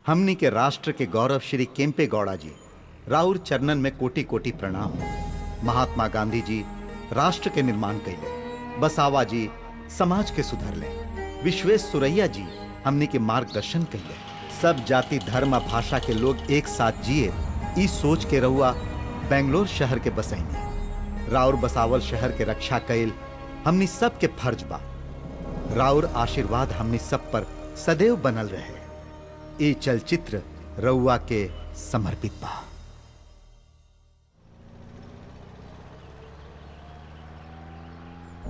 हमनी के राष्ट्र के गौरव श्री केम्पे गौड़ा जी राउर चरणन में कोटि कोटि प्रणाम। महात्मा गांधी जी राष्ट्र के निर्माण कैले, बसावा जी समाज के सुधरले, विश्वेश सुरैया जी हमनी के मार्गदर्शन कैले। सब जाति धर्म भाषा के लोग एक साथ जिए ई सोच के रहुआ बेंगलोर शहर के बसैनी। राउर बसावल शहर के रक्षा कैल हमनी सब के फर्ज बा। राउर आशीर्वाद हमनी सब पर सदैव बनल रहे। ये चलचित्र रउआ के समर्पित बा।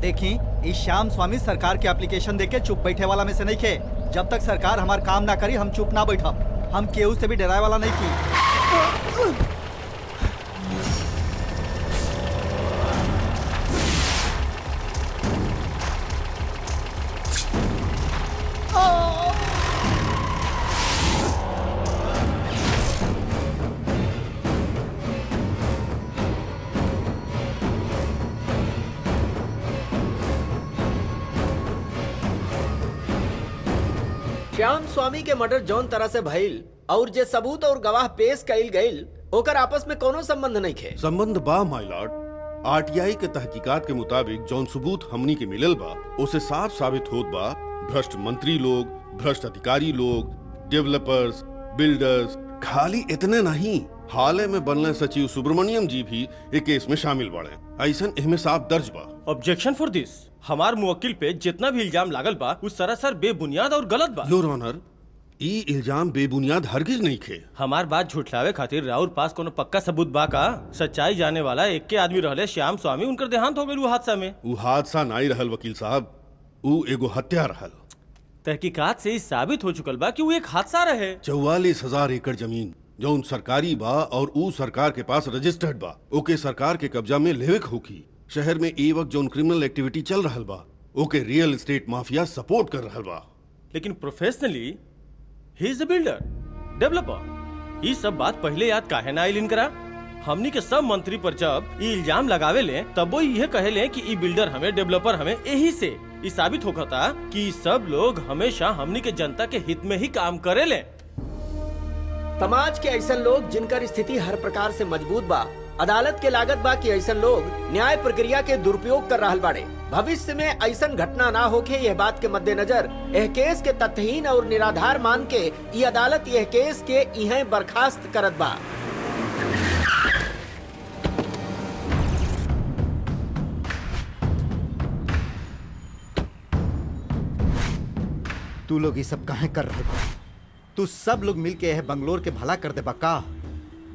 देखी इस श्याम स्वामी सरकार के एप्लीकेशन देके चुप बैठे वाला में से नहीं खे। जब तक सरकार हमार काम ना करी हम चुप ना बैठब। हम केहू से भी डराए वाला नहीं की। श्याम स्वामी के मर्डर जौन तरह से भइल और जे सबूत और गवाह पेश कइल गइल ओकर आपस में कोनो संबंध नहीं खे। संबंध बा माय लॉर्ड। आरटीआई के तहकीकात के मुताबिक जौन सबूत हमनी के मिलल बा उसे साफ साबित होत बा भ्रष्ट मंत्री लोग, भ्रष्ट अधिकारी लोग, डेवलपर्स, बिल्डर्स, खाली इतने नहीं हाल में बनले सचिव सुब्रमण्यम जी भी एक केस में शामिल बाड़े। ऐसन इनमें साफ दर्ज बा। ऑब्जेक्शन फॉर दिस। हमार मुवक्किल पे जितना भी इल्जाम लागल बा उस सरासर बेबुनियाद और गलत बा। योर ऑनर, ई इल्जाम बेबुनियाद हरगिज नहीं खे। हमार बात झुठलावे खातिर राउर पास कोनो पक्का सबूत बा का? सच्चाई जाने वाला एक के आदमी रहले श्याम स्वामी, उनकर देहांत हो गइल वो हादसा में। वो हादसा नहीं रहल वकील साहब, वो एगो हत्या रहल। तहकीकात से साबित हो चुकल बा कि वो एक हादसा रहे। 44,000 एकड़ जमीन जौन सरकारी बा और ऊ सरकार के पास रजिस्टर्ड बा, ओके सरकार के कब्जा में लेवेक होकी। शहर में ए वक्त जौन क्रिमिनल एक्टिविटी चल रहल बा ओके रियल एस्टेट माफिया सपोर्ट कर रहल बा। लेकिन professionally he is a builder, developer. ये सब बात पहले याद काहे ना आइल इनकरा? हमनी के सब मंत्री पर जब ये इल्जाम लगावे ले तब वो यह कहे ले कि ई बिल्डर हमें, डेवलपर हमें। यही से ये साबित होता कि सब लोग हमेशा हमनी के जनता के हित में ही काम करे ले। समाज के ऐसा लोग जिनकर स्थिति हर प्रकार से मजबूत बा, अदालत के लागत बा कि ऐसा लोग न्याय प्रक्रिया के दुरुपयोग कर रहल बाड़े। भविष्य में ऐसा घटना ना होके यह बात के मद्देनजर यह केस के तथ्यहीन और निराधार मान के ये अदालत यह केस के इहें बर्खास्त करत बा। तू लोग ये सब काहे कर रहे हो? तू सब लोग मिलके यह बंगलोर के भला कर दे बका।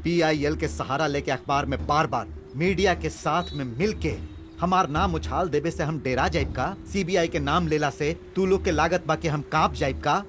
PIL के सहारा लेके अखबार में बार बार मीडिया के साथ में मिलके हमार नाम उछाल देवे से हम डेरा जाइब का? CBI के नाम लेला से तू लोग के लागत बा के हम कांप जाइब का?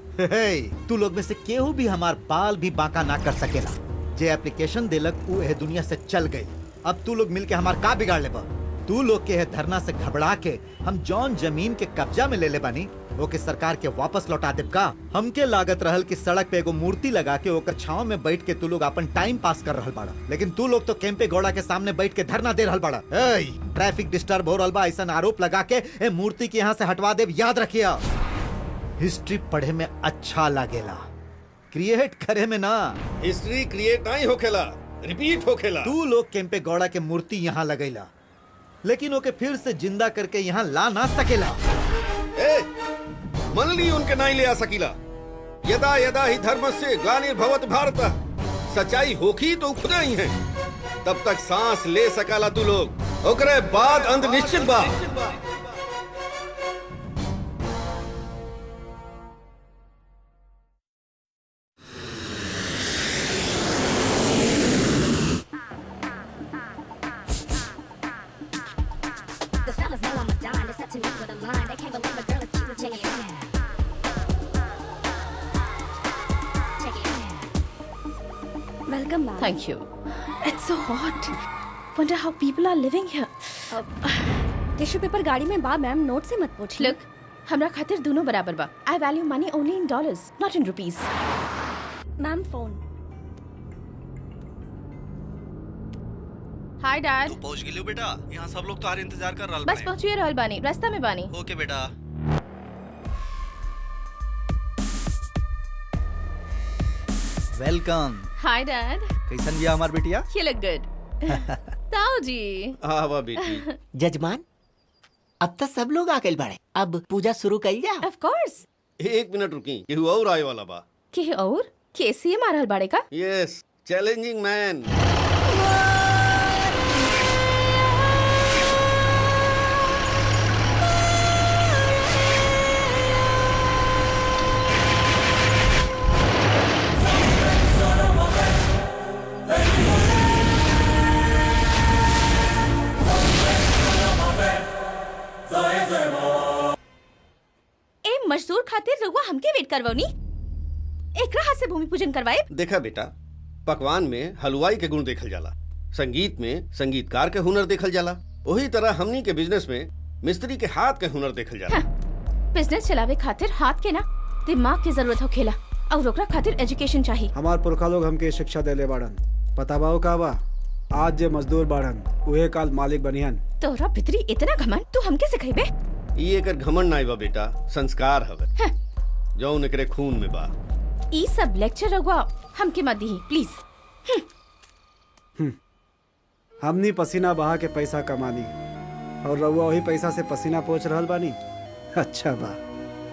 तू लोग में से केहू भी हमार बाल भी बांका ना कर सकेला। जे एप्लीकेशन देलक ऊ एह दुनिया से चल गई। अब तू लोग मिलके हमार का बिगाड़ ले बा? तू लोग के धरना से घबरा के हम जौन जमीन के कब्जा में ले ले बानी ओके सरकार के वापस लौटा देब का? हमके लागत रहल कि सड़क पे एगो मूर्ति लगा के ओकर छांव में बैठ के तू लोग अपन टाइम पास कर रहल बाड़ा, लेकिन तू लोग तो केम्पे गौड़ा के सामने बैठ के धरना दे रहल बाड़ा। ट्रैफिक डिस्टर्ब हो रहल बा ऐसा आरोप लगा के ए मूर्ति के यहाँ से हटवा देब। याद रखिया, हिस्ट्री पढ़े में अच्छा लागेला, क्रिएट करे में ना। हिस्ट्री क्रिएट नहीं होखेला, रिपीट होखेला। तू लोग केम्पे गौड़ा के मूर्ति यहाँ लगैला, लेकिन ओके फिर से जिंदा करके यहाँ ला ना सकेला। मन ली उनके नहीं ले आ सकीला। यदा यदा ही धर्मस्य ग्लानिर्भवत भारत। सच्चाई होखी तो खुद ही है, तब तक सांस ले सकाला तू लोग, ओकरे बाद अंत निश्चित बा। Welcome, ma'am. Thank you. It's so hot. Wonder how people are living here. Tissue paper गाड़ी में बा मैम, नोट से मत पूछिए। Look, हमरा खातिर दोनों बराबर बा। I value money only in dollars, not in rupees. Ma'am phone. Hi Dad. तू पहुंच गेलियो बेटा? यहाँ सब लोग तुम्हारे इंतजार कर रहल बस पहुंचिए रहल बानी, रास्ता में बानी। ओके बेटा। वेलकम। Hi, Dad. कैसन बिया हमार बिटिया? You look good. ताऊ जी। आवा बेटी। जजमान, अब तक सब लोग आ गए बाड़े, अब पूजा शुरू कर जा। Of course. 1 मिनट रुकी, केहू और आए वाला बा। के और कैसे मारल बाड़े का? Yes, challenging man. मजदूर खातिर रउआ हमके वेट करवनी। एकरा हाथ से भूमि पूजन करवाए। देखा बेटा, पकवान में हलवाई के गुण देखल जाला, संगीत में संगीतकार के हुनर देखल जाला, वही तरह हमनी के बिजनेस में मिस्त्री के हाथ के हुनर देखल जाला। बिजनेस चलावे खातिर हाथ के ना दिमाग की जरूरत होखेला और ओकरा खातिर एजुकेशन चाहिए। हमार पुरखा लोग हमके शिक्षा देले बाड़न। पता बा का बा, आज जे मजदूर बाड़न उहे काल मालिक बनिहन। तोरा भितरी इतना घमंड, तू हमके सिखाइबे? ई एकर घमंड नाई बा बेटा, संस्कार हवे जौन एकरे खून में बा। ई सब लेक्चर रउआ हमके मत दी प्लीज। हमनी पसीना बहा के पैसा कमानी और रउआ वही पैसा से पसीना पोंछ रहल बानी। अच्छा बा।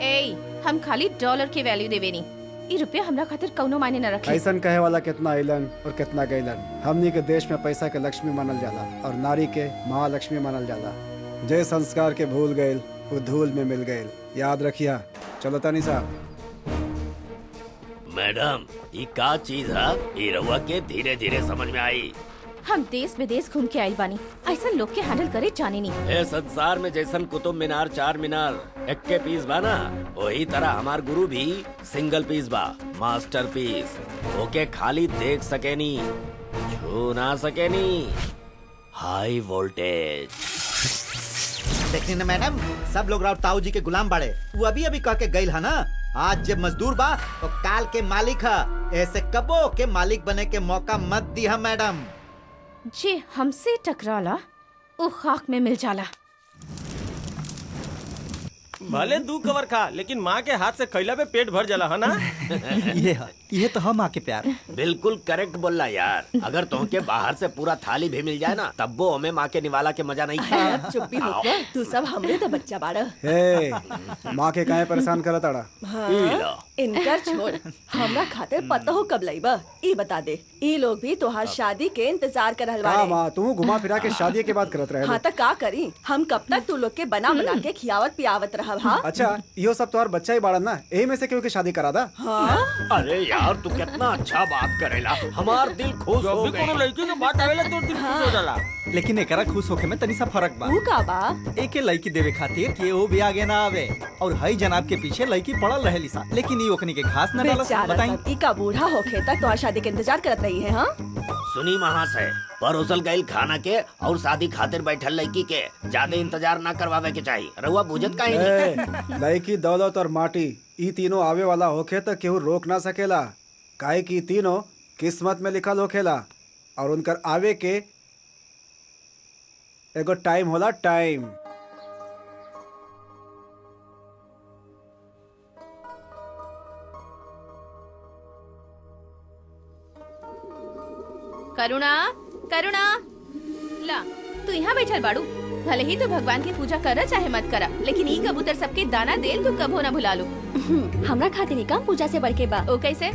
ए, हम खाली डॉलर के वैल्यू देवेनी। ई रुपया हमरा खातिर कौनो मायने न रखे। ऐसन कहे वाला कितना अइलन और कितना गइलन। हमनी के देश में पैसा के लक्ष्मी मानल जाला और नारी के महालक्ष्मी मानल जाला। जे संस्कार के भूल गइल वो धूल में मिल गइल। याद रखिया। चलो तानी साहब। मैडम, ये का चीज है? ये रउआ के धीरे धीरे समझ में आई। हम देश विदेश घूम के आइल बानी, ऐसा लोग के हैंडल करे जाने नहीं। ए संसार में जैसन कुतुब मीनार 4 मीनार एक्के पीस बा ना, वही तरह हमार गुरु भी सिंगल पीस बा, मास्टर पीस। ओके खाली देख सके नी, छू ना सके नी। हाई वोल्टेज। देखनी ना मैडम, सब लोग राव ताऊ जी के गुलाम बाड़े। वो अभी अभी कह के गइल है ना, आज जब मजदूर बा तो काल के मालिक है। ऐसे कबो के मालिक बने के मौका मत दिया मैडम। जे हमसे टकराला वो खाक में मिल जाला। भले 2 कवर खा, लेकिन माँ के हाथ से खैला पे पेट भर जाला है ना। ये तो हम आके प्यार। बिल्कुल करेक्ट बोला यार। अगर तुमके बाहर से पूरा थाली भी मिल जाए ना, तब वो हमें माँ के निवाला के मजा नहीं खाया। चुप भी हो गया, तू सब हमरे तो बच्चा बाड़ा। हे, माँ के काहे परेशान करत आड़ा? इनकर छोड़, हमरा खातिर पता हो कब लईबा, ई बता दे। ई लोग भी तोहार शादी के इंतजार कर रहल बाड़े। हाँ माँ, तू घुमा फिरा के शादी के बात करत रहे। हाँ तो का करी, हम कब तक तू लोग के बना बना के खियावत पियावत रहब। हाँ अच्छा, यो सब तोहार बच्चा ही बाड़न ना, यही में से केहू के शादी करा दा। हाँ, अरे यार तू कितना अच्छा बात करेला, हमार दिल खुश हो गया। लड़की के बात आवेला तो दिल खुश हो जाला। लेकिन एकरा खुश होके में तनी सा फर्क बा। ऊ का बा? एके लड़की देवे खातिर केहू भी आगे ना आवे और हई जनाब के पीछे लड़की पड़ल रहेली सा, लेकिन ई ओकनी के घास न डालस। बेचारा बताई सब ई का बूढ़ा होके तक तोहार शादी के इंतजार करत रही है। हाँ सुनी महाशय, परोसल गईल खाना के और शादी खातिर बैठल लड़की के ज्यादा इंतजार ना करवावे के चाहिए। रउआ बुझत काहे नहीं? लड़की, दौलत और माटी, ई तीनों आवे वाला होखे तो केहू रोक ना सकेला। काहे कि तीनों किस्मत में लिखल होखेला और उनकर आवे के एगो टाइम होला। टाइम करुणा, करुणा, ला तू यहाँ बैठल बाड़ू। भले ही तू भगवान की पूजा कर चाहे मत करा, लेकिन ई कबूतर सबके दाना देल तू कबो ना भुला लो। हमरा खातिर ही काम पूजा से बढ़ के बा। ओ कैसे?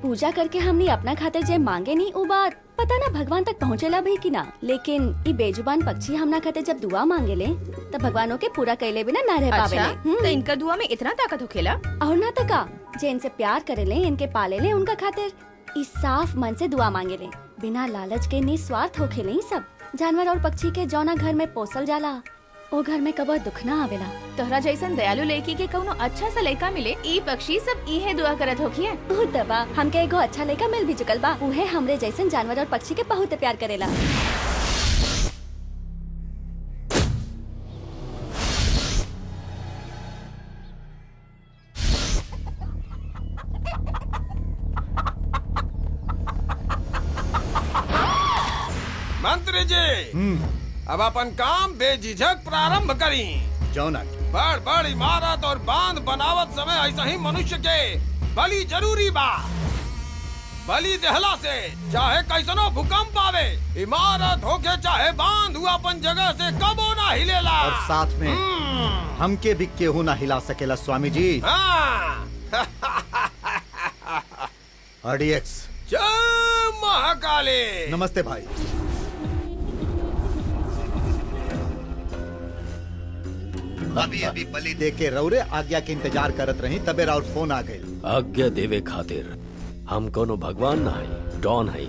पूजा करके हमने अपना खातिर जे मांगे नहीं उ बात पता ना भगवान तक पहुँचेला भी कि ना। लेकिन ई बेजुबान पक्षी हमना खातिर जब दुआ मांगे ले तब भगवानों के पूरा कैले बिना ना रह पावे अच्छा, ले। तो इनका दुआ में इतना ताकत होखेला? और ना तका जे इनसे प्यार करे ले, इनके पाले ले, उनका खातिर इस साफ मन से दुआ मांगे ले, बिना लालच के निस्वार्थ होखे ले। सब जानवर और पक्षी के जौना घर में पोसल जाला ओ घर में कबो दुख ना आवेला। तोहरा जैसन दयालु लड़की के कौनो अच्छा सा लड़का मिले, ई पक्षी सब इहे दुआ करत होखिए। उ तबा हमके एगो अच्छा लड़का मिल भी चुकल बा, उहे हमरे जैसन जानवर और पक्षी के बहुत प्यार करेला। मंत्री जी, अब अपन काम बेझिझक प्रारंभ करी। जौना बड़ बड़ इमारत और बांध बनावत समय ऐसा ही मनुष्य के बलि जरूरी बा। बलि देहला से चाहे कैसनो भूकंप आवे, इमारत होके चाहे बांध हुआ अपन जगह से कबो ना हिलेला। और साथ में हमके भी केहू ना हिला सकेला स्वामी जी। हाँ। RDX जय महाकाली। नमस्ते भाई। अभी अभी बलि दे के रौरे आज्ञा के इंतजार करत रही, तबे राउर फोन आ गई। आज्ञा देवे खातिर हम कोनो भगवान ना है, डॉन है।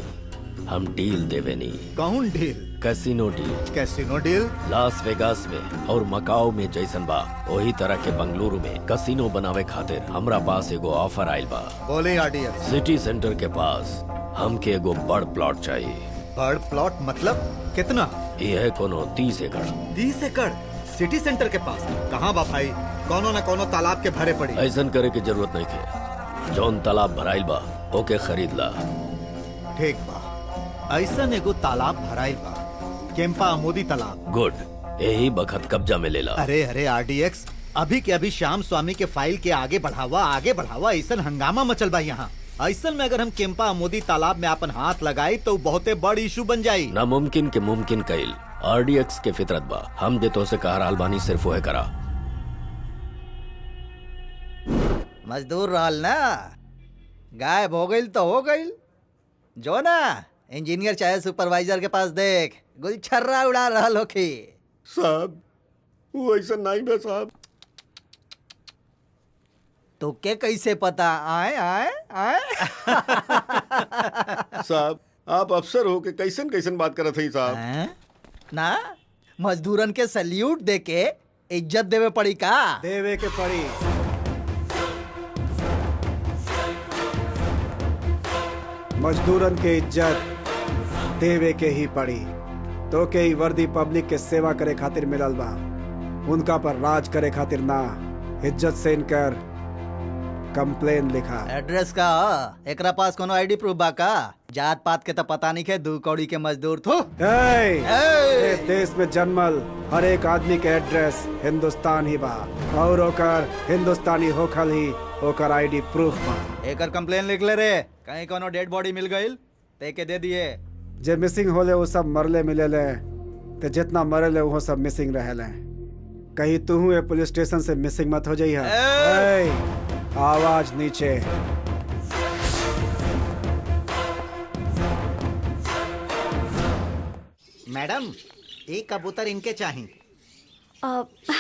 हम डील देवे नहीं। कौन deal? Casino deal. Casino deal? Las Vegas में और मकाओ में जैसन बा वही तरह के बंगलुरु में कैसीनो बनावे खातिर हमरा पास एगो ऑफर आइल बा। बोले RDX। सिटी सेंटर के पास हमके एगो बड़ प्लॉट चाहिए। बड़ प्लॉट मतलब कितना? ये है कोनो 30 एकड़। 30 एकड़ सिटी सेंटर के पास? कहाँ बा भाई? कोनो न कोनो तालाब के भरे पड़ी। ऐसन करे की जरूरत नहीं है। जौन तालाब भराइल बा ओके खरीद ला। ठीक बा। ऐसन एगो तालाब भराइल बा, केम्पा आमोदी तालाब। गुड, यही बखत कब्जा में लेला। अरे अरे RDX, अभी के अभी श्याम स्वामी के फाइल के आगे बढ़ावा। ऐसन हंगामा मचल बा यहाँ। ऐसन में अगर हम केम्पा आमोदी तालाब में अपन हाथ लगाई तो बहुते बड़ इशू बन जाई। नामुमकिन के मुमकिन कइल RDX के फितरत बा। हम जे तो से कहा रहल बानी सिर्फ वह करा। मजदूर रहल ना, गायब हो गई तो हो गई। जो ना इंजीनियर चाहे सुपरवाइजर के पास देख, गुलछर्रा उड़ा रहल होखी। साहब वो ऐसा नहीं बे साहब। तो के कैसे पता? आए आए आए। साहब आप अफसर हो के कैसन कैसन बात करत हई साहब। हैं? ना मजदूरन के सैल्यूट दे के इज्जत देवे पड़ी का? देवे के पड़ी। मजदूरन के इज्जत देवे के ही पड़ी। तो के ही वर्दी पब्लिक के सेवा करे खातिर मिलल बा, उनका पर राज करे खातिर ना। इज्जत से इनकर कंप्लेन लिखा। एड्रेस का एकरा पास कोनो आईडी प्रूफ बा का? जात पात के तो पता नहीं के, दू कौड़ी के मजदूर थू। ए, देश में जन्मल हर एक आदमी के एड्रेस हिंदुस्तान ही बा, और ओकर हिंदुस्तानी होखल ही ओकर आईडी प्रूफ बा। एकर कंप्लेन लिख ले रे। कहीं कोनो डेड बॉडी मिल गई ते के दे दिए। जे मिसिंग होले वो सब मरले मिलेले, ते जितना मरले वो सब मिसिंग रहेले। कहीं तू ए पुलिस स्टेशन से मिसिंग मत हो जाइए। आवाज नीचे। मैडम एक कबूतर इनके चाहिए।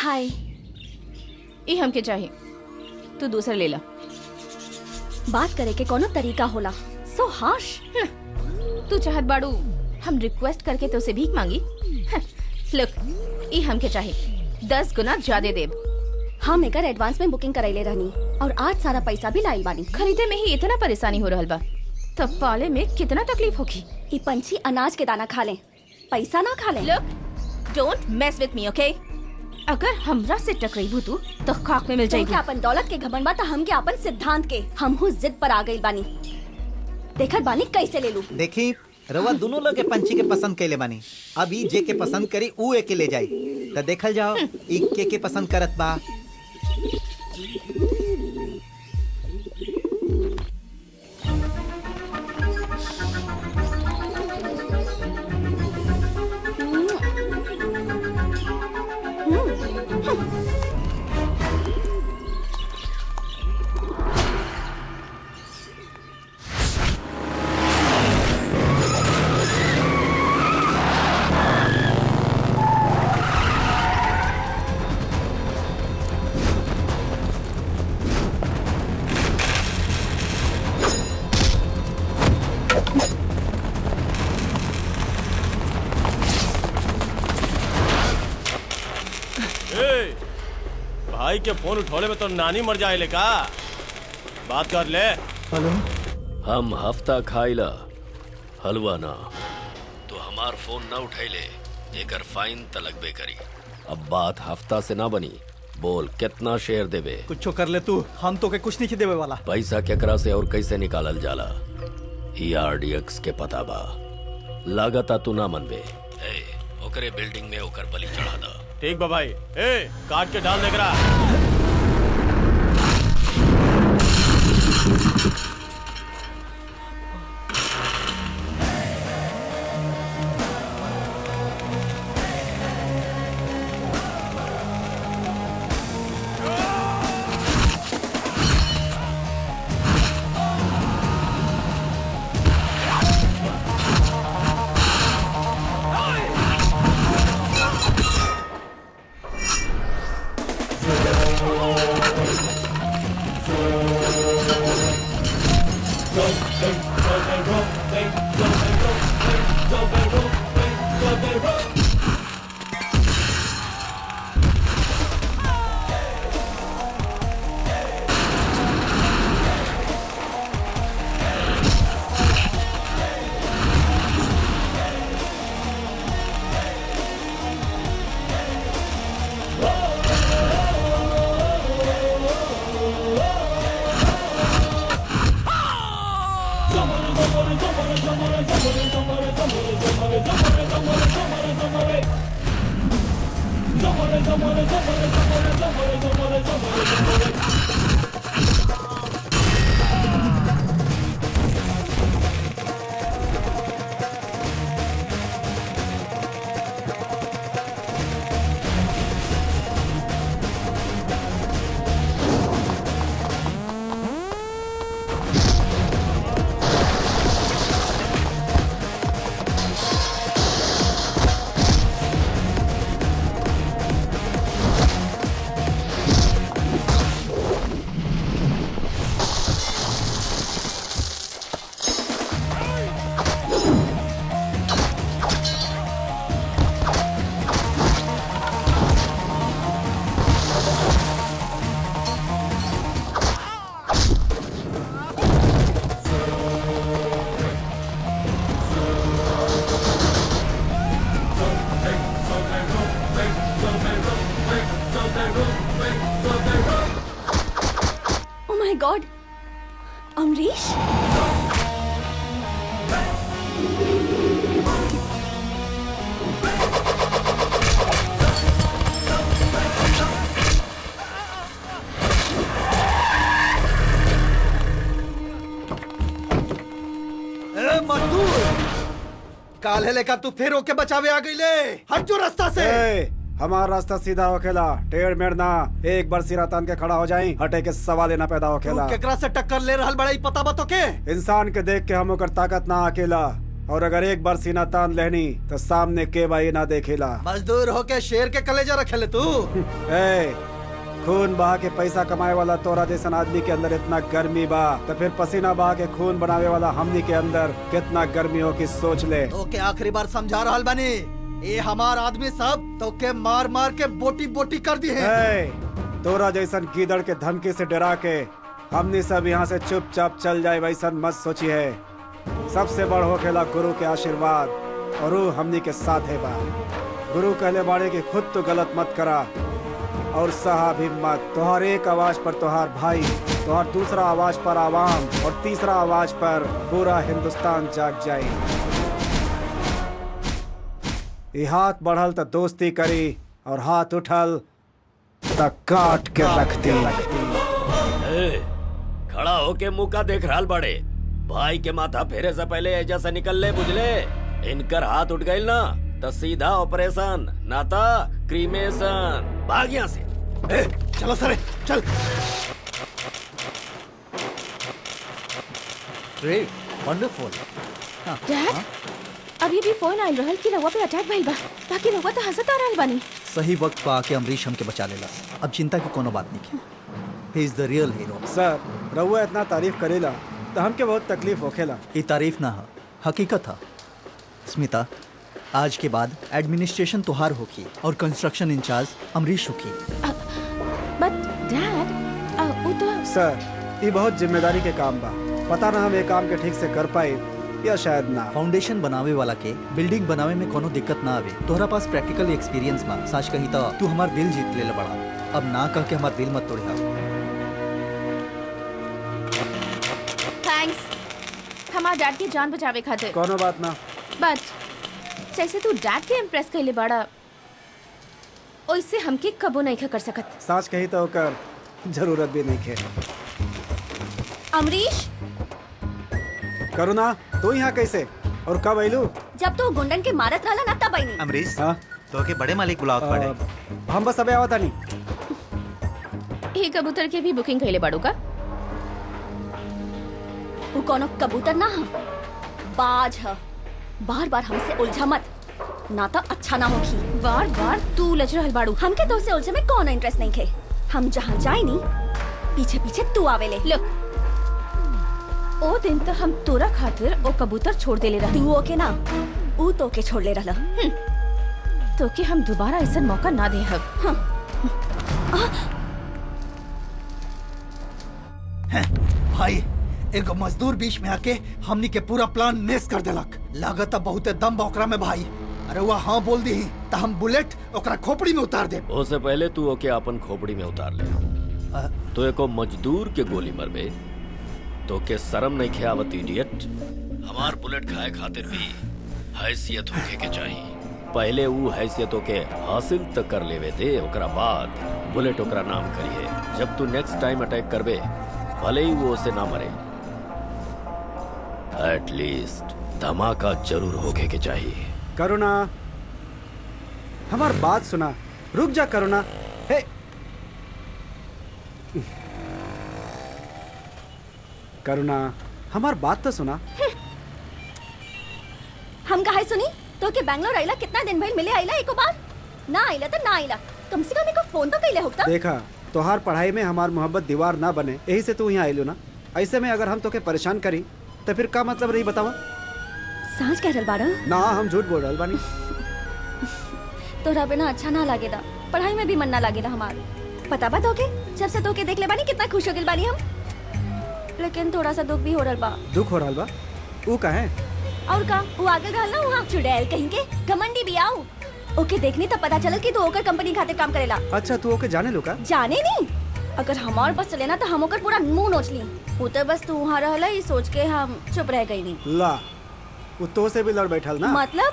हाय। ई हमके चाहिए, तू दूसरा ले ला। बात करे के कोनो तरीका होला। सो हार्श। तू चाहत बाड़ू हम रिक्वेस्ट करके तो से भीख मांगी? लुक, ई हमके चाहिए 10 गुना ज्यादा देब। हम एकर एडवांस में बुकिंग कराइले रहनी और आज सारा पैसा भी लाइल बानी। खरीदे में ही इतना परेशानी हो रहल बा, तब पाले में कितना तकलीफ होगी। ई पंछी अनाज के दाना खा ले, पैसा ना खा ले। Look, don't mess with me, okay? अगर हमरा से टकराइबू तू तो खाक में मिल जाएगी। तुमके अपन दौलत के घमंड बा त हमके अपन सिद्धांत के। हमहू जिद पर आ गइल बानी। देखत बानी कैसे ले लूं। देखी रवा दोनों लोग के पंछी के पसंद कैले बानी। अब ई जे के पसंद करी ऊ एके ले जाई। तो देखल जाओ ई के पसंद करत बा। भाई के फोन उठौले में तो नानी मर जाए का? बात कर ले। हेलो। हम हफ्ता खाइला हलवा ना, तो हमार फोन ना उठैले एकर फाइन तलक बे करी। अब बात हफ्ता से ना बनी, बोल कितना शेयर देवे? कुछ कर ले तू, हम तो के कुछ नहीं देवे वाला। पैसा केकरा से और कैसे निकालल जाला ई RDX के पता बा। लागता तू ना मनबे। ए, ओकरे बिल्डिंग में ओकर बलि चढ़ा दा। ठीक बा भाई। ए, काट के डाल देकरा। Oh my God, Amrish? काले लेका तू फिर होके बचावे आ गई ले। हट जो रास्ता से। हमारा रास्ता सीधा होखेला, टेढ़ मेढ़ ना। एक बार सिरा तान के खड़ा हो जाई, हटे के सवाल ना पैदा होखेला। केकरा से टक्कर ले रहल बड़ा, पता बतो के? इंसान के देख के हम ओकर ताकत ना अकेला, और अगर एक बार सीना तान लेनी तो सामने के भाई ना देखेला। मजदूर होके शेर के कलेजा रखेले तू। खून बहा के पैसा कमाए वाला तोरा जैसन आदमी के अंदर इतना गर्मी बा, तो फिर पसीना बहा के खून बनावे वाला हमनी के अंदर कितना गर्मी हो कि सोच ले। तो के आखिरी बार समझा रहल बनी, ये हमार आदमी सब तो के मार मार के बोटी बोटी कर दी है। तोरा जैसन गीदड़ के धमकी से डरा के हमनी सब यहाँ से चुपचाप चल जाए वैसन मत सोची है। सबसे बड़ होखेला गुरु के आशीर्वाद, और वो हमनी के साथ है बा। गुरु कहले बाड़े कि खुद तो गलत मत करा और सहा भी मत। तोहर एक आवाज पर तोहार भाई, तोहर दूसरा आवाज पर आवाम, और तीसरा आवाज पर पूरा हिंदुस्तान जाग जाए। ये हाथ बढ़ल तो दोस्ती करी, और हाथ उठल तो काट के रखती। खड़ा होके मुंह का देख रहल बड़े। भाई के माथा फेरे से पहले एजा से निकल ले, बुझले? इनकर हाथ उठ गइल ना तो सीधा ऑपरेशन, ना तो क्रीमेशन। भाग यहाँ से। चलो सरे, चल। Great, wonderful. डैड, अभी भी फोन आइल रहल कि रउआ पे अटैक भइल बा, ताकि रउआ तो हंसत आ रहल बानी। सही वक्त पर आके अमरीश हमके बचा लेला। अब चिंता की कोनो बात नहीं। He is the real hero. Sir, रउआ इतना तारीफ करेला तो हमके बहुत तकलीफ होखेला। ये तारीफ ना है, हकीकत है। स्मिता, आज के बाद एडमिनिस्ट्रेशन तोहार होगी और कंस्ट्रक्शन इंचार्ज अमरीश होगी। बट डैड, वो तो सर, ये बहुत जिम्मेदारी के काम बा। पता ना हम ये काम के ठीक से कर पाए या शायद ना। फाउंडेशन बनावे वाला के बिल्डिंग बनावे में कोनो दिक्कत ना आवे। तोहरा पास प्रैक्टिकल एक्सपीरियंस बा। सच कही तो तू हमार दिल जीत ले बड़ा। अब ना कह के हमार दिल मत तोड़िया। थैंक्स हमार डैड की जान बचावे खातिर। कोनो बात ना। बट जैसे तू डैड के इम्प्रेस कइले बाड़ा, ओइसे हमके कबो नहीं कर सकत। सच कही तो कर जरूरत भी नहीं है। अमरीश, करुणा, तू यहाँ कैसे और कब आइलू? जब तू गुंडन के मारत रहला ना तब आईनी। अमरीश, हाँ? तो के बड़े मालिक बुलावत पड़े। हम बस अबे आवता नहीं। ये कबूतर के भी बुकिंग कइले बाड़ू का? वो कोनो कबूतर ना है, बाज है। बार बार हमसे उलझा मत, ना तो अच्छा ना होगी। बार बार तू उलझ रहल बाड़ू। हमके तो से उलझे में कोनो इंटरेस्ट नहीं है। हम जहाँ जाए नी पीछे पीछे तू आवेले। लुक, ओ दिन तो हम तोरा खातिर ओ कबूतर छोड़ देले रही। तू ओके ना, ऊ तो के छोड़ ले रहला। तो कि हम दोबारा ऐसा मौका ना दे हब। भाई एगो मजदूर बीच में आके हमनी के पूरा प्लान नेस कर देलक। लागत बहुत दम बा में भाई। अरे वह हाँ बोल दी तो हम बुलेट ओकरा खोपड़ी में उतार दे। उससे पहले तू ओके अपन खोपड़ी में उतार ले। तो एको मजदूर के गोली मरबे तो के शर्म नहीं खेवत इडियट। हमार बुलेट खाए खातिर भी हैसियत होके के चाहिए। पहले वो हैसियतों के हासिल तक कर लेवे दे, ओकरा बाद बुलेट ओकरा नाम करिए। जब तू नेक्स्ट टाइम अटैक करबे भले ही वो उसे ना मरे, एटलीस्ट धमाका जरूर होके के चाहिए। करुणा, हमार बात सुना। रुक जा करुणा। हे करुणा, हमार बात तो सुना। हम कहा सुनी तो के बैंगलोर आइला कितना दिन भइल मिले आइला एको बार ना आइला तो ना आइला, कम से कम एको फोन तो कइले होता। देखा तोहार पढ़ाई में हमार मोहब्बत दीवार ना बने, यही से तू यहाँ आइलो ना। ऐसे में अगर हम तोके परेशान करी तो फिर का मतलब रही बतावा। सांच कह रहल बाड़ा ना, हम झूठ बोल रहल बानी। तोरा बिना अच्छा ना लागेला, पढ़ाई में भी मन ना लागेला हमार। पता बा तोके जब से तोके देख ले बानी कितना खुश हो गेल बानी हम। लेकिन थोड़ा सा दुख भी हो रहल बा। दुख हो रहल बा? ऊ का है? और का वो आगे रहल ना वहाँ चुड़ैल कहीं के घमंडी भी आओ। ओके देखनी तब पता चलल कि तू ओकर कंपनी खातिर काम करेला। अच्छा तू ओके जाने लो का? जाने नहीं, अगर हमार बस चले ना तो हम ओकर पूरा मुंह नोच ली। वो तो बस तू वहाँ रहला ये सोच के हम चुप रह गई नहीं। ला वो तो से भी लड़ बैठल ना। मतलब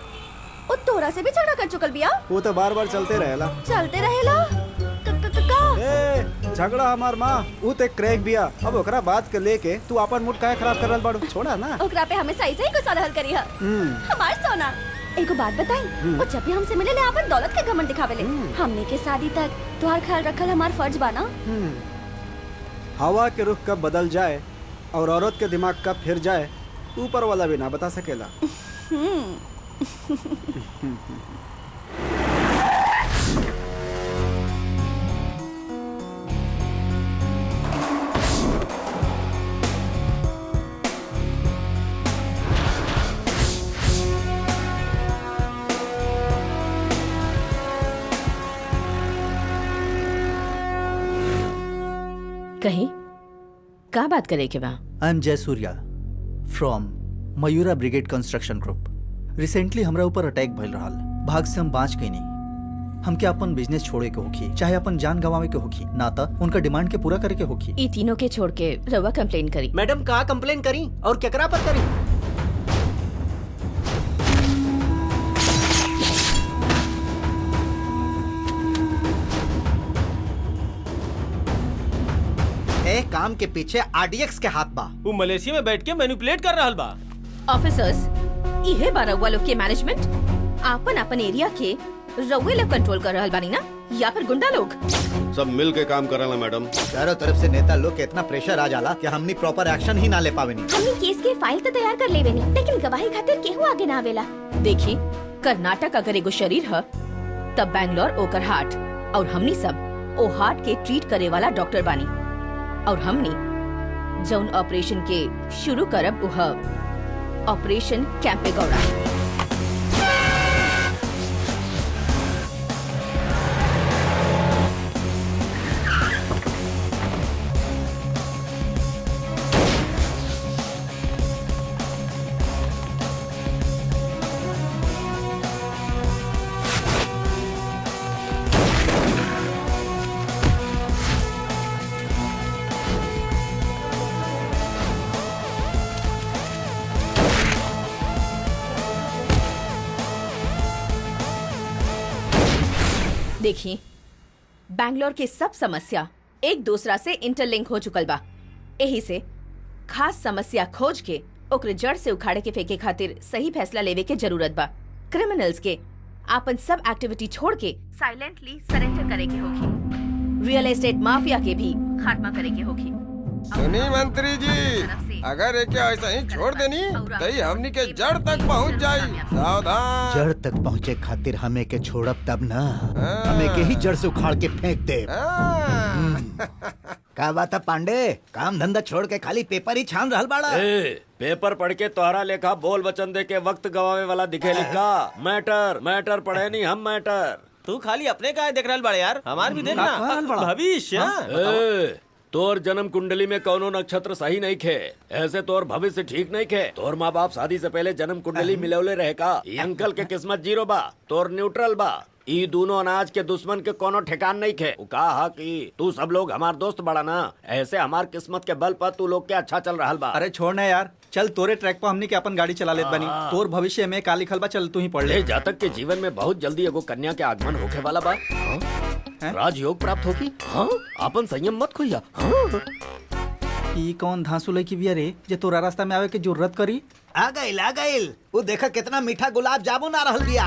वो तोरा से भी झगड़ा कर चुकल बिया? वो तो बार बार चलते रहेला। चलते रहेला ए झगड़ा हमार माँ वो ते क्रैक बिया। अब ओकरा बात के लेके तू अपन मूड काहे खराब कर रहल बाड़ू? छोड़ा ना। ओकरा पे हमें सही गुस्सा रहल करी है। हमार सोना एगो बात बताई, वो जब भी हमसे मिले ले अपन दौलत के घमंड दिखावे ले। हमने के शादी तक तुम्हार ख्याल रखल हमार फर्ज बाना। हवा के रुख कब बदल जाए और औरत के दिमाग कब फिर जाए ऊपर वाला भी ना बता सकेला। कहीं का बात करे के बा? आई एम जय सूर्या फ्रॉम मयूरा ब्रिगेड कंस्ट्रक्शन ग्रुप। रिसेंटली हमरा ऊपर अटैक भइल रहल, भाग से हम बाँच गई नहीं। हमके अपन बिजनेस छोड़े के होखी, चाहे अपन जान गंवावे के होखी, ना तो उनका डिमांड के पूरा करे के होखी। ई तीनों के छोड़ के रवा कंप्लेन करी। मैडम का कंप्लेन करी और केकरा पर करी? ए काम के पीछे आरडीएक्स के हाथ बा। वो मलेशिया में बैठ के मैनिपुलेट कर रहल बा। ऑफिसर्स इहे बा रउआ लोग के मैनेजमेंट? आपन अपन एरिया के रउए लोग कंट्रोल कर रहल बानी ना, या फिर गुंडा लोग? सब मिल के काम करेला मैडम। चारों तरफ से नेता लोग के इतना प्रेशर आ जाला कि हमनी प्रॉपर एक्शन ही ना ले पावे नहीं। हमनी केस के फाइल तो तैयार कर लेवे नहीं, लेकिन गवाही खातिर केहू आगे ना आवेला। देखी कर्नाटक अगर एगो शरीर है तब बैंगलोर ओकर हार्ट, और हमनी सब ओ हार्ट के ट्रीट करे वाला डॉक्टर बानी। और हमनी जौन ऑपरेशन के शुरू करब उह ऑपरेशन कैंपेगौड़ा। देखिए बैंगलोर के सब समस्या एक दूसरा से इंटरलिंक हो चुकल बा। यही से खास समस्या खोज के ओकरे जड़ से उखाड़े के फेंके खातिर सही फैसला लेवे के जरूरत बा। क्रिमिनल्स के आपन सब एक्टिविटी छोड़ के साइलेंटली सरेंडर करे के होगी। रियल एस्टेट माफिया के भी खात्मा करे के होगी। सुनी मंत्री जी, अगर एक ऐसा ही छोड़ देनी तो ही हमनी के जड़ तक पहुंच जाई। सावधान। जड़ तक पहुँचे खातिर हमें के छोड़ब तब ना, हमें के ही जड़ से उखाड़ के फेंक दे। का बात है पांडे, काम धंधा छोड़ के खाली पेपर ही छान रहल बाड़ा। पेपर पढ़ के तोहरा लेखा बोल वचन दे के वक्त गवावे वाला दिखे लिखा। मैटर मैटर पढ़े नहीं हम मैटर। तू खाली अपने का देख रहल बाड़े यार, हमार भी देखना भविष्य। तोर जन्म कुंडली में कौनो नक्षत्र सही नहीं खे, ऐसे तोर भविष्य ठीक नहीं खे। तोर माँ बाप शादी से पहले जन्म कुंडली मिलौले रहे का। ई अंकल के किस्मत 0 बा, तोर न्यूट्रल बा। ई दोनों अनाज के दुश्मन के कोनो ठिकान नहीं खे। उ कहा कि तू सब लोग हमार दोस्त बड़ा ना, ऐसे हमार किस्मत के बल पर तू लोग के अच्छा चल रहा बा। अरे छोड़ ना यार, चल तोरे ट्रैक पर हमनी के अपन गाड़ी चला लेत बनी। तोर भविष्य में का लिखल बा चल तू ही पढ़ ले। जातक के जीवन में बहुत जल्दी एगो कन्या के आगमन होखे वाला बा। राजयोग प्राप्त होगी। हाँ, अपन संयम मत खोइया। ई कौन धांसू लड़की बिया रे जे तोरा रास्ता में आवे के जरूरत करी? आ गइल। वो देखा कितना मीठा गुलाब जामुन आ रहल बिया।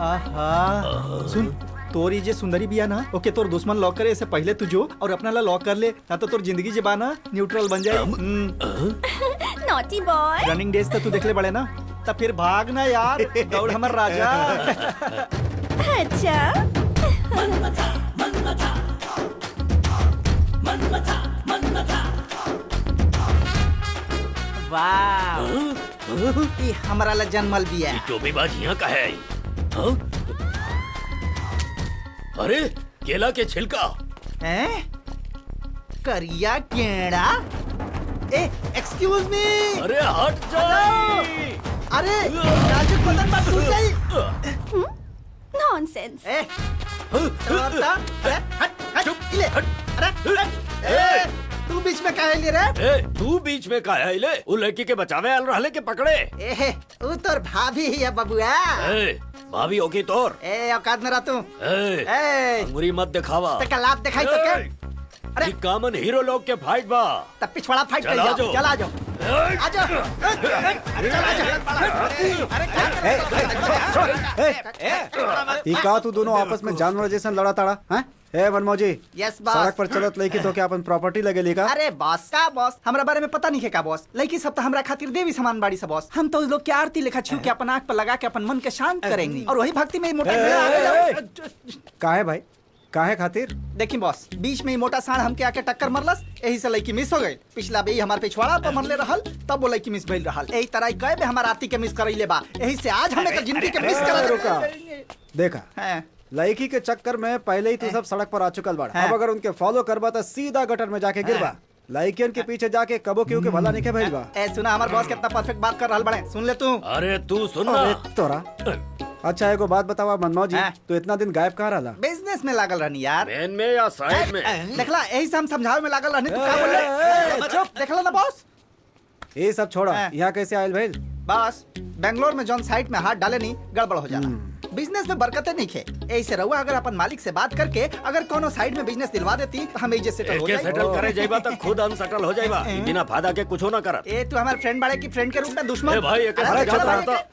आहा, सुन तोरी जे सुंदरी बिया ना, ओके तोर दुश्मन लॉक करे ऐसे पहले तू जो और अपना ला लॉक कर ले, ना तो तोर जिंदगी जे बा ना न्यूट्रल बन जाए। Naughty boy. रनिंग डेज तो तू देखले बड़े ना, तब फिर भाग ना यार, दौड़ हमर राजा। अच्छा वाह, ई हमरा ला जन्मल बिया। टोपीबाज यहाँ का है? हाँ? अरे केला के छिलका। हैं? करिया केड़ा? ए, एक्सक्यूज मी। अरे हट जा। अरे नाजुक बदन पर टूट गई। नॉनसेंस। ए, चुप ले। अरे तू बीच में काहे ले रे? तू बीच में का है ले? वो लड़की के बचावे आल रहले के पकड़े। ए, वो तोर भाभी ही है बबुआ। भाभी होगी तोर। ए, औकात में रह तू। अंगुरी मत दिखावा। ते लात दिखाई तो क्या? अरे कॉमन हीरो लोग के फाइट बा। तब पिछवाड़ा फाइट कर जाओ। चला जाओ। का तू दोनों आपस में जानवर जैसा लड़ा ताड़ा हैं? ए मनमोजी, यस बॉस। सड़क पर चलत लड़की तो क्या अपन प्रॉपर्टी लगेली का? अरे बॉस का बॉस, हमरा बारे में पता नहीं है का बॉस। लड़की सब तो हमरा खातिर देवी समान बाड़ी सब बॉस। हम तो लोग के आरती लेखा छू के अपन आंख पर लगा के अपन मन के शांत करेंगे और वही भक्ति में मोटा काहे भाई, काहे खातिर? देखी बॉस, बीच में ही मोटा सांड हमके आके टक्कर मरलस, यही से लड़की मिस हो गई। पिछला बेई हमार पिछवाड़ा पर मरले रहल, तब वो लड़की मिस भइल रहल। यही तरह कई बे हमार आरती के मिस करइले बा, यही से आज हमें तो जिंदगी के मिस कर रुका। देखा लड़की के चक्कर में पहले ही तू सब सड़क पर आ चुकल बाड़ा। अब अगर उनके फॉलो करबा तो सीधा गटर में जाके गिरबा। लड़कियन के पीछे जाके कबो क्यों के भला नहीं के भइल बा। ए सुना, हमार बॉस कितना परफेक्ट बात कर रहल बड़े, सुन ले तू। अरे तू सुन ना। तोरा अच्छा एगो बात बतावा मनमोजी, तू इतना दिन गायब कहाँ रहला? बिजनेस में लागल रहनी यार। मेन में या साइड में? देखला यही से हम समझावे में लागल रहनी। तू का बोल रहे? चुप, देखला ना बॉस। ये सब छोड़ा, यहाँ कैसे आयल भाई? बस बेंगलोर में जॉन साइट में हाथ डाले नहीं गड़बड़ हो जाला। बिजनेस में बरकतें नहीं खे। ऐसे रहुआ अगर अपन मालिक से बात करके अगर कोनो साइड में बिजनेस दिलवा देती तो हम एजे सेटल हो जाए। सेटल करे जाइबा तो खुद हम सेटल हो जाइबा, बिना फायदा के कुछ ना करत। ए तू हमारे फ्रेंड बाड़े की फ्रेंड के रूप में दुश्मन। ए भाई एक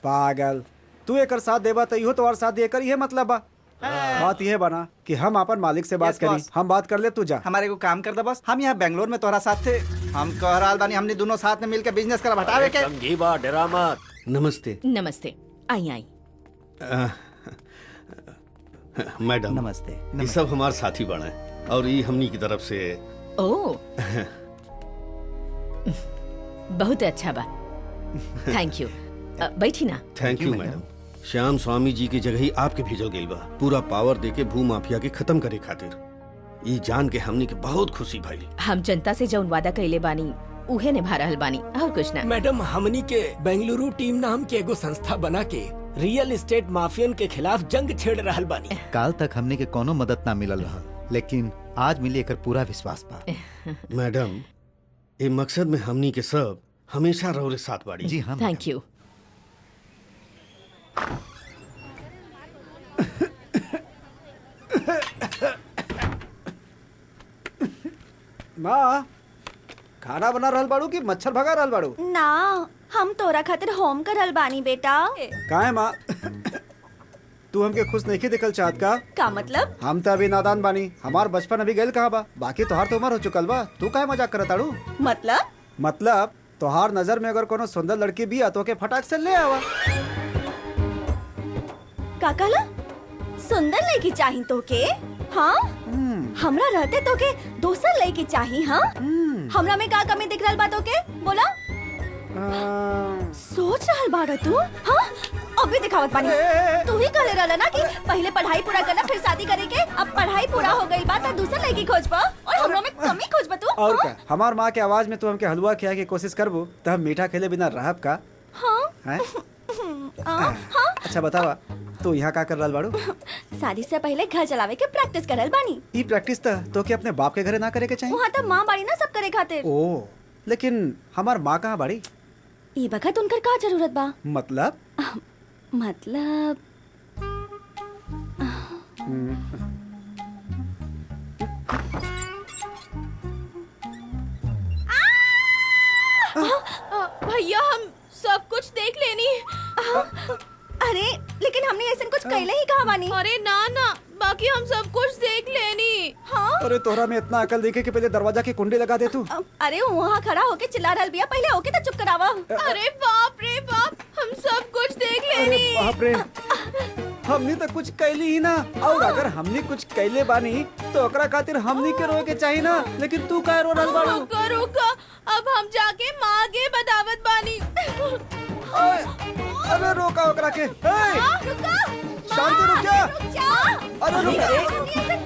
पागल, तू एकर साथ देबा तो इहो तोहर साथ देकर ये मतलब बा। बात यह बना कि हम अपन मालिक से बात करी, हम बात कर ले, तू जा। हमारे को काम कर दे बस, हम यहाँ बेंगलोर में तोहरा साथ थे। हम कह रहा बानी हमने दोनों साथ में मिलकर बिजनेस करा हटावे के। संगीबा डरा मत। नमस्ते। नमस्ते। आई मैडम नमस्ते। ये सब हमारे साथी बड़ा है और ये हमनी की तरफ से। ओ बहुत अच्छा बा, थैंक यू। बैठी ना। Thank you madam. Shyam Swami ji की जगह ही आपके भेजल गई बा, पूरा पावर देके भू माफिया के खत्म करे खातिर। ये जान के हमनी के बहुत खुशी भइल। हम जनता से जौन वादा कइले बानी उहे निभा रहल बानी और कुछ ना। मैडम हमनी के बेंगलुरु टीम नाम के एगो संस्था बना के रियल एस्टेट माफियन के खिलाफ जंग छेड़ रहल बानी। काल तक हमने के कोनो मदद ना मिलल रहा, लेकिन आज मिली एकर पूरा विश्वास बा। मैडम ये मकसद में हमनी के सब हमेशा रौरे साथ बाड़ी। जी हाँ, थैंक यू। माँ खाना बना रहल बाड़ू कि मच्छर भगा रहल बाड़ू? ना, हम तोरा खातिर होम करल बानी बेटा। काहे माँ तू हमके खुश नहीं दिखल चाहत का? का मतलब? हम तो अभी नादान बानी, हमार बचपन अभी गइल कहाँ बा। बाकी तोहार तो उम्र हो चुकल बा, तू काहे मजाक करत आड़ू? मतलब तोहार नजर में अगर कोनो सुंदर लड़की भी आ तो के फटाक से ले आवा। का कहला? सुंदर लड़की चाही तो के हाँ हमरा रहते तो के दोसर लड़की चाही हाँ हमरा में का कमी दिख रहल बा तो के बोला सोच रहल बाड़ा तू हाँ अभी दिखावत बानी तू ही कहले रहला ना कि पहले पढ़ाई पूरा करना फिर शादी करे के अब पढ़ाई पूरा हो गई बात दूसर लड़की खोज पा और हमरा में कमी खोज बा तू और हाँ? का हमार माँ के आवाज में तू हमके हलवा खिया के कोशिश करबू तो हम मीठा खेले बिना रहब का हाँ हैं? हाँ अच्छा बतावा तू यहाँ का कर रहल बाड़ू? शादी से पहले घर चलावे के प्रैक्टिस करल बानी ई प्रैक्टिस तो के अपने बाप के घरे ना करे के चाहिए। वहाँ तो माँ बाड़ी ना सब करे खातिर ओ लेकिन हमार माँ कहाँ बाड़ी? ई बखत उनकर का जरूरत बा मतलब मतलब भैया हम सब कुछ देख लेनी। अरे लेकिन हमने ऐसा कुछ कहले ही कहा बानी अरे ना ना बाकी हम सब कुछ देख लेनी। हाँ अरे तोहरा में इतना अकल देखे कि पहले दरवाजा की कुंडी लगा दे तू। अरे वहाँ खड़ा होके चिल्ला रहल बिया पहले होके तो चुप करावा अरे बाप रे बाप हम सब कुछ देख अरे लेनी। बाप रे हमनी तो कुछ कैली ही ना और अगर हमनी कुछ कैले बानी तो ओकरा खातिर हमनी के रोए के चाहिए ना लेकिन तू काहे रो रहल बाड़ू? रुका रुका अब हम जाके माँ के बतावत बानी। अरे रोका ओकरा के शांति रुक जा। अरे रुक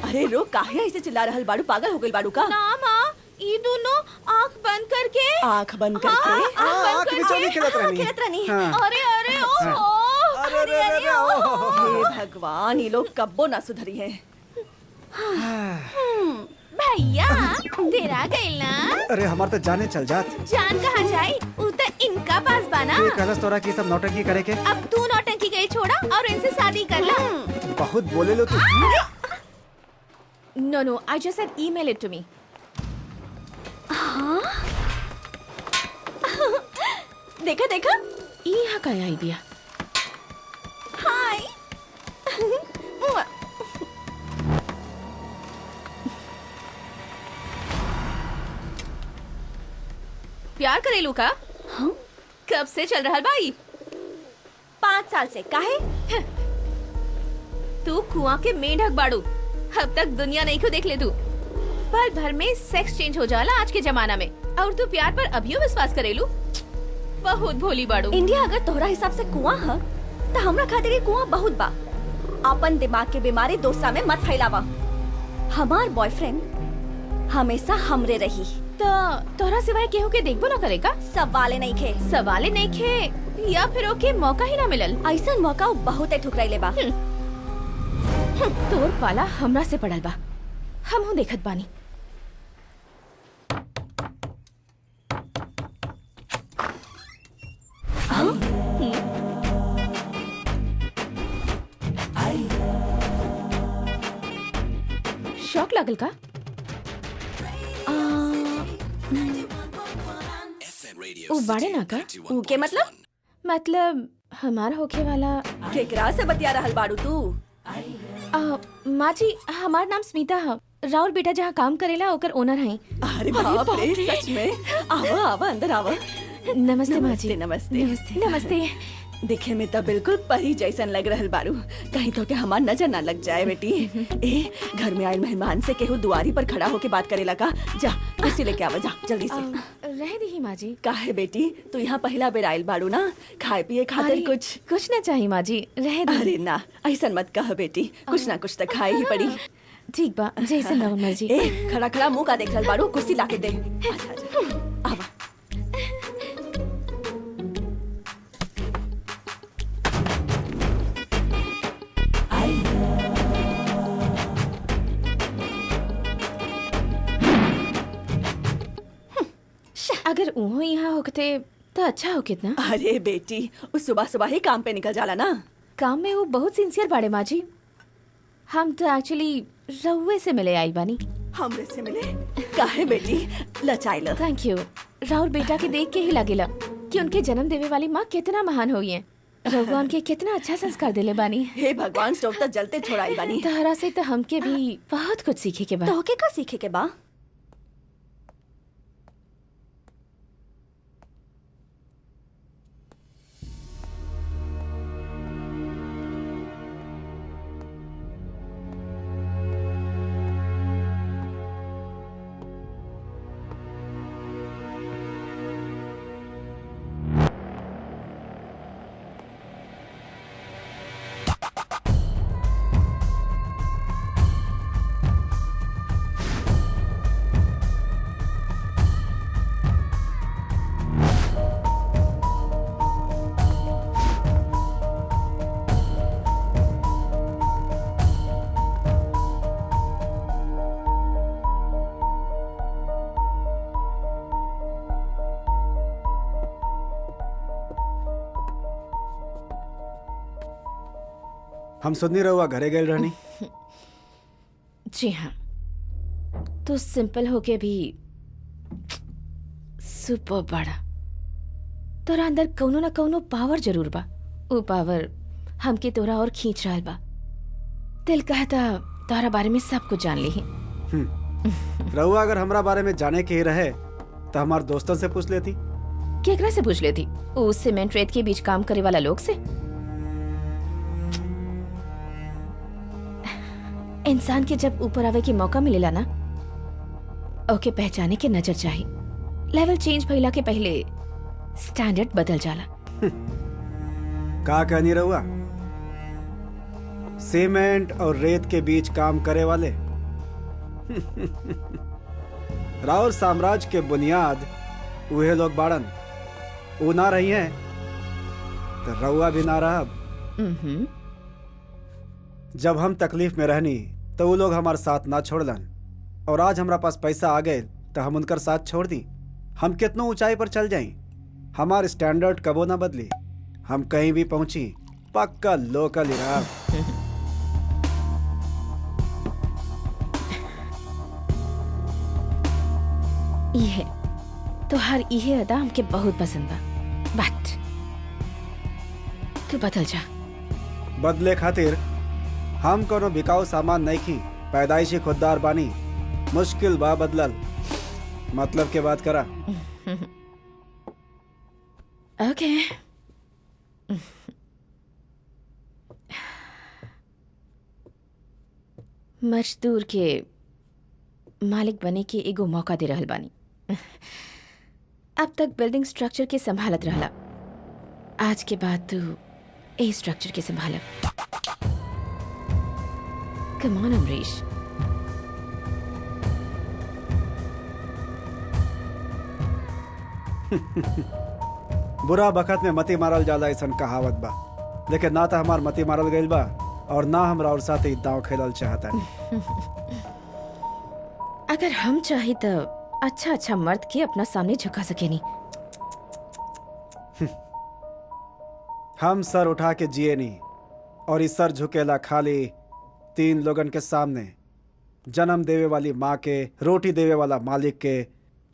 अरे रो काहे ऐसे चिल्ला रहल बाड़ू पागल हो गई बाड़ू का ना माँ ये दोनों आँख बंद करके आँख बंद करके आँख मिचौनी खेलत खेलत रहनी हाँ। अरे अरे ओहो हे भगवान ये लोग कब्बो ना सुधरी है भैया तेरा गइल ना अरे हमार तो जाने चल जात। जान कहाँ जाई उ तो इनका पास बाना। ये कहलस तोरा की सब नौटंकी करे के अब तू नौटंकी गई छोड़ा और इनसे शादी कर ला। बहुत बोले लो तू। No, no, I just said email it to me. देखा देखा यहाँ का आई बिया। हाय प्यार करेलू का? हाँ? कब से चल रहा भाई? 5 साल से काहे तू कुआं के मेंढक बाड़ू अब तक दुनिया नहीं को देख ले तू। पल भर में सेक्स चेंज हो जाला आज के जमाना में और तू प्यार पर अभियो विश्वास करेलू। बहुत भोली बाड़ू। इंडिया अगर तोहरा हिसाब से कुआं है तो हमरा खातिर ये कुआं बहुत बा। अपन दिमाग के बीमारी दोसरा में मत फैलावा। हमार बॉयफ्रेंड हमेशा हमरे रही तो तोहरा सिवाय केहू के देखबो ना करेगा? सवाले नहीं खे सवाले नहीं खे या फिर ओके मौका ही ना मिलल। ऐसा मौका उ बहुत ठुकराइले बा। तोर पाला हमरा से पड़ल बा हमहू देखत बानी। शौक लागल का? उ बाड़े ना का? उ के मतलब हमारा होखे वाला केकरा से बतिया रहल बाड़ू तू? माँ जी हमार नाम स्मिता है। राउर बेटा जहाँ काम करेला ओकर ओनर है। अरे बाप रे सच में आवा आवा अंदर आवा। नमस्ते माँ जी। नमस्ते नमस्ते नमस्ते। देखे में तो बिल्कुल परी जैसन लग रहल बारू कहीं तो के हमार नजर ना लग जाए बेटी। ए घर में आयल मेहमान से केहू दुआरी पर खड़ा होके बात करेला का? जा कुर्सी लेके आवा जा जल्दी से। रह दी माँ जी। काहे बेटी तू यहाँ पहला बेर आयल बारू ना खाए पिए खातिर कुछ ना चाहिए माँ जी रह दी। अरे ना ऐसा मत कह बेटी कुछ ना कुछ तो खाए ही पड़ी। ठीक बा जैसे ना माँ जी। ए खड़ा खड़ा मुंह का देख रहल बारू कुर्सी लाके दे। अच्छा अच्छा आवा। अगर उहो यहाँ होते तो अच्छा हो कितना। अरे बेटी उस सुबह सुबह ही काम पे निकल जाला ना। काम में वो बहुत सिंसियर बाड़े माँ जी। हम तो एक्चुअली रउए से मिले आई बानी। हमरे से मिले काहे बेटी लचाई लो। Thank you. राहुल बेटा के देख के ही लगेला कि उनके जन्म देवे वाली माँ कितना महान हुई है। रउआ उनके कितना अच्छा संस्कार दिले बानी। हे भगवान स्टोव तो जलते छोड़ाई बानी। तहरा से तो हमके भी बहुत कुछ सीखे के बा। तो के का सीखे के बा? हम सुननी रहुआ घरे गए रहनी। जी हाँ, तू सिंपल होके भी सुपर बड़ा। तोरा अंदर कौनो ना कौनो पावर जरूर बा। ऊ पावर हमके तोरा और खींच रहल बा। दिल कहता तोरा बारे में सब कुछ जान ली। रहुआ अगर हमरा बारे में जाने के ही रहे तो हमारे दोस्तों से पूछ लेती। केकरा से पूछ लेती? ऊ सीमेंट रेत के बीच काम करे वाला लोग से। इंसान के जब ऊपर आवे के मौका मिलेला ना, ओके पहचाने के नजर चाहिए। लेवल चेंज भइला के पहले स्टैंडर्ड बदल जाला। का कहनी रहुआ? सीमेंट और रेत के बीच काम करे वाले राउर साम्राज्य के बुनियाद उहे लोग बाड़न। ऊ ना रही हैं तो रहुआ भी ना रहब। जब हम तकलीफ में रहनी तो वो लोग हमारे साथ ना छोड़लन, और आज हमारा पास पैसा आ गए तो हम उनकर साथ छोड़ दी। हम कितनों ऊंचाई पर चल जाएं, हमारे स्टैंडर्ड कबो ना बदली। हम कहीं भी पहुंची पक्का लोकल ही रहा। ये तो हर इहे अदा हमके बहुत पसंद बा। बट तू बदल जा। बदले खातिर हम कोनो बिकाऊ सामान नहीं खी, पैदाइशी खुददार बानी। मुश्किल बा बदलल। मतलब के बात करा। ओके। मजदूर के मालिक बने के एगो मौका दे रहल बानी। अब तक बिल्डिंग स्ट्रक्चर के संभालत रहला, आज के बाद तू ए स्ट्रक्चर के संभालब। Come on Amrish. बुरा बखत में मती मारल जाला ऐसन कहावत बा, लेकिन ना तो हमार मती मारल गइल बा और ना हमरा और साथ दांव खेलल चाहता। अगर हम चाहे तो अच्छा अच्छा मर्द के अपना सामने झुका सकेनी। हम सर उठा के जिए नहीं, और इस सर झुकेला खाली 3 लोगन के सामने। जन्म देवे वाली माँ के, रोटी देवे वाला मालिक के,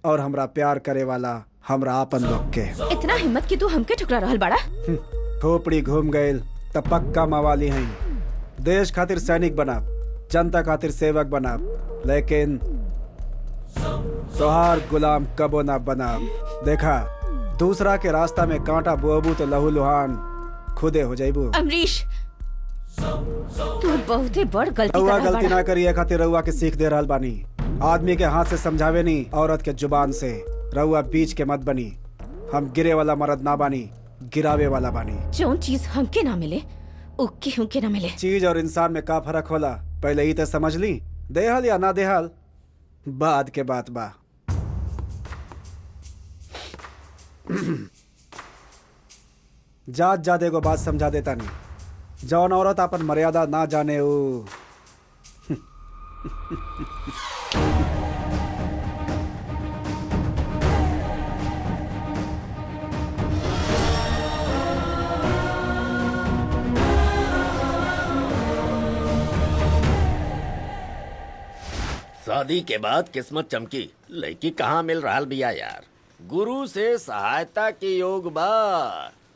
और हमरा प्यार करे वाला हमरा आपन लोग के। इतना हिम्मत कि तू हमके ठुकरा रहल बाड़ा? खोपड़ी घूम गइल त पक्का मवाली हैं। देश खातिर सैनिक बनाब, जनता खातिर सेवक बनाब, लेकिन तोहार गुलाम कबो ना बनाब। देखा, दूसरा के रास्ता में कांटा बोबू तो लहू लुहान खुदे हो जाइबू। अमरीश, तू बहुते बड़ गलती रउआ कर रहल गलती बाड़ा। ना करिए खातिर रउआ के सीख दे रहल बानी। आदमी के हाथ से समझावे नहीं, औरत के जुबान से। रउआ बीच के मत बनी। हम गिरे वाला मर्द ना बानी, गिरावे वाला बानी। जौन चीज हमके ना मिले उके हमके ना मिले। चीज और इंसान में का फर्क होला पहले ही तो समझ ली। देहल या ना देहल बाद के बात बा। जात जात एगो बात समझा देता नहीं। जौन औरत अपन मर्यादा ना जाने ऊ शादी के बाद किस्मत चमकी। लड़की कहाँ मिल रहा बिया यार। गुरु से सहायता के योग बा।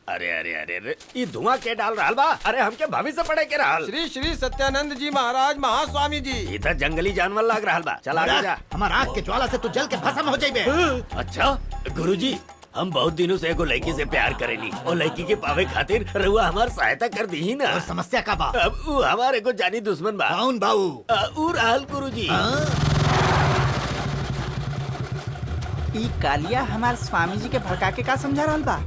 अरे अरे अरे अरे, ये धुआं के डाल रहा बा। अरे हमके भविष्य पढ़े के रहल। श्री श्री सत्यानंद जी महाराज महास्वामी जी। ये तो जंगली जानवर लग रहा बा। चल आगे जा। हमार आग के ज्वाला से तू जल के भस्म हो जाइबे। अच्छा गुरुजी, हम बहुत दिनों से एगो लड़की से प्यार करेली, और लड़की के पावे खातिर रहुआ हमार सहायता कर दी ना। और समस्या का बा? अब ऊ हमारे को जानी दुश्मन बा। कौन बाऊ? ऊ रहल गुरुजी। ई कालिया हमार स्वामी जी के भड़का के का समझा रहल बा?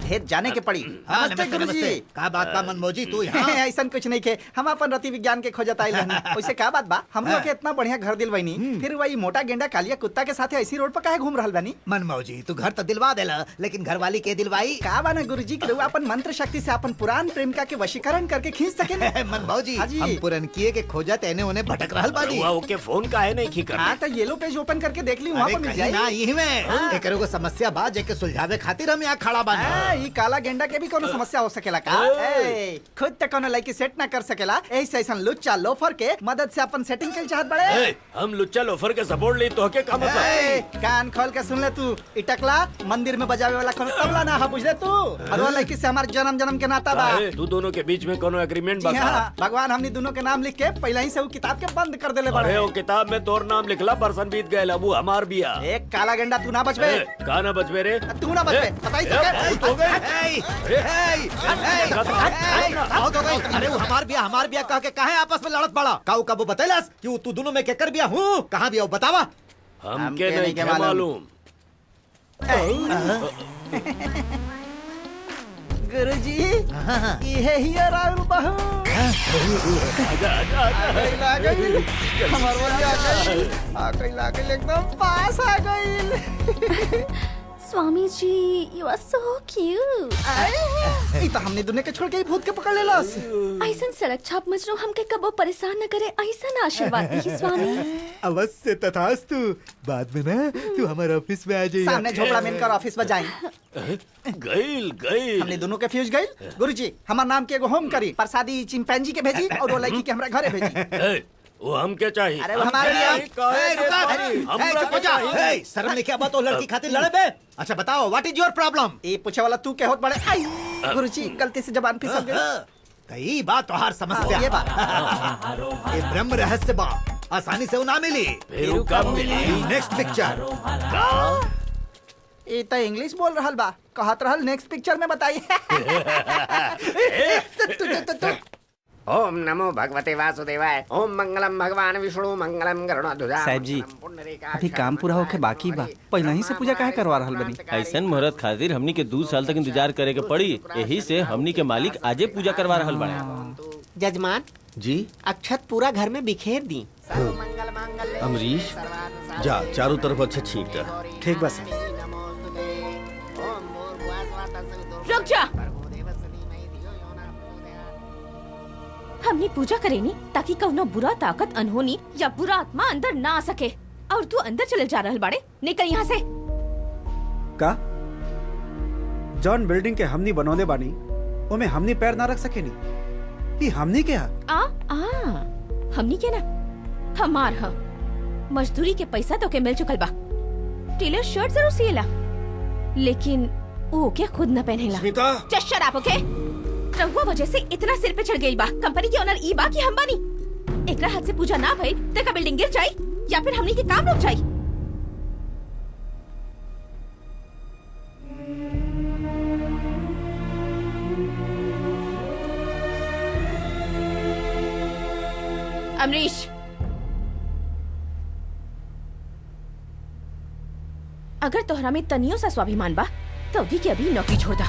ढेर जाने के पड़ी। हाँ, नमस्ते नमस्ते, गुरुजी। नमस्ते। का बात बा मनमोजी, तू यहाँ? ऐसा कुछ नहीं के, हम अपन रति विज्ञान के खोजत आइल हनी। वैसे का बात बा, हम लोग के इतना बढ़िया घर दिलवाइनी, फिर वही मोटा गेंडा कालिया कुत्ता के साथे ऐसी रोड पर काहे घूम रहल बानी? मनमोजी, तू घर तो दिलवा देला, लेकिन घरवाली के दिलवाई? का बा ना गुरुजी के रउआ अपन मंत्र शक्ति से अपन पुरान प्रेमिका के वशीकरण करके खींच सके। मनमोजी, हाँ जी। हम पुरनकिए के खोजत एने ओने भटक रहल बानी। रहुआ ओके फोन काहे नहीं की कर? हाँ तो येलो पेज ओपन करके देख ली, वहाँ अरे पर मिल कहीं ना जाएगी। यही में एकरो को समस्या बा जेके सुलझावे खातिर हम यहाँ खड़ा बानी। ये काला गेंडा के भी कोनो समस्या हो सकेला का? ए, खुद तक कोनो लड़की सेट ना कर सकेला, ऐसे ऐसा लुच्चा लोफर के मदद से अपन सेटिंग के चाहत बड़े। हम लुच्चा लोफर के सपोर्ट ली तो के का मतलब? कान खोल के सुन ले तू, इटकला मंदिर में बजावे वाला कोनो तबला ना है, बुझ ले तू। और वो लड़की से हमारे जन्म जन्म के नाता बा। तू दोनों के बीच में कोनो एग्रीमेंट बा? हाँ, भगवान हमनी दोनों के नाम लिख के पहले ही से वो किताब के बंद कर देले बड़े। अरे वो किताब में तोर नाम लिखला, बरसन बीत गए, अब हमार बिया। एक काला गेंडा तू ना बचबे। का ना बचबे रे? तू ना बचबे, बताई तो अरे वो हमार बिया कह के काहे आपस में लड़त पड़ा? काऊ कबो बतैलस कि तू दोनों में केकर बिया हूँ? कहाँ बिया बतावा? हमके नहीं के मालूम। गुरुजी, ये ही है राहुल बहू। एकदम पास आ गई। Swami ji, you are so cute. ये तो हमने दुनिया के छोड़ के ही भूत के पकड़ लेलस। ऐसन सड़क छाप मजनू हमके कबो परेशान न करे, ऐसा आशीर्वाद दी स्वामी। अवश्य तथास्तु। बाद में ना तू हमारे ऑफिस में आ जाइए। सामने झोपड़ा मिलकर ऑफिस में जाएं। गईल हमने दोनों के फ्यूज गईल। गुरुजी, हमारे नाम के एगो होम करी, प्रसादी चिंपैंजी के भेजी और वो लड़की के हमरा घरे भेजी। वो हम क्या चाहिए? अरे वो हमारे लिए शर्म नहीं क्या बात? तो लड़की खातिर लड़े बे? अच्छा बताओ, व्हाट इज योर प्रॉब्लम? ये पूछे वाला तू क्या होत बड़े? गुरुजी, गलती से जबान फिसल गई। कई बात तो हर समस्या ये बात ये ब्रह्म रहस्य बा, आसानी से वो ना मिली। फिर कब मिली? Next picture. ये तो इंग्लिश बोल रहल बा, कहत रहल नेक्स्ट पिक्चर में बताइए। ओम नमो भगवते वासुदेवाय। ओम मंगलम भगवान विष्णु मंगलम गरुड़ध्वजा। साहब जी, अभी काम पूरा होके बाकी बा, पहले ही से पूजा काहे करवा रहल बनी? ऐसन मुहूर्त खातिर हमनी के 2 साल तक इंतजार करे के पड़ी, यही से हमनी के मालिक आजे पूजा करवा रहल बने। जजमान जी, अक्षत पूरा घर में बिखेर दी। अमरीश, जा चारों तरफ अच्छा छींट जा। ठीक बस। रुक जा। हमने पूजा करेनी ताकि कौनो बुरा ताकत, अनहोनी या बुरा आत्मा अंदर ना आ सके। और तू अंदर चले जा रहल बाड़े, निकल यहाँ से। का जॉन बिल्डिंग के हमनी बनौले बानी, ओमे हमनी पैर ना रख सकेनी। ये हमनी के हमनी के ना, हमार ह। मजदूरी के पैसा तो के मिल चुकल बा। टेलर शर्ट जरूर सिएला, लेकिन वो के खुद न पहनेला। स्मिता, चश्चर आप ओके? रहुआ वजह से इतना सिर पे चढ़ गई बा। कंपनी के ओनर ई बा कि हम बानी। एकरा हाथ से पूजा ना भइल त का बिल्डिंग गिर जाई या फिर हमनी के काम रुक जाई। अमरीश, अगर तोहरा में तनियो सा स्वाभिमान बा तो अभी के अभी नौकरी छोड़ दा।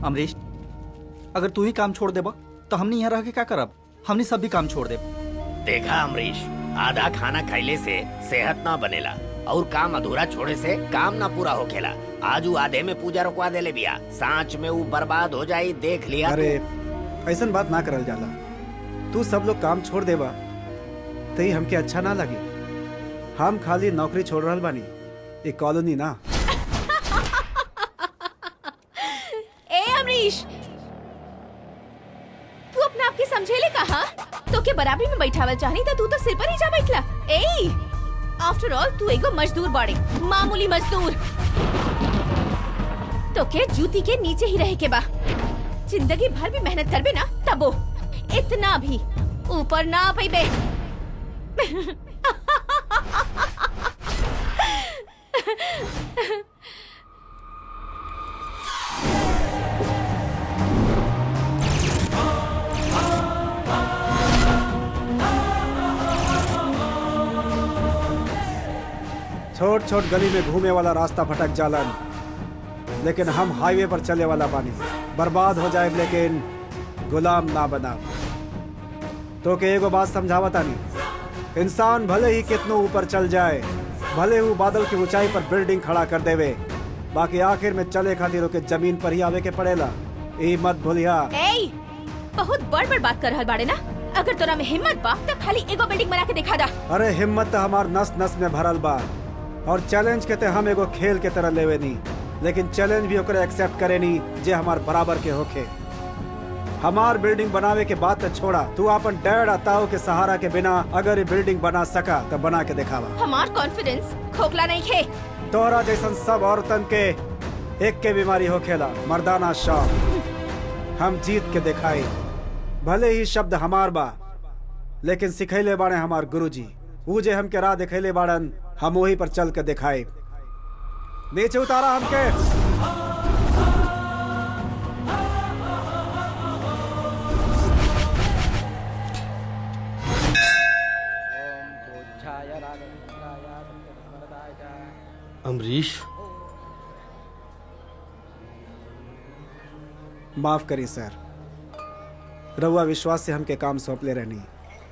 अमरीश, अगर तू ही काम छोड़ देबा तो हमने यहाँ रह के क्या करब? हमने सब भी काम छोड़ देब। देखा अमरीश, आधा खाना खैले से सेहत ना बनेला और काम अधूरा छोड़े से काम ना पूरा होखेला। आज वो आधे में पूजा रुकवा देले बिया, सांच में वो बर्बाद हो जाई, देख लिया। अरे ऐसन बात ना करल जाला। तू सब लोग काम छोड़ देबा तो ही हमके अच्छा ना लगी। हम खाली नौकरी छोड़ रहल बानी, ये कॉलोनी ना। ए अमरीश, तू अपने आप के समझेले कहा? तो के बराबरी में बैठावल चाहनी था, तू तो सिर पर ही जा बैठला। ए, आफ्टर ऑल तू एगो मजदूर बाड़े, मामूली मजदूर। तो के जूती के नीचे ही रहे के बा। जिंदगी भर भी मेहनत करबे ना, तबो इतना भी ऊपर ना पैबे। छोट छोट गली में घूमे वाला रास्ता भटक जालन, लेकिन हम हाईवे पर चले वाला बानी। बर्बाद हो जाए लेकिन गुलाम ना बना। तो के एगो बात समझावता नहीं, इंसान भले ही कितनो ऊपर चल जाए, भले वो बादल की ऊंचाई पर बिल्डिंग खड़ा कर देवे, बाकी आखिर में चले खातिर ओके जमीन पर ही आवे के पड़ेला। ई मत भूलिया। ए, बहुत बड़ बात कर रहल बाड़े ना। अगर तोरा में हिम्मत बा तो खाली एगो बिल्डिंग बना के दिखा दा। अरे हिम्मत तो हमार नस नस में भरल बा और चैलेंज के ते हम एगो खेल के तरह लेवे नी, लेकिन चैलेंज भी ओकरे एक्सेप्ट करे नी जे हमार बराबर के होखे। हमार बिल्डिंग बनावे के बात तो छोड़ा, तू अपन डैड ताऊ के सहारा के बिना अगर ये बिल्डिंग बना सका तो बना के दिखावा। हमार कॉन्फिडेंस खोखला नहीं खे। तोरा जैसन सब औरतन के एक के बीमारी होखेला, मर्दाना शौक। हम जीत के दिखाई। भले ही शब्द हमार बा, लेकिन सिखैले बाड़े हमार गुरुजी। ऊ जे हमके राह दिखैले बाड़न, हम वही पर चल के दिखाई। नीचे उतारा हमके। अमरीश, माफ करी सर, रउआ विश्वास से हमके काम सौंपले रहनी,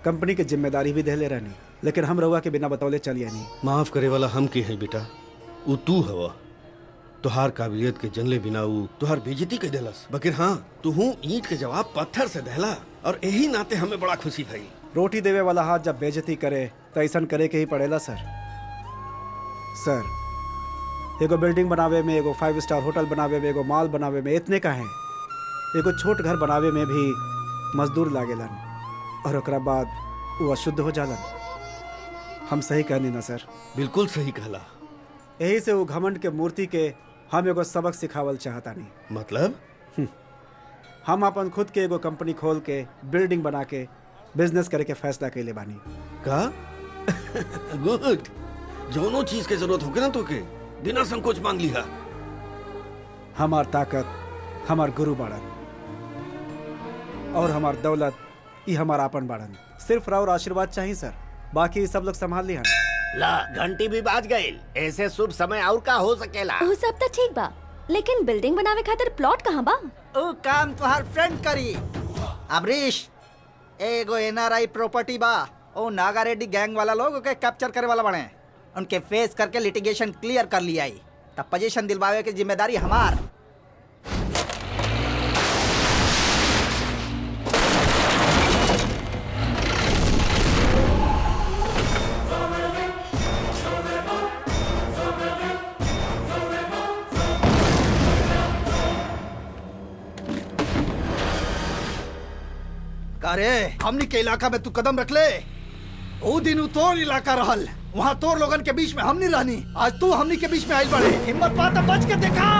कंपनी के जिम्मेदारी भी देले रहनी, लेकिन हम रउआ के बिना बतौले चलिए नहीं। माफ करे वाला हम के हैं बेटा, ऊ तू हवा। तुहार काबिलियत के जनले बिना ऊ तुहार बेइज्जती कर देलस। बकिर हाँ, तू ईंट के जवाब पत्थर से देला और यही नाते हमें बड़ा खुशी भई। रोटी देवे वाला हाथ जब बेइज्जती करे तो ऐसा करे के ही पड़ेला सर। सर, एगो बिल्डिंग बनावे में, एगो 5 स्टार होटल बनावे में, एगो मॉल बनावे में इतने का है, एगो छोट घर बनावे में भी मजदूर लागेलन और ओकरा बाद वो अशुद्ध हो जालन। हम सही कहनी ना सर? बिल्कुल सही कहला। यही से वो घमंड के मूर्ति के हम एगो सबक सिखावल चाहता नहीं। मतलब? हम अपन खुद के एगो कंपनी खोल के बिल्डिंग बना के बिजनेस करे के फैसला कैले बानी। का? गुड। जोनो चीज के जरूरत होके ना तो के बिना संकोच मांग लिया। हमार ताकत हमार गुरु बाड़न और हमार दौलत ये हमार आपन बाड़न। सिर्फ राउर आशीर्वाद चाहिए सर, बाकी सब लोग संभाल लिया। ला, घंटी भी बाज गई। ऐसे शुभ समय और का हो सकेला? वो सब तो ठीक बा, लेकिन बिल्डिंग बनावे खातिर प्लॉट कहाँ बा? ओ काम तुहार फ्रेंड करी। अमरीश, एगो एनआरआई प्रॉपर्टी बा, ओ नागा रेड्डी गैंग वाला लोग ओके कैप्चर करे वाला बने। उनके फेस करके लिटिगेशन क्लियर कर लिया आई, तब पोजीशन दिलवावे की जिम्मेदारी हमार। अरे हमनी के इलाका में तू कदम रख ले। वो दिन उ तोर इलाका रहल, वहाँ तोर लोगन के बीच में हम नहीं रहनी। आज तू हमनी के बीच में आइल बड़े। हिम्मत पाता बच के देखा।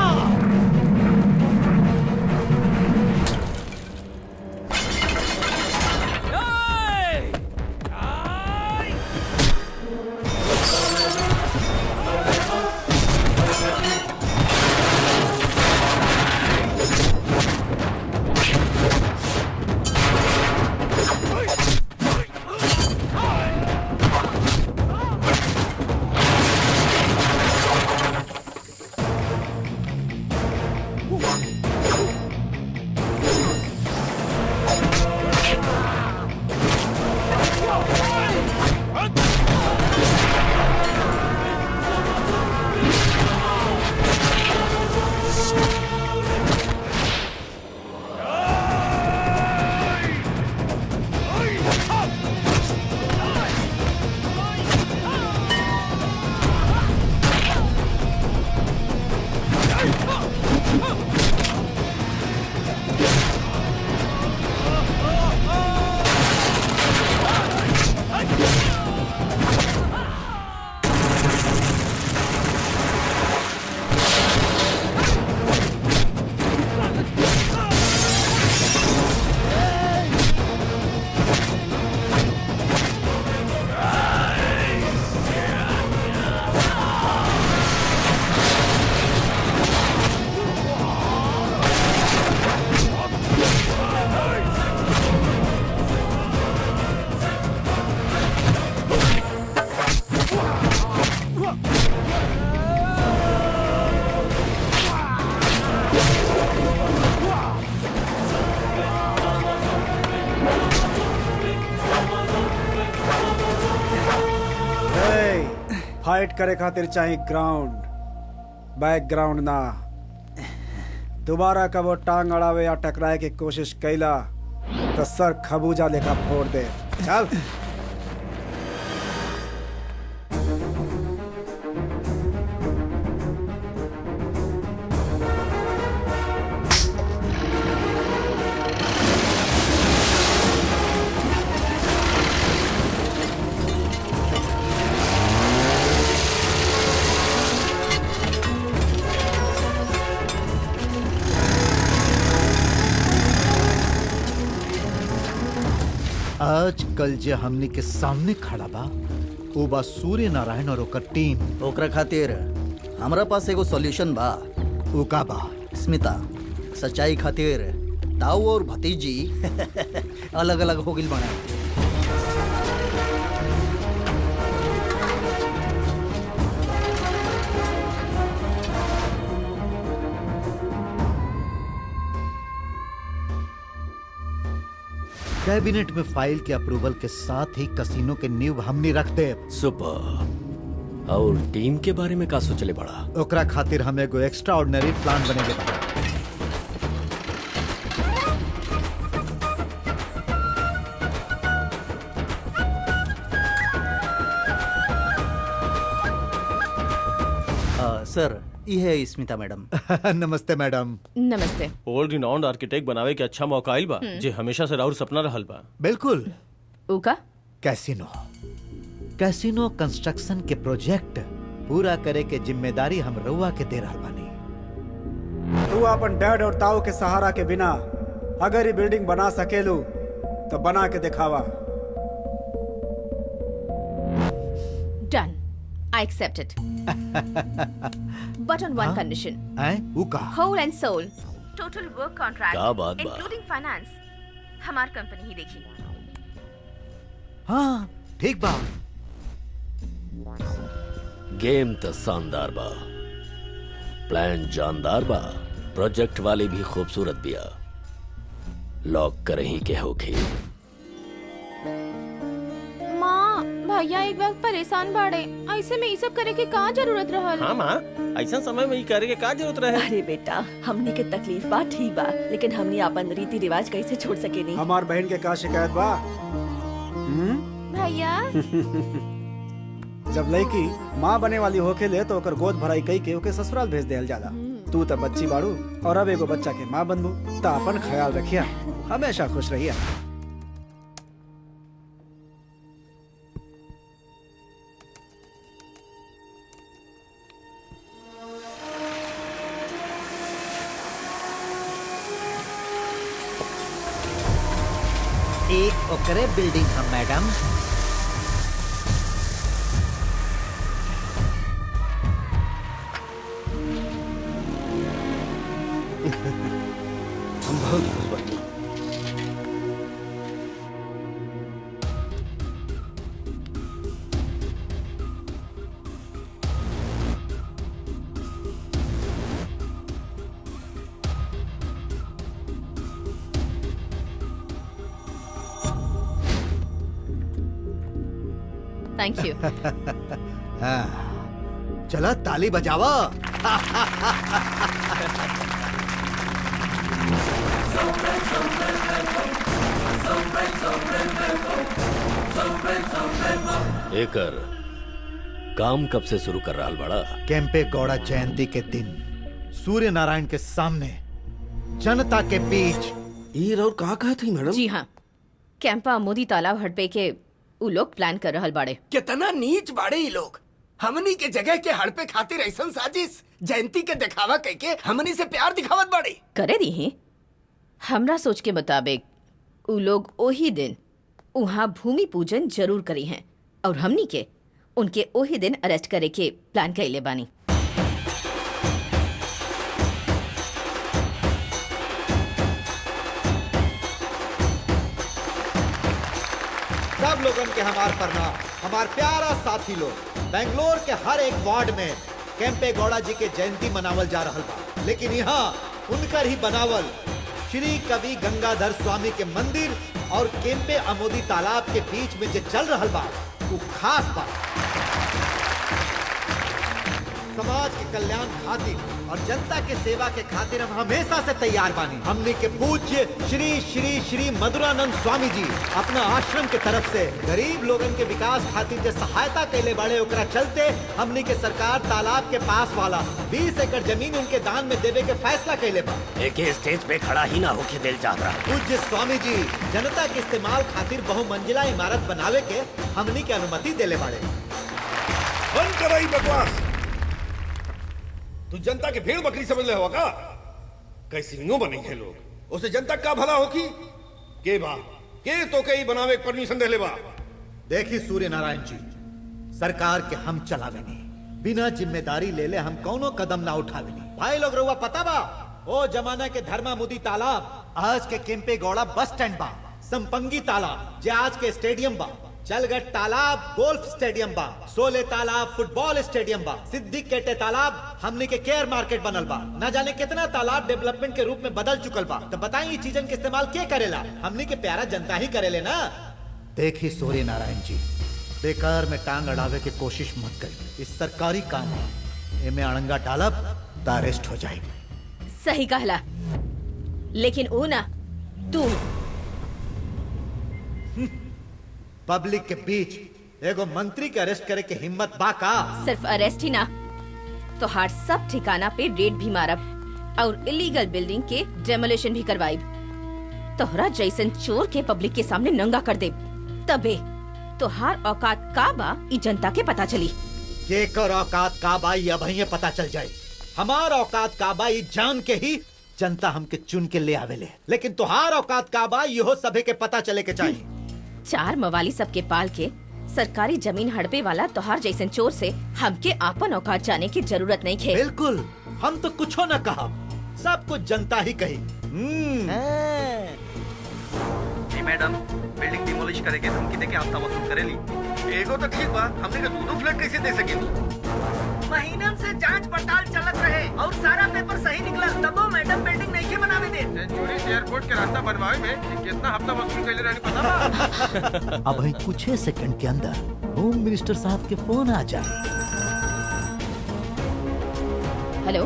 फाइट करे खातिर चाहिए ग्राउंड, बैकग्राउंड ना। दोबारा कबो टांग अड़ावे या टकराए की कोशिश कैला तो सर खबूजा लेखा फोड़ दे। चल। आज कल जे हमनी के सामने खड़ा बा वो बा सूर्य नारायण और ओकर टीम। ओकरा खातिर हमरा पास एगो सॉल्यूशन बा। वो का बा? स्मिता, सच्चाई खातिर ताऊ और भतीजी अलग अलग हो गिल बने। कैबिनेट में फाइल के अप्रूवल के साथ ही कसिनो के नींव हमनी रख दे। सुपर। और टीम के बारे में का सोचले बड़ा? ओकरा खातिर हम एगो एक्स्ट्रा ऑर्डिनरी प्लान बनेले बा। सर, ये है स्मिता मैडम। नमस्ते मैडम। नमस्ते। ओल्ड रिनाउंड आर्किटेक्ट बनावे के अच्छा मौका आइल बा जे हमेशा से राउर सपना रहल बा। बिल्कुल। उका कैसीनो कैसीनो कंस्ट्रक्शन के प्रोजेक्ट पूरा करे के जिम्मेदारी हम रउआ के दे रहल बानी। तू अपन डैड और ताऊ के सहारा के बिना अगर ये बिल्डिंग बना सकेलू तो बना के दिखावा। डन, I accept it. But on one condition. उका Whole and soul. Total work contract. क्या बात बा? Including finance. हमार कंपनी ही देखी। हाँ ठीक बा। गेम तो शानदार बा, प्लान जानदार बा, प्रोजेक्ट वाली भी खूबसूरत बिया। लॉक करही के होखे। माँ, भैया एक वक्त परेशान बाड़े, ऐसे में ये सब करे के का जरूरत रहल? हाँ माँ, ऐसा समय में ये करे के का जरूरत रहे? अरे बेटा, हमनी के तकलीफ बा ठीक बा, लेकिन हमनी अपन रीति रिवाज कैसे छोड़ सके नहीं। हमार बहन के का शिकायत बा? भैया जब लड़की माँ बने वाली होके ले तो ओकर गोद भराई कई के ओके ससुराल भेज देल जाला। तू तो बच्ची बाड़ू और अब एगो बच्चा के माँ बनबू, तो अपन ख्याल रखिया, हमेशा खुश रहिया। एक ओकरे बिल्डिंग हम मैडम। हम बहुत खुश बानी। Thank you. चला ताली बजावा। एकर काम कब से शुरू कर रहा बड़ा? केम्पे गौड़ा जयंती के दिन सूर्य नारायण के सामने जनता के बीच। ये और का कहा थी मैडम? जी हाँ, कैंपा मोदी तालाब हड़पे के उ लोग प्लान कर रहल बाड़े। कितना नीच बाड़े ये लोग। हमनी के जगह के हड़पे खातिर ऐसा साजिश जयंती के दिखावा कह के हमनी से प्यार दिखावत बाड़े। करे दी ही हमरा सोच के मुताबिक उ लोग ओही दिन वहाँ भूमि पूजन जरूर करी हैं और हमनी के उनके ओही दिन अरेस्ट करे के प्लान कैले बानी। सब लोगन के हमार प्रणाम। हमार प्यारा साथी लोग, बेंगलोर के हर एक वार्ड में केम्पे गौड़ा जी के जयंती मनावल जा रहल बा, लेकिन यहाँ उनकर ही बनावल श्री कवि गंगाधर स्वामी के मंदिर और केम्पे आमोदी तालाब के बीच में जो चल रहल बा वो खास बा। समाज के कल्याण खातिर और जनता के सेवा के खातिर हम हमेशा से तैयार बानी। हमने के पूज्य श्री श्री श्री मधुरानंद स्वामी जी अपना आश्रम के तरफ से गरीब लोगन के विकास खातिर जो सहायता कैले बड़े ओकरा चलते हमने के सरकार तालाब के पास वाला 20 एकड़ जमीन उनके दान में देवे के फैसला कैले बा। एक स्टेज पे खड़ा ही ना होके दिल चाह रहा। पूज्य स्वामी जी जनता के इस्तेमाल खातिर बहुमंजिला इमारत बनावे के हमने के अनुमति देले बाड़े। बंद कराई बकवास। तू जनता के भेड़ बकरी समझ ले हुआ का? कैसी नो बने हैं लोग, उसे जनता का भला होगी के बा के तो कई बनावे परमिशन दे ले बा। देखी सूर्य नारायण जी, सरकार के हम चलावे नहीं, बिना जिम्मेदारी ले ले हम कौनो कदम ना उठावे नहीं। भाई लोग रहुआ पता बा ओ जमाना के धर्मा मुदी तालाब आज के केम्पे गौड़ा बस स्टैंड बा, संपंगी तालाब जे आज के स्टेडियम बा, चलगट तालाब गोल्फ स्टेडियम बा, सोले तालाब फुटबॉल स्टेडियम बा, सिद्दीक केटे तालाब हमने के केयर मार्केट बनल बा। न जाने कितना तालाब डेवलपमेंट के रूप में बदल चुकल बा। तो बताइए चीजन के इस्तेमाल के करेला? हमने के प्यारा जनता ही करेले ना। देखी सूर्य नारायण जी, बेकार में टांग अड़ावे की कोशिश मत करी। इस सरकारी काम में एमे अड़ंगा डालब तो अरेस्ट हो जाएगी। सही कहला, लेकिन वो ना तू पब्लिक के बीच एगो मंत्री के अरेस्ट करे के हिम्मत बा का? सिर्फ अरेस्ट ही ना, तो हर सब ठिकाना पे रेड भी मारब और इलीगल बिल्डिंग के डेमोलिशन भी करवाइब। तोहरा जैसन चोर के पब्लिक के सामने नंगा कर दे, तबे तो हर औकात का बा ई जनता के पता चली। केकर औकात का बा ये अभी पता चल जाए। हमार औकात का बा ई जान के ही जनता हमके चुन के ले आवेले, लेकिन तुहार औकात का बा इहो सभे के पता चले के चाहिए। 4 मवाली सबके पाल के सरकारी जमीन हड़पे वाला तोहार जैसन चोर से हमके आपन औकात जाने की जरूरत नहीं है। बिल्कुल, हम तो कुछो न कहा, सब कुछ जनता ही कही। जी मैडम, बिल्डिंग डिमोलिश करे के धमकी देके हफ्ता वसूल करेली। एगो तो ठीक बा, हमने के दो फ्लैट कैसे दे सकेली? महीनन से जांच पड़ताल चलत रहे और सारा पेपर सही निकला, तबो मैडम बिल्डिंग नहीं के बनावे दे। सेंचुरी से एयरपोर्ट के रास्ता बनवावे में कितना हफ्ता वसूल कैले रहनी पता बा? अब ही कुछ सेकंड के अंदर होम मिनिस्टर साहब के फोन आ जाए। हेलो,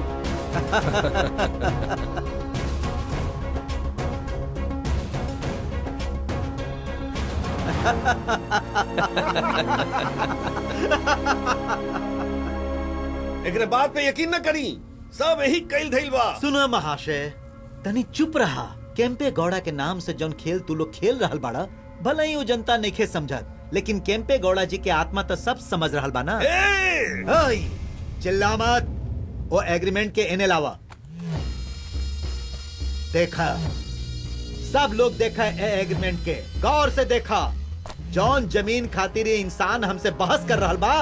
एकरे बात पे यकीन न करी, सब यही कैल धइल बा। सुनो महाशय, तनी चुप रहा। केम्पे गौड़ा के नाम से जौन खेल तू लोग खेल रहल बाड़ा, भले ही वो जनता नहीं समझत, लेकिन केम्पे गौड़ा जी के आत्मा तो सब समझ रहल बा ना। ओए, चिल्ला मत। वो एग्रीमेंट के इने लावा। देखा, सब लोग देखा एग्रीमेंट के, गौर से देखा। जौन जमीन खातिर ये इंसान हमसे बहस कर रहल बा,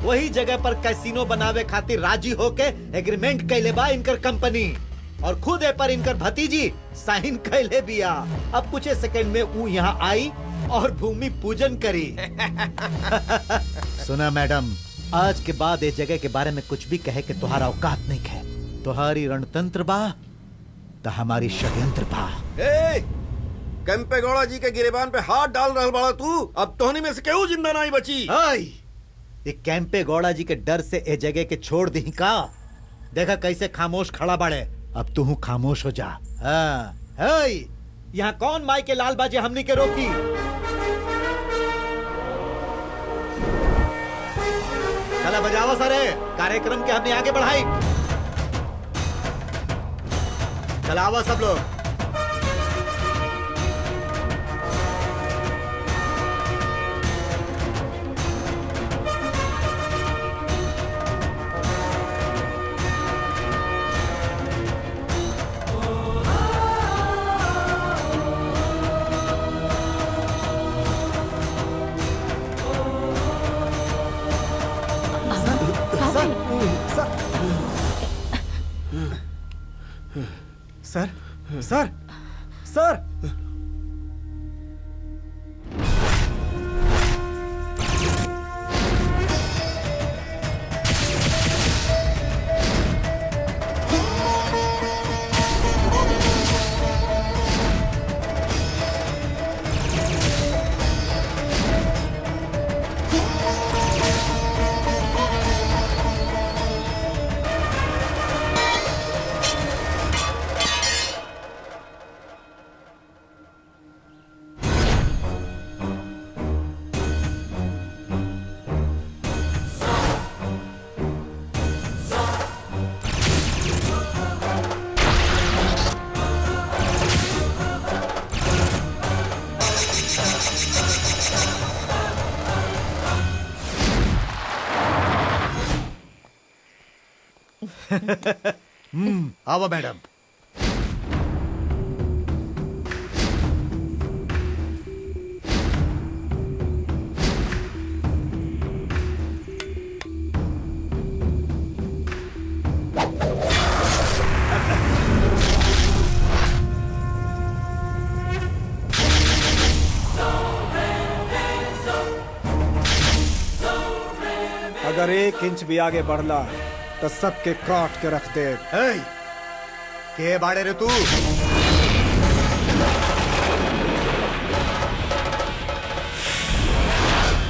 वही जगह पर कैसीनो बनावे खातिर राजी होके एग्रीमेंट कैले बा इनकर कंपनी, और खुद ए पर इनकर भतीजी साइन कैले बिया। अब कुछ सेकंड में वो यहाँ आई और भूमि पूजन करी। सुना मैडम, आज के बाद इस जगह के बारे में कुछ भी कहे के तुम्हारा औकात नहीं है। तुम्हारी रणतंत्र बा तो हमारी षड्यंत्र बा। केम्पे गौड़ा जी के गिरेबान पे हाथ डाल रहा बड़ा तू, अब तोहनी में से केहू जिंदा नहीं बची। ये केम्पे गौड़ा जी के डर से ए जगह के छोड़ दी का? देखा कैसे खामोश खड़ा बाड़े। अब तू खामोश हो जा। यहाँ कौन माई के लाल बाजे हमनी के रोकी? चला बजावा सारे, कार्यक्रम के हमने आगे बढ़ाई। चलावा सब लोग। सर, सर, सर, आओ मैडम। अगर 1 इंच भी आगे बढ़ला तो सबके काट के रख दे। ए, के बाड़े रे तू?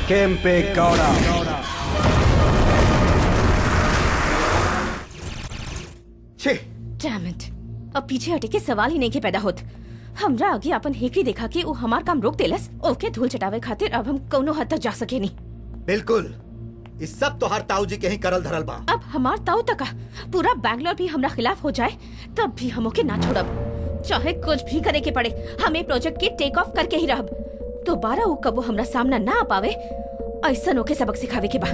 केम्पे गौड़ा। छे, डैम इट, अब पीछे हटे के सवाल ही नहीं के पैदा होत। हमरा आगे अपन हेकड़ी देखा के वो हमार काम रोक देलस। ओके धूल चटावे खातिर अब हम कौनो हद तक जा सके नहीं। बिल्कुल, इस सब तो हर ताऊ जी के ही करल धरल बा। अब हमार ताऊ तका पूरा बैंगलोर भी हमरा खिलाफ हो जाए तब भी हम ओके ना छोड़ब। चाहे कुछ भी करे के पड़े, हमें प्रोजेक्ट के टेक ऑफ करके ही रहब। दोबारा वो कबो हमरा सामना ना आ पावे, ऐसा ओके सबक सिखावे के बा।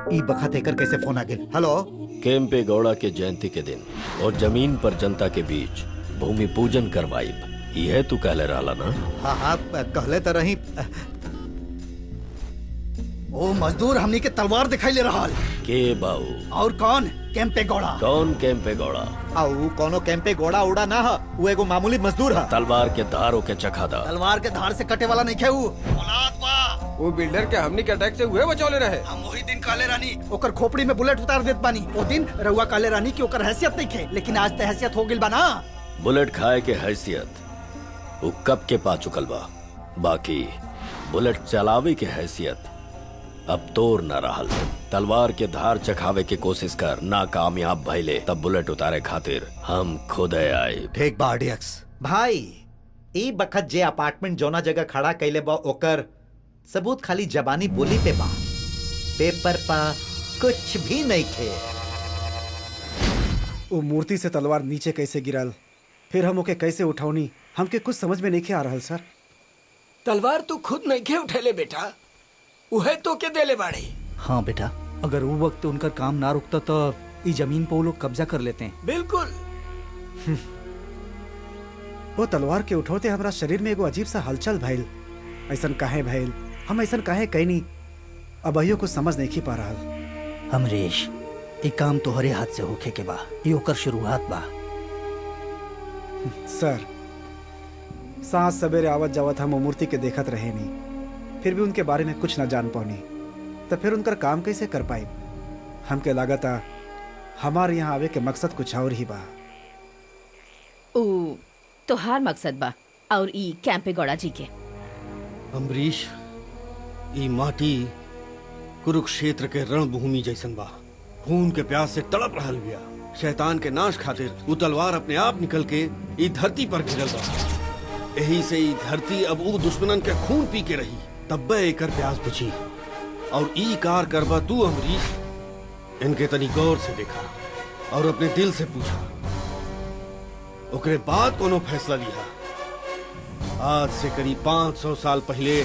ई बखत एकर कैसे फोन आ गेल? हेलो, केम्पे गौड़ा के जयंती के दिन और जमीन पर जनता के बीच भूमि पूजन करवाइब, यह तू कहले रहला ना? हाँ हाँ, कहले तो रही। ओ मजदूर हमनी के तलवार दिखाई ले रहा। के बाऊ? और कौन? केम्पे गौड़ा। कौन केम्पे गौड़ा? आऊ कोनो केम्पे गोड़ा उड़ा ना है, वो एगो मामूली मजदूर है। तलवार के धारों के चखा दा। तलवार के धार से कटे वाला नहीं खे ऊ। औलाद बा। वो बिल्डर के हमनी के अटैक से हुए बचौले रहे। हम वही दिन काले रानी ओकर खोपड़ी में बुलेट उतार देत बानी। ओ दिन रउआ काले रानी की ओकर हैसियत नहीं खे, लेकिन आज तो हैसियत हो गिल बा ना। बुलेट खाए के हैसियत वो कब के पा चुकल बा, बाकी बुलेट चलावे के हैसियत अब तोर न रहल। तलवार के धार चखावे के कोशिश कर, नाकामयाब भइले तब बुलेट उतारे खातिर हम खुद आए। ठीक बा डियक्स भाई, ई बखत जे अपार्टमेंट जोना जगह खड़ा कैले बा ओकर सबूत खाली जबानी बोली पे बा, पेपर पा कुछ भी नहीं थे। वो मूर्ति से तलवार नीचे कैसे गिरल, फिर हम ओके कैसे उठौनी, हमके कुछ समझ में नहीं आ रहल सर। तलवार तू खुद नहीं खे उठेले बेटा, उहे तो के देले बाड़े। हाँ बेटा, अगर वो वक्त उनका काम ना रुकता तो इस जमीन पर वो लोग कब्जा कर लेते हैं। बिल्कुल। वो तलवार के उठौते हमारा शरीर में एगो अजीब सा हलचल भइल। ऐसन काहे भइल, हम ऐसन काहे कहनी, अब अहियो कुछ समझ नहीं पा रहल। अमरीश, ये काम तोहरे हाथ से होखे के बा, ये ओकर शुरुआत बा। सर, सांस सवेरे आवत जावत हम वो मूर्ति के देखत रहे नहीं, फिर भी उनके बारे में कुछ न जान पानी, तो फिर उनका काम कैसे कर पाई। हमके लागता हमारे यहाँ आवे के मकसद कुछ और ही बा। ओ तोहार मकसद बा और ई केम्पे गौड़ा जी के। अम्बरीश, ई माटी कुरुक्षेत्र के रणभूमि जैसन बा, खून के प्यास से तड़प रहल बिया। शैतान के नाश खातिर वो तलवार अपने आप निकल के ई धरती पर गिरल बा। यही से ई धरती अब वो दुश्मनन के खून पी के रही, तब्बे एकर प्यास बुझी। और ई कार करबा तू अम्बरीश, इनके तनी गौर से देखा और अपने दिल से पूछा, ओकरे बाद कोनो फैसला लिया। आज से करीब 500 साल पहले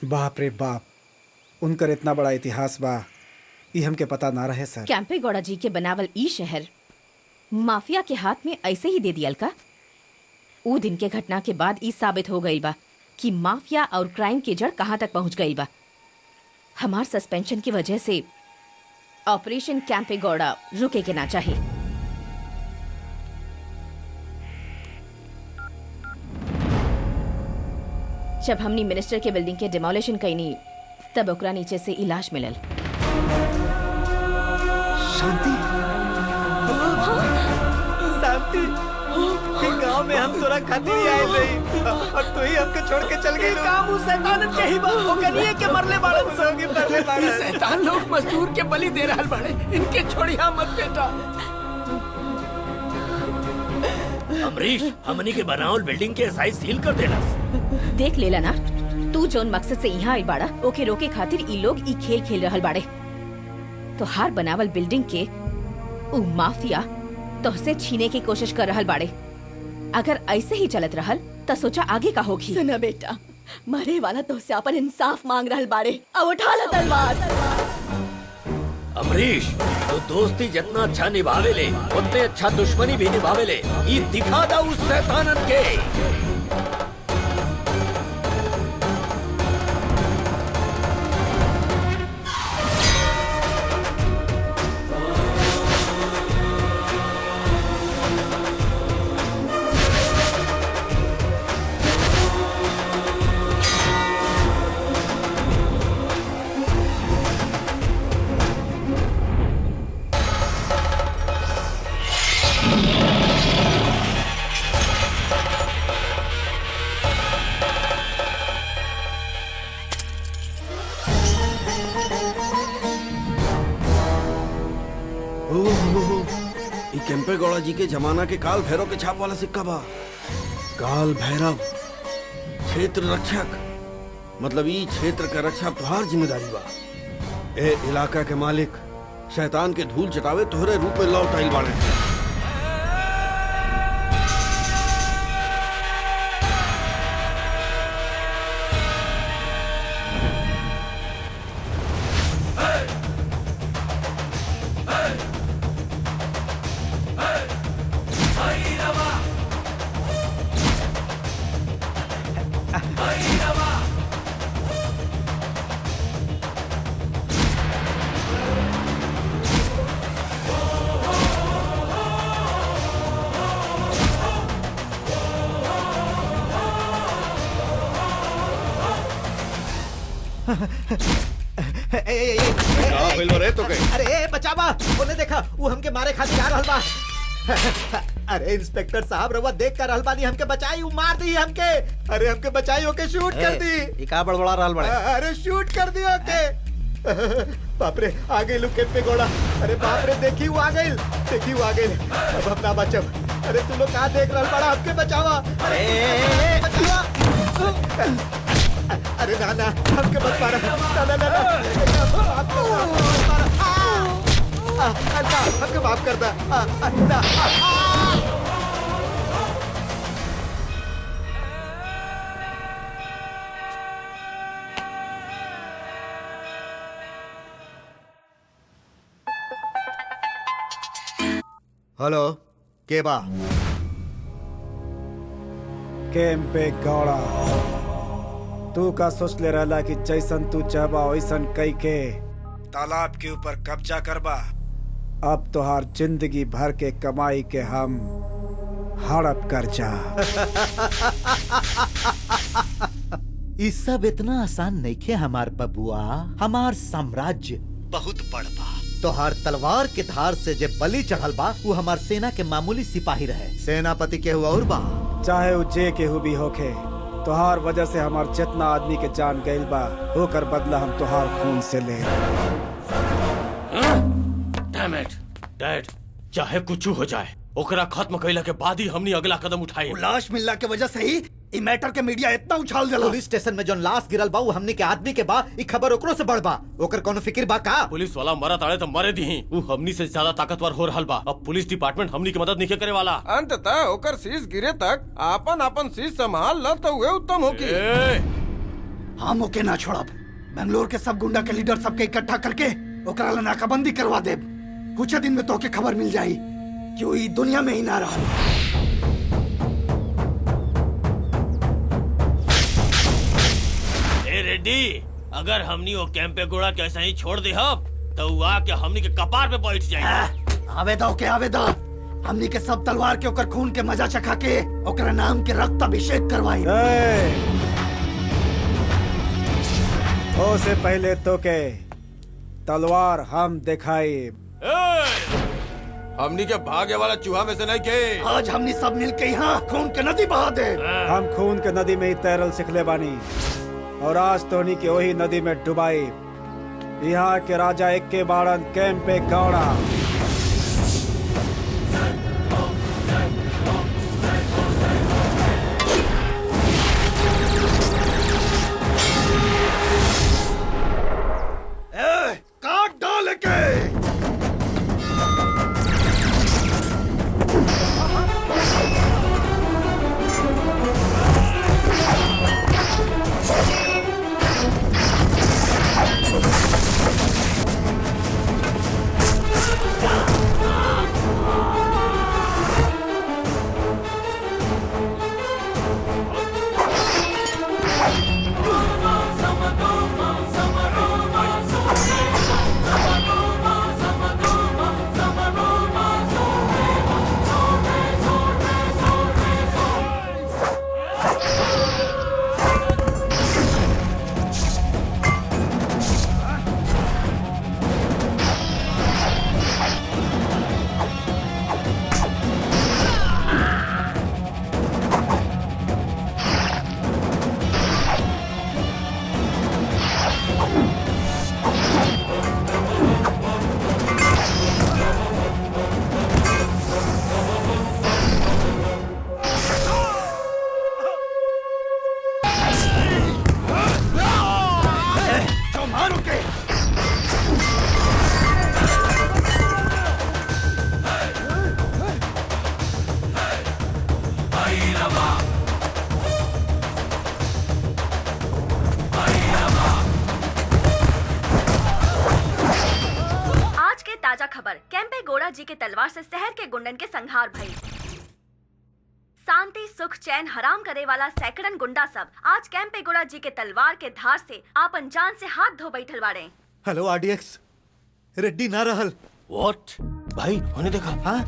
बाप रे बाप, उनकर इतना बड़ा इतिहास बा, ये हमके पता ना रहे सर। केम्पे गौड़ा जी के बनावल ई शहर माफिया के हाथ में ऐसे ही दे दियल का? ऊ दिन के घटना के बाद ई साबित हो गई बा कि माफिया और क्राइम की जड़ कहाँ तक पहुँच गई बा। हमार सस्पेंशन की वजह से ऑपरेशन केम्पे गौड़ा रुके के ना चाहिए। जब हमनी मिनिस्टर के बिल्डिंग के डिमोलिशन कईनी तब ओकरा नीचे से इलाज मिलल। शांति, शांति, गांव में हम तोरा खातिर ही आए नहीं और तू ही हमके छोड़ के चल गई। काम उस शैतान के ही बा, ओकरिए के मरले बाड़न सोगी मरले बाड़न। शैतान लोग मजदूर के बलि दे रहल बाड़े, इनके छोड़िया मत बेटा। अमरीश हमनी के बनावल बिल्डिंग के साइज सील कर देना। देख लेला ना, तू जौन मकसद से यहाँ आइल बाड़ा ओके रोके खातिर ई लोग ई खेल खेल रहल बाड़े। तो हार बनावल बिल्डिंग के उ माफिया तोहसे छीने की कोशिश कर रहल बाड़े। अगर ऐसे ही चलत रहल तो सोचा आगे का होगी। सुना बेटा, मरे वाला तो से अपन इंसाफ मांग रहल बाड़े। अब उठा ला तलवार। अमरीश तो दोस्ती जितना अच्छा निभावे ले उतने अच्छा दुश्मनी भी निभावे ले। ये दिखा दा उस शैतानन के। केम्पे गौड़ा जी के जमाना के काल भैरव के छाप वाला सिक्का बा। काल भैरव क्षेत्र रक्षक, मतलब ई क्षेत्र का रक्षा तुहार जिम्मेदारी बा। ए इलाका के मालिक शैतान के धूल चटावे तोहरे रूप में लौट आइल बाड़े। अरे ए बचावा, ओने देखा वो हमके मारे खातिर आ रहल बा। अरे इंस्पेक्टर साहब रवा देख कर रहल बानी, हमके बचाई, वो मार दी हमके। अरे हमके बचाई, ओके शूट कर दी। ये का बड़बड़ा रहल बड़े? अरे शूट कर दी ओके। बाप रे आ गई लुक पे गोड़ा। अरे बाप रे देखी वो आ गई, देखी वो आ गई। अब हम ना बचब। अरे तू लोग कहाँ देख रहल बड़ा, हमके बचावा। अरे बचावा। अरे ना ना हमके मत मारा। ना ना ना हमके माफ कर दा। हेलो के बा? केम्पे गौड़ा, तू का सोच ले रहा कि जैसन तू चाहबा वैसन कई के तालाब के ऊपर कब्जा करबा। अब तोहार जिंदगी भर के कमाई के हम हड़प कर जा। ये सब इतना आसान नहीं खे हमार बबुआ। हमार साम्राज्य बहुत बड़ बा। तोहार तलवार के धार से जे बलि चढ़ल बा वो हमार सेना के मामूली सिपाही रहे। सेनापति के हुआ और बा, चाहे वो जे केहू भी होखे, तोहार वजह से हमार जितना आदमी के जान गइल बा होकर बदला हम तोहार खून से ले। Damn it, Dad, चाहे कुछ हो जाए ओकरा खत्म कइला के बाद ही हमनी अगला कदम उठाई। लाश मिलला के वजह से ही ई मैटर के मीडिया इतना उछाल देला। पुलिस स्टेशन में जोन लाश गिरल बा वो हमनी के आदमी के बा। ई खबर ओकरो से बढ़ बा। ओकर कोनो फिक्र बा का? पुलिस वाला मरा ताड़े तो मरे दी। वो हमनी से ज्यादा ताकतवर हो रहल बा। अब पुलिस डिपार्टमेंट हमनी की मदद नहीं करे वाला। अंततः ओकर शीश गिरे तक आपन शीश संभाल ल तो हुए उत्तम होगी। हम ओके ना छोड़ब। बेंगलोर के सब गुंडा के लीडर सबके इकट्ठा करके ओकरा ला नाकाबंदी करवा देब। कुछ दिन में तोके खबर मिल जाई कि वो ई दुनिया में ही ना रहा। रेड्डी, अगर हमनी वो कैंपे गोड़ा के ऐसा ही छोड़ दे हम तो वो आके हमनी के कपार पे बैठ जाए। आवेदा ओके आवेदा, हमनी के सब तलवार के ओकर खून के मजा चखा के ओकरा नाम के रक्त अभिषेक करवाई। ओ से पहले तो के तलवार हम दिखाई। हमनी के भागे वाला चूहा में से नहीं के। आज हमनी सब मिल के यहाँ खून के नदी बहा दे। हम खून के नदी में ही तैरल सिखले बानी और आज तोहनी के वही नदी में डुबाई। यहाँ के राजा एक के बाड़न केम्पे गौड़ा। के तलवार से शहर के गुंडन के संहार भई। शांति सुख चैन हराम करे वाला सैकड़न गुंडा सब आज कैंपेगौड़ा जी के तलवार के धार से आपन जान से हाथ धो बैठल बाड़े। हेलो आरडीएक्स, रेड्डी ना रहल। व्हाट भाई होने देखा? हाँ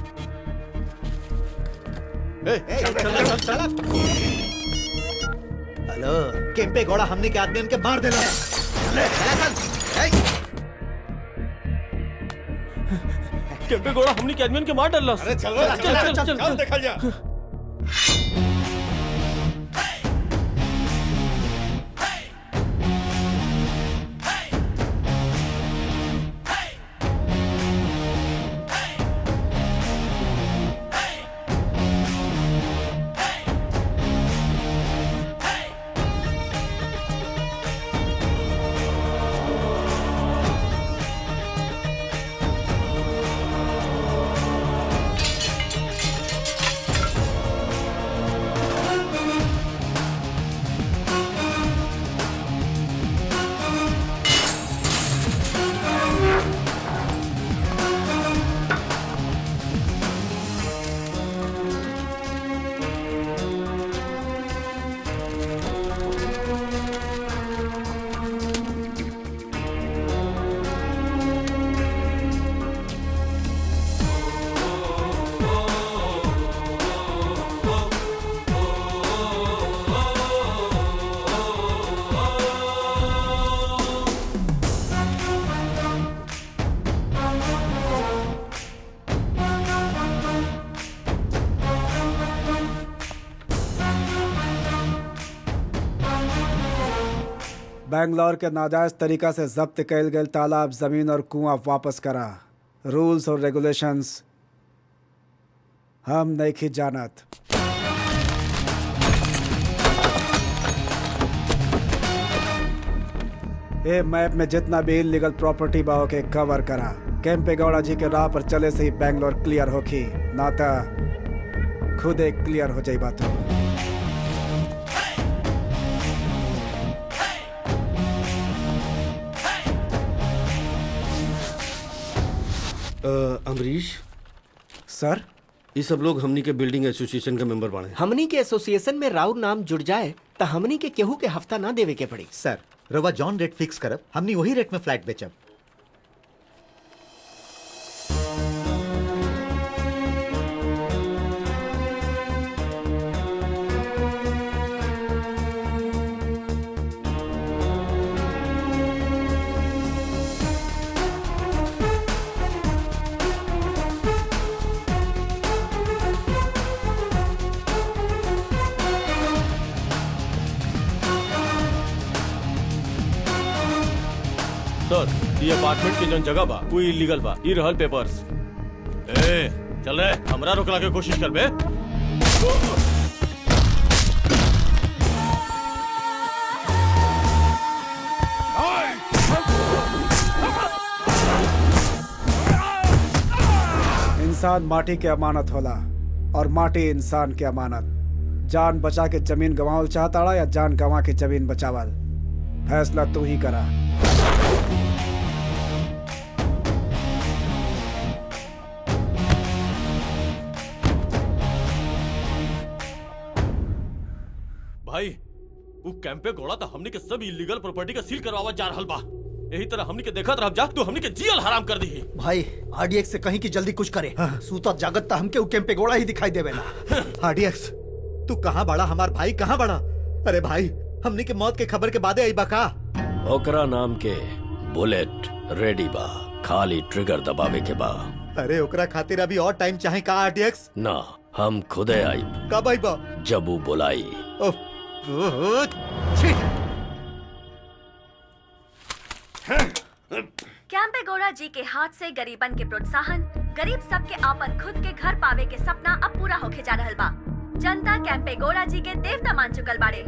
चल। हेलो, केम्पेगौड़ा हमने के आदमी उनके मार देला। केम्पेगौड़ा हमनी के आदमी के मार डालला। अरे चल देखा जा। बैंगलोर के नाजायज तरीका से जब्त कैल गए तालाब, जमीन और कुआं वापस करा। रूल्स और रेगुलेशंस हम नहीं जानत। ए मैप में जितना भी इलीगल प्रॉपर्टी बा के कवर करा। केम्पेगौड़ा जी के राह पर चले से ही बैंगलोर क्लियर होखी, ना तो खुद एक क्लियर हो जाई बात। अमरीश सर, ये सब लोग हमनी के बिल्डिंग एसोसिएशन के मेंबर बने। हमनी के एसोसिएशन में राउर नाम जुड़ जाए तो हमनी के केहू के हफ्ता ना देवे के पड़ी। सर, रवा जॉन रेट फिक्स करब, हमनी वही रेट में फ्लैट बेचब। सर, ये अपार्टमेंट के जौन जगह बा वो इलीगल बा। ये रहल पेपर्स। ए चल रे, हमरा रोकला के कोशिश कर बे। इंसान माटी के अमानत होला और माटी इंसान के अमानत। जान बचा के जमीन गंवावल चाहताड़ा या जान गंवा के जमीन बचावल, फैसला तू ही करा। भाई वो कैंपेगौड़ा तो हमनी के सब इलीगल प्रॉपर्टी का सील करवावा जा रहल बा। यही तरह हमनी के देखत रह जा तो हमनी के जियल हराम कर दी। भाई आरडीएक्स से कहीं की जल्दी कुछ करे। सूता जागत ता हमके उ केम्पेगौड़ा ही दिखाई देवे ना। आरडीएक्स, तू कहाँ बड़ा? हमार भाई कहाँ बड़ा? अरे भाई, हमनी के मौत के खबर के बादे आई बा का? ओकरा नाम के बुलेट रेडी बा, खाली ट्रिगर दबावे के बा। अरे ओकरा खातिर अभी और टाइम चाहे का आरडीएक्स? ना, हम खुदे आई। कब आई बा? जब वो बुलाई। कैंपेगौड़ा जी के हाथ से गरीबन के प्रोत्साहन, गरीब सबके आपन खुद के घर पावे के सपना अब पूरा होके जा रहल बा। जनता कैंपेगौड़ा जी के देवता मान चुकल बाड़े।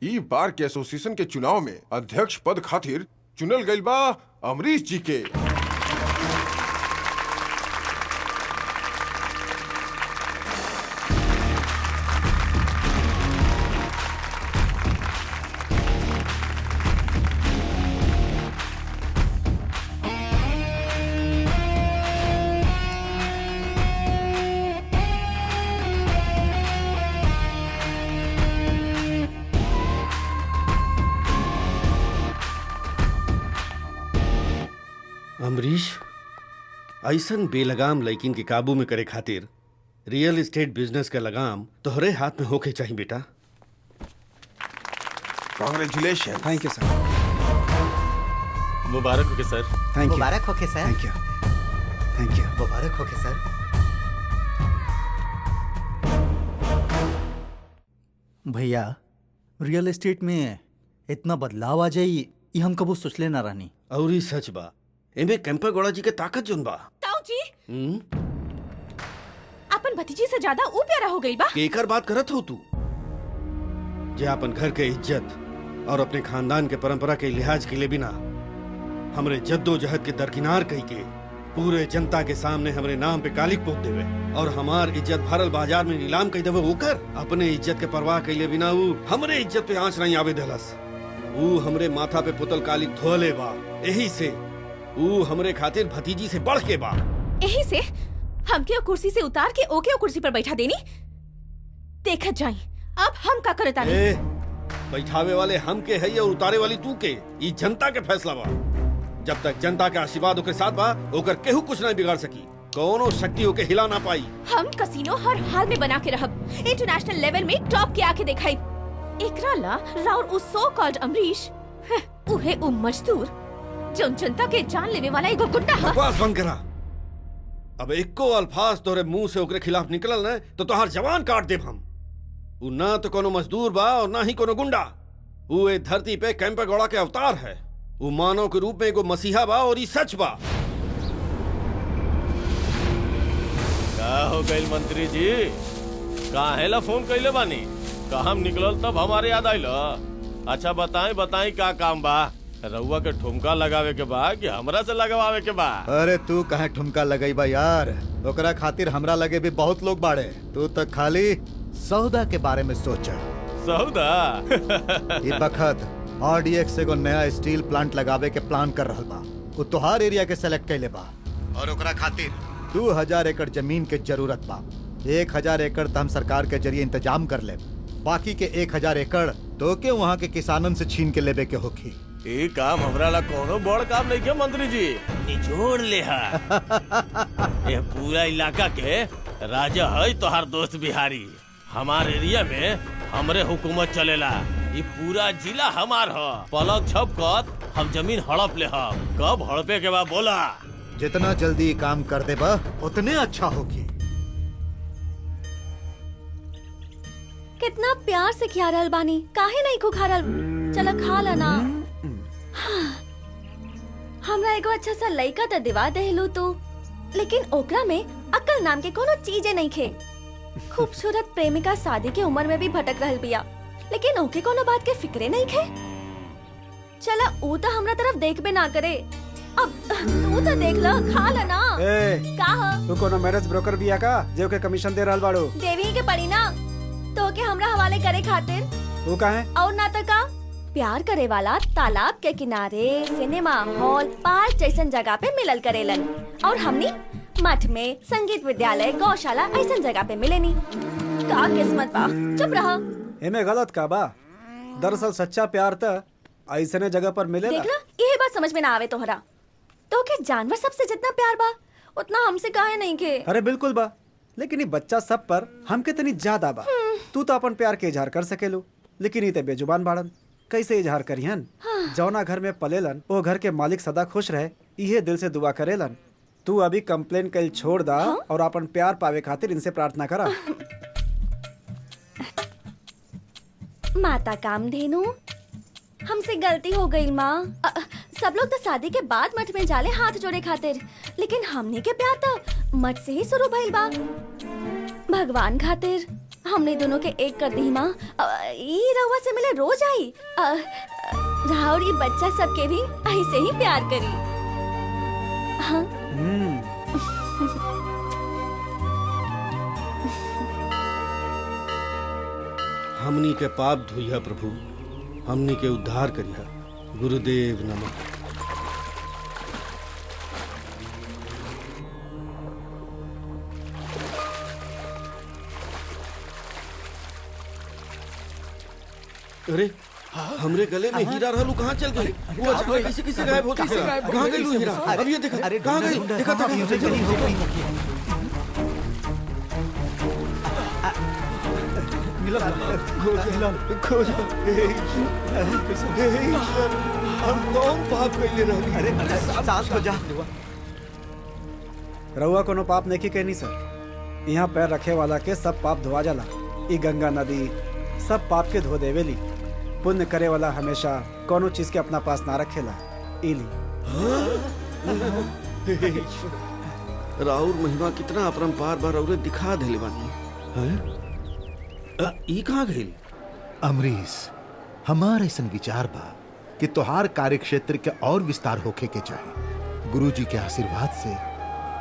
ई बार के एसोसिएशन के चुनाव में अध्यक्ष पद खातिर चुनल गइल बा अमरीश जी के। अमरीश, ऐसन बेलगाम लड़किन के काबू में करे खातिर रियल एस्टेट बिजनेस का लगाम तोहरे हाथ में होके चाहिए बेटा। कांग्रेचुलेशन। Thank you sir. मुबारक हो के सर। Thank you. मुबारक हो के सर। Thank you. Thank you. मुबारक हो के सर। भैया, रियल एस्टेट में इतना बदलाव आ जाई ये हम कबू सोचले ना रहनी। और ही सच बा, एमे केम्पेगौड़ा जी के ताकत जोन बा। ताऊ जी हम्म? अपन भतीजी से ज्यादा ऊ प्यारा हो गई बा। केकर बात करत हो तू? जे अपन घर के इज्जत और अपने खानदान के परंपरा के लिहाज के लिए बिना हमरे जद्दोजहद के दरकिनार कही के पूरे जनता के सामने हमरे नाम पे कालिक पोत देवे और हमार इज्जत भरल बाजार में नीलाम कही देवे, होकर अपने इज्जत के परवाह कैले बिना ऊ हमरे इज्जत पे आंच नहीं आवे देलस। ऊ हमरे माथा पे पुतल कालिक धोले बा, यही से ऊ हमरे खातिर भतीजी से बढ़ के बा। यही से हमके ओ कुर्सी से उतार के ओके ओ कुर्सी पर बैठा देनी। देखत जाई अब हम का करता नहीं। ए, बैठावे वाले हम के है और उतारे वाली तू के, ई जनता के फैसला बा। जब तक जनता के आशीर्वाद ओके साथ बा, ओकर केहू कुछ नहीं बिगाड़ सकी, कोनो शक्ति ओके हिला ना पाई। हम कसिनो हर हाल में बना के रहब, इंटरनेशनल लेवल में टॉप के आके दिखाई। एकरा ला राउर उ सो कॉल्ड अमरीश उहे उ मजदूर जो जनता के जान लेवे वाला एगो गुंडा है। बकवास बंद करा। अब एको अल्फाज तोरे मुंह से ओकरे खिलाफ निकलल न तो तोहार जवान काट देब हम। उ ना तो कोनो मजदूर बा और ना ही कोनो गुंडा। उ ए धरती पे केम्पेगौड़ा के अवतार है। उ मानव के रूप में एगो मसीहा बा और ई सच बा। का हो गइल मंत्री जी? काहेला फोन कइले बानी? का हम निकलल तब हमारे याद आइल? अच्छा बताई का काम बा? रउआ के ठुमका लगावे के बा कि हमरा से लगवावे के बा? अरे तू कहे ठुमका लगई बा यार, ओकरा खातिर हमरा लगे भी बहुत लोग बाड़े। तू तो खाली सौदा के बारे में सोचा। सौदा? ये बखत RDX एगो नया स्टील प्लांट लगावे के प्लान कर रहल बा। वो तोहार एरिया के सेलेक्ट कैले बा और ओकरा खातिर 2000 एकड़ जमीन के जरूरत बा। 1000 एकड़ तो हम सरकार के जरिए इंतजाम कर ले, बाकी के 1000 एकड़ तो के वहाँ के किसानन से छीन के लेबे के होखी। ये काम हमरा ला कोनो बड़ काम नहीं के मंत्री जी, निचोड़ ले हा। ये पूरा इलाका के राजा है तोहार दोस्त बिहारी। हमार एरिया में हमरे हुकूमत चलेला। ये पूरा जिला हमार ह। पलक झपकत हम जमीन हड़प ले हा। कब हड़पे के बाद बोला? जितना जल्दी काम कर दे बा उतने अच्छा होगी। कितना प्यार से खिया रहल बानी, काहे नहीं को खा रहल? चलो खा ला ना। हमरा एगो अच्छा सा लड़का तो दिवा देहलू तू, लेकिन ओकरा में अक्ल नाम के कोनो चीजें नहीं खे। खूबसूरत प्रेमिका शादी के उम्र में भी भटक रहल बिया, लेकिन ओके कोनो बात के फिक्रे नहीं खे। चला ऊ तो हमरा तरफ देख बे ना करे। अब तू तो देख ला, खा ला ना। ए, का ह? तू कोनो मैरिज ब्रोकर बिया का जे के कमीशन दे रहल बाड़ू? देवी के पड़ी ना तो के हमरा हवाले करे खातिर। तू काहे? और ना तो का प्यार करे वाला तालाब के किनारे, सिनेमा हॉल, पार्क जैसन जगह पे मिलल करेलन, और हमनी मठ में, संगीत विद्यालय, गौशाला ऐसन जगह पे मिलेनी। का किस्मत बा। चुप रहा। एमे गलत का बा? दरअसल सच्चा प्यार तो ऐसने जगह पर मिलेला। देख ला, यही बात समझ में ना आवे तोहरा। तो के जानवर सबसे जितना प्यार बा उतना हमसे काहे नहीं के? अरे बिल्कुल बा, लेकिन ये बच्चा सब पर हम कितनी ज्यादा बा। तू तो अपन प्यार के इजहार कर सकेलू, लेकिन ये बेजुबान बाड़न, कैसे इजहार करिहन? जौना घर में पलेलन वो घर के मालिक सदा खुश रहे, इहे दिल से दुआ करेलन। तू अभी कंप्लेन कल छोड़ दा और अपन प्यार पावे खातिर इनसे प्रार्थना करा। माता कामधेनु, हमसे गलती हो गई माँ। सब लोग तो शादी के बाद मठ में जाले हाथ जोड़े खातिर, लेकिन हमने के प्यार तो मठ से ही शुरू भइल बा। भगवान खातिर हमने दोनों के एक कर दी माँ। ई रउआ से मिले रोज आई। राहुल ये बच्चा सबके भी ऐसे ही प्यार करी। हाँ? हमनी के पाप धुइया प्रभु, हमनी के उद्धार करिया। गुरुदेव नमः। अरे हमरे गले में हीरा रहलू कहाँ चल गई? वो अचानक किसी किसी गायब हो चुका है। कहाँ गई लू हीरा? अब ये देखा, कहाँ गई? देखा था हम कौन पाप कैले रहनी? अरे साथ हो जा। रउआ कोनो पाप नहीं की कहनी सर। यहाँ पैर रखे वाला के सब पाप धोआ जाला। ई गंगा नदी सब पाप के धो देवेली। पुण्य करे वाला हमेशा कोनो चीज के अपना पास ना रखेला। इली राउर महिमा कितना अपरंपार बार और दिखा देले बानी। हैं? ई कहाँ गई? अमरीश, हमार ऐसा विचार बा कि तोहार कार्य क्षेत्र के और विस्तार होखे के चाहे। गुरुजी के आशीर्वाद से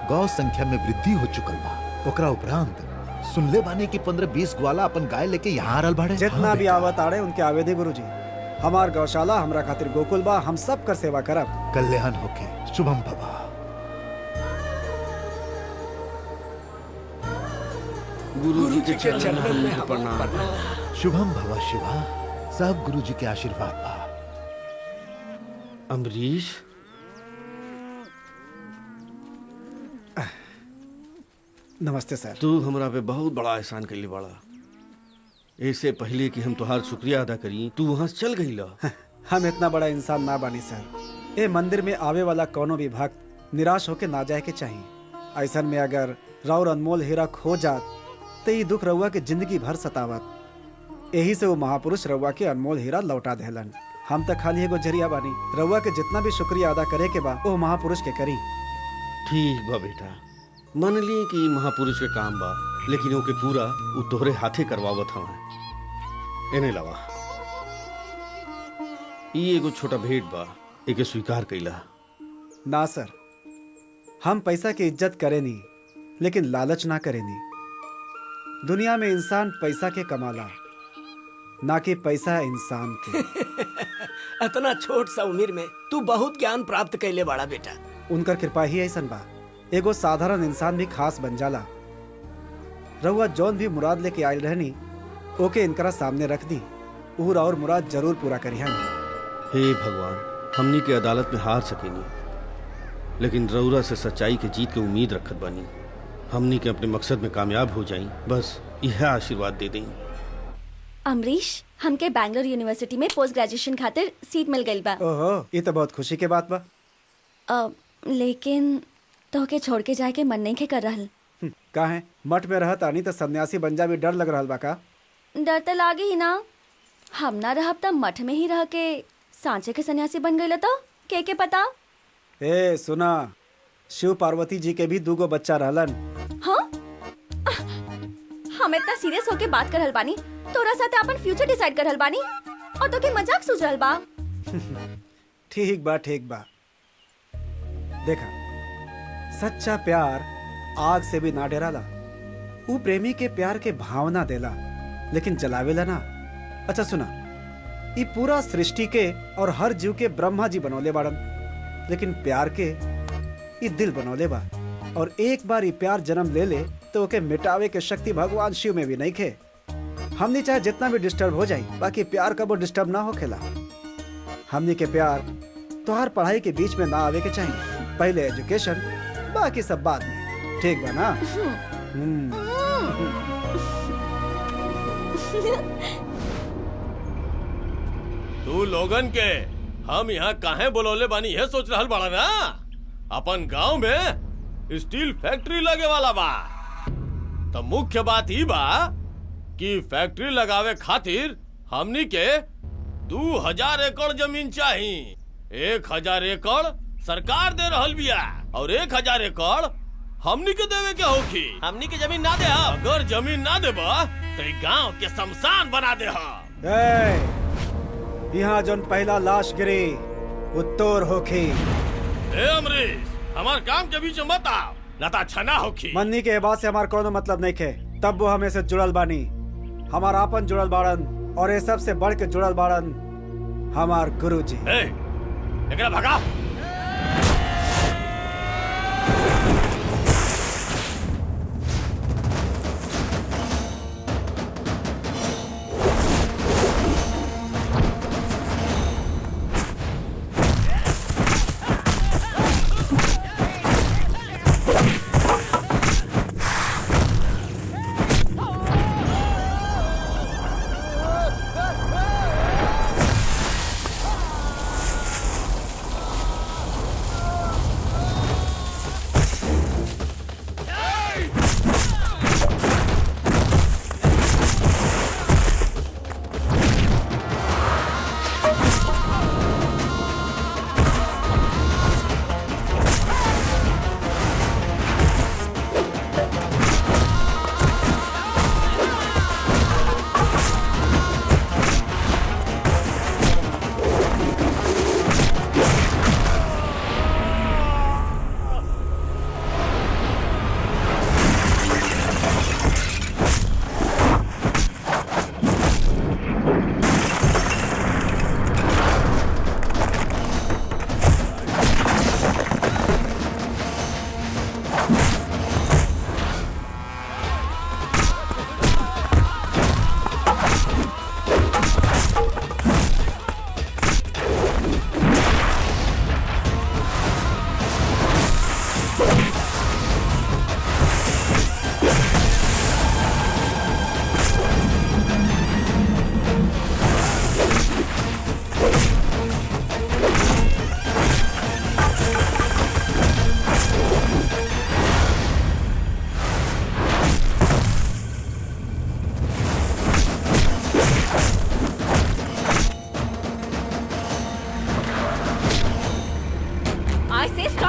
गौ संख्या में वृद्धि हो चुकल बा। ओकरा उपरांत सुनले बानी कि 15-20 ग्वाला अपन गाय लेके यहाँ आ रहल बाड़े। जितना भी आवत आड़े उनके आवेदे गुरुजी। हमार गौशाला हमरा खातिर गोकुल बा। हम सब कर सेवा करब। कल्याण होके। शुभम भवा। गुरुजी के चरणों में प्रणाम। शुभम भवा शिवा। सब गुरुजी के आशीर्वाद बा। अमरीश, नमस्ते सर। तू हमरा पे बहुत बड़ा एहसान कैले बाड़ा। ऐसे पहले कि हम तुहार शुक्रिया अदा करी, तू वहाँ से चल गई ला। हम इतना बड़ा इंसान ना बानी सर। ए मंदिर में आवे वाला कोनो भी भक्त निराश होके ना जाए के चाहिए। ऐसन में अगर राउर अनमोल हीरा खो जात तो ये दुख रउआ के जिंदगी भर सतावत। यही से वो महापुरुष रउआ के अनमोल हीरा लौटा देहलन। हम तक खाली एगो जरिया बानी। रउआ के जितना भी शुक्रिया अदा करे के बा वो महापुरुष के करी। ठीक बा बेटा, मान ली कि महापुरुष के काम बा, लेकिन ओके पूरा उ तोहरे हाथे करवावत हवा। एने लावा, ई एगो छोटा भेंट बा, एके स्वीकार कइला। ना सर, हम पैसा की इज्जत करेनी लेकिन लालच ना करेनी। दुनिया में इंसान पैसा के कमाला, ना कि पैसा इंसान के। इतना छोट सा उम्र में तू बहुत ज्ञान प्राप्त कैले बाड़ा बेटा। उनकर कृपा ही ऐसन बा। एगो साधारण इंसान भी खास बन जाला। रउआ जौन भी मुराद लेके आयल रहनी ओके इनकरा सामने रख दी। उहर और मुराद जरूर पूरा करिहन। हे भगवान, हमनी के अदालत में हार सकेनी, लेकिन रउरा से सच्चाई के जीत के उम्मीद रखत बानी। हमनी के अपने मकसद में कामयाब हो जाई, बस यह आशीर्वाद दे दें। अमरीश, हमके बैंगलोर यूनिवर्सिटी में पोस्ट ग्रेजुएशन खातिर सीट मिल गई बा। ओहो, ये तो बहुत खुशी के बात बा। लेकिन तोहके छोड़ के जाए के मन नहीं के कर रहल। का है मठ में रहत आनी तो सन्यासी बन जा भी डर लग रहा बा का? डर तो लागे ही ना। हम ना रहब त मठ में ही रह के सांचे के सन्यासी बन गई तो के पता। ए सुना, शिव पार्वती जी के भी 2 बच्चा रहलन। हाँ, हम इतना सीरियस होके बात कर रहल बानी, तोरा साथे अपन फ्यूचर डिसाइड कर रहल बानी और तो के मजाक सूझ रहल बा। ठीक बा, ठीक बा। देखा, सच्चा प्यार आग से भी ना डराला। ऊ प्रेमी के प्यार के भावना देला लेकिन जलावेला ना। अच्छा सुना, ये पूरा सृष्टि के और हर जीव के ब्रह्मा जी बनौले बाड़न, लेकिन प्यार के ये दिल बनौले बा। और एक बार ये प्यार जन्म ले ले तो ओके मिटावे के शक्ति भगवान शिव में भी नहीं खे। हमने चाहे जितना भी डिस्टर्ब हो जाए, बाकी प्यार कबो डिस्टर्ब ना होखेला। हमने के प्यार तोहार पढ़ाई के बीच में ना आवे के चाहिए। पहले एजुकेशन, बाकी सब बाद में। ठीक बा ना? तू लोगन के हम यहाँ काहे बोलौले बानी यह सोच रहल बाड़ा ना? अपन गांव में स्टील फैक्ट्री लगे वाला बा। तो मुख्य बात ही बा कि फैक्ट्री लगावे खातिर हमनी के 2000 एकड़ जमीन चाहिए। 1000 एकड़ सरकार दे रहल बिया और 1000 एकड़ हमनी के देवे के होखी। हमनी के जमीन ना दे, अगर जमीन ना देबा तो गांव के शमशान बना दे। यहाँ जोन पहला लाश गिरी उत्तोर होखी। अमरीश, हमार काम के बीच में मत आओ, लता छना होखी। मन्नी के बात से हमार कोनो मतलब नहीं खे। तब वो हमें से जुड़ल बानी, हमार आपन जुड़ल बाड़न, और ये सबसे बढ़ के जुड़ल बाड़न हमार गुरुजी। एकरा भगा।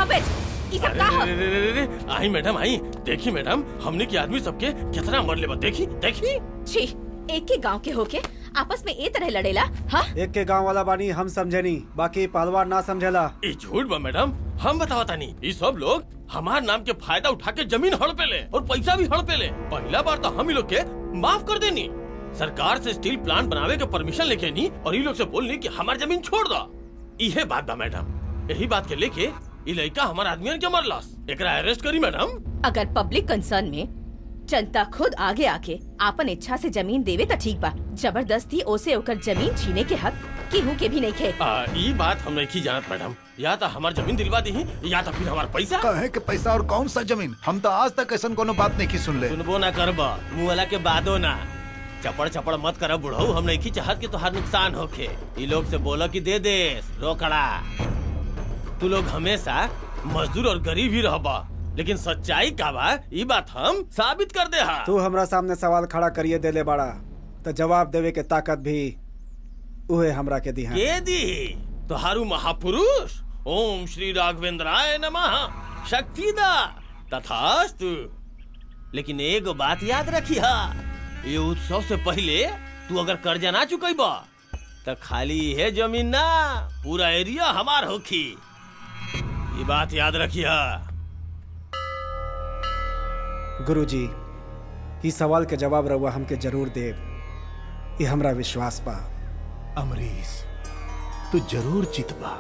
Stop it. ये सब का हो? रे, आई मैडम आई, देखी मैडम, हमने के आदमी सबके कितना मर लेबा, देखी देखी। छी, एक के गांव के होके आपस में ए तरह लड़ेला? हाँ? एक के गांव वाला बानी हम समझे नहीं, बाकी पहलवान ना समझेला। ये झूठ बा मैडम, हम बतावता नहीं। ये सब लोग हमार नाम के फायदा उठा के जमीन हड़पे ले और पैसा भी हड़पे ले। पहला बार तो हम ही लोग के माफ कर देनी। सरकार से स्टील प्लांट बनावे के परमिशन लेके नहीं और ये लोग से बोलनी कि हमार जमीन छोड़ दो। यही बात बा मैडम, यही बात के लेके ये लड़का हमार आदमी के मरलास, एकरा अरेस्ट करी मैडम। अगर पब्लिक कंसर्न में जनता खुद आगे आके आपन इच्छा से जमीन देवे तो ठीक बा, जबरदस्ती ओसे ओकर जमीन छीने के हक केहू के भी नहीं खे। ये बात हम नहीं जानत मैडम, या तो हमार जमीन दिलवा दी या तो फिर हमार पैसा। कहे के पैसा और कौन सा जमीन? हम तो आज तक ऐसा कोनो बात नहीं की सुन ले। सुनबो ना करबा, मुँह वाला के बादो ना। चपड़ चपड़ मत कर बुढ़ऊ, हम नहीं चाहत कि तोहार नुकसान होके। ये लोग से बोला कि दे दे रोकड़ा। तू लोग हमेशा मजदूर और गरीब ही रहबा, लेकिन सच्चाई का बा ये बात हम साबित कर दे। तू हमरा सामने सवाल खड़ा करिए देले बड़ा, तो जवाब देवे के ताकत भी उहे हमरा के दी। के दी? तोहारू महापुरुष ओम श्री राघवेंद्राय नमः शक्तिदा तथास्तु। लेकिन एक बात याद रखिया, ये उत्सव से पहले तू अगर कर्जा ना चुकैबा तो खाली है जमीन ना, पूरा एरिया हमार होखी। ये बात याद रखिया। गुरुजी, इस सवाल के जवाब रहुआ हमके जरूर दे, ये हमरा विश्वास बा। अमरीश, तू जरूर जीतबा।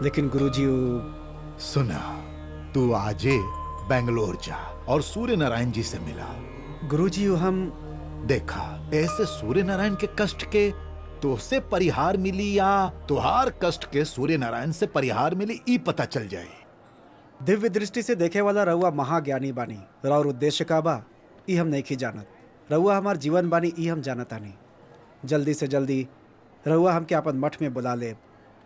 लेकिन गुरुजी सुना, तू आजे बेंगलोर जा और सूर्य नारायण जी से मिला। गुरुजी हम देखा, ऐसे सूर्य नारायण के कष्ट के तो से परिहार मिली या तुहार कष्ट के सूर्य नारायण से परिहार मिली, ई पता चल जाए। दिव्य दृष्टि से देखे वाला रहुआ महाज्ञानी बानी, और उद्देश्य का बा ई हम नहीं जानत। रहुआ हमार जीवन बानी ई हम जानता नहीं। जल्दी से जल्दी रहुआ हमके अपन मठ में बुला ले,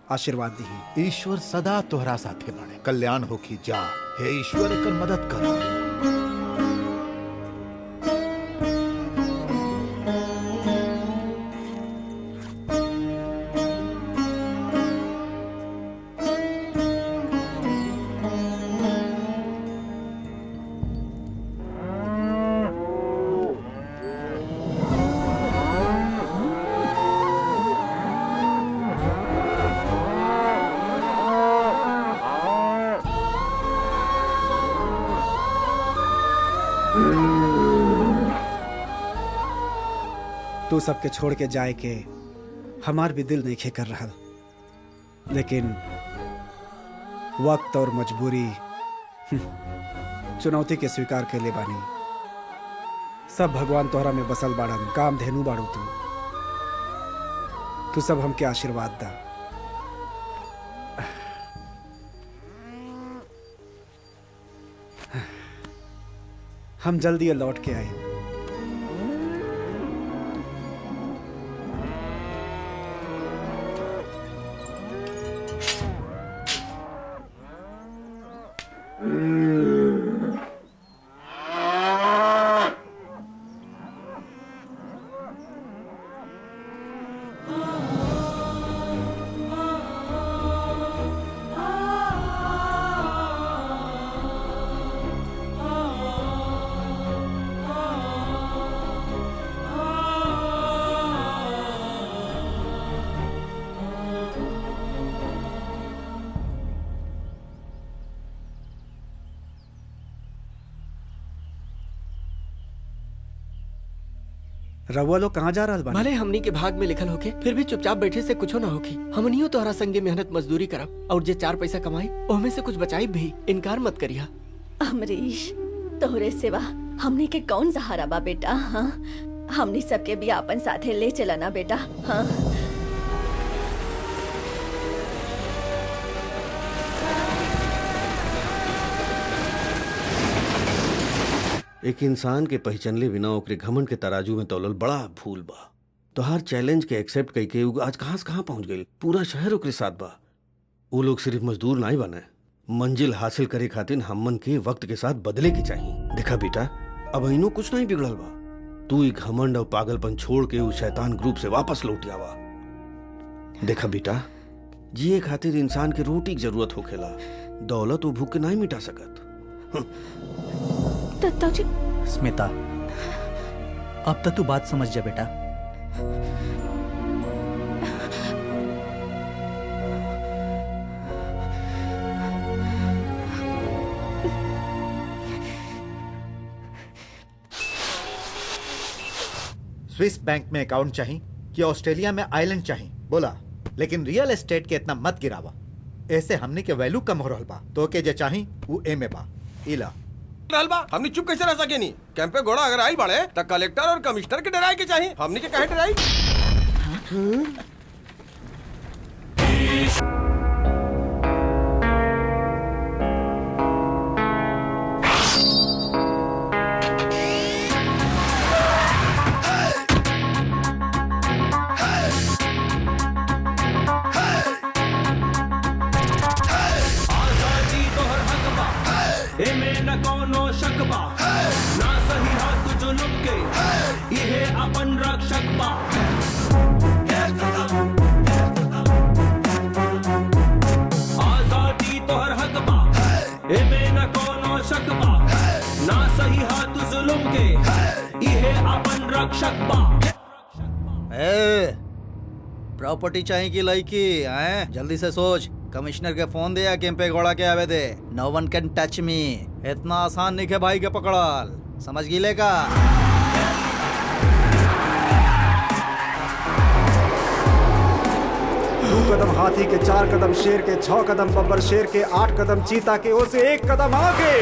आशीर्वाद दी। ईश्वर सदा तोहरा साथे बाड़े, कल्याण होखी। जा हे ईश्वर एकर मदद कर। तू सबके छोड़ के जाए के हमार भी दिल नहीं कर रहा, लेकिन वक्त और मजबूरी चुनौती के स्वीकार के ले बानी। सब भगवान तोहरा में बसल बाड़न, काम धेनु बाड़ू तू सब हमके आशीर्वाद दा। हम जल्दी लौट के आए। रउआ लोग कहाँ जा रहल बानी? भले हमनी के भाग में लिखल होके फिर भी चुपचाप बैठे से कुछो ना होखी। हमनियो तोहरा संगे मेहनत मजदूरी करब और जे 4 पैसा कमाई ओहमे से कुछ बचाई भी, इनकार मत करिया। अमरीश, तोहरे सिवा हमनी के कौन सहारा बा बेटा? हाँ, हमनी सबके भी आपन साथे ले चलना बेटा। हाँ, एक इंसान के पहचानले बिना ओकरे घमंड के तराजू में तौलल बड़ा भूल बा। तोहार चैलेंज के एक्सेप्ट करके आज कहाँ से कहाँ पहुंच गई। पूरा शहर ओकरे साथ बा। वो लोग सिर्फ मजदूर नहीं बने, मंजिल हासिल करे खातिर हमन के वक्त के साथ बदले के चाहिए। देखा बेटा, अब इनो कुछ नहीं बिगड़ल बा। तू एक घमंड और पागलपन छोड़ के उस शैतान ग्रुप से वापस लौट आवा। देखा बेटा, जिए खातिर इंसान के रोटी की जरूरत होखेला, दौलत वो भूख के नहीं मिटा सकत। ताऊजी स्मिता, अब तक तू बात समझ जा बेटा। स्विस बैंक में अकाउंट चाहिए कि ऑस्ट्रेलिया में आइलैंड चाहिए, बोला। लेकिन रियल एस्टेट के इतना मत गिरावा, ऐसे हमने के वैल्यू कम हो रहल बा। तो के जे चाही वो ए में बा। इला बा हमने चुप कैसे रह सके नहीं? कैंपे घोड़ा अगर आई बाड़े तो कलेक्टर और कमिश्नर के डराए के चाहिए, हमने के कहे डराई? प्रॉपर्टी चाहिए कि लड़की हैं? जल्दी से सोच। कमिश्नर के फोन दे या केम्पे घोड़ा के आवे दे। नो वन कैन टच मी। इतना आसान नहीं है भाई के पकड़ल, समझ गिले का? दो कदम हाथी के, 4 कदम शेर के, 6 कदम बब्बर शेर के, 8 कदम चीता के, उसे 1 कदम आगे।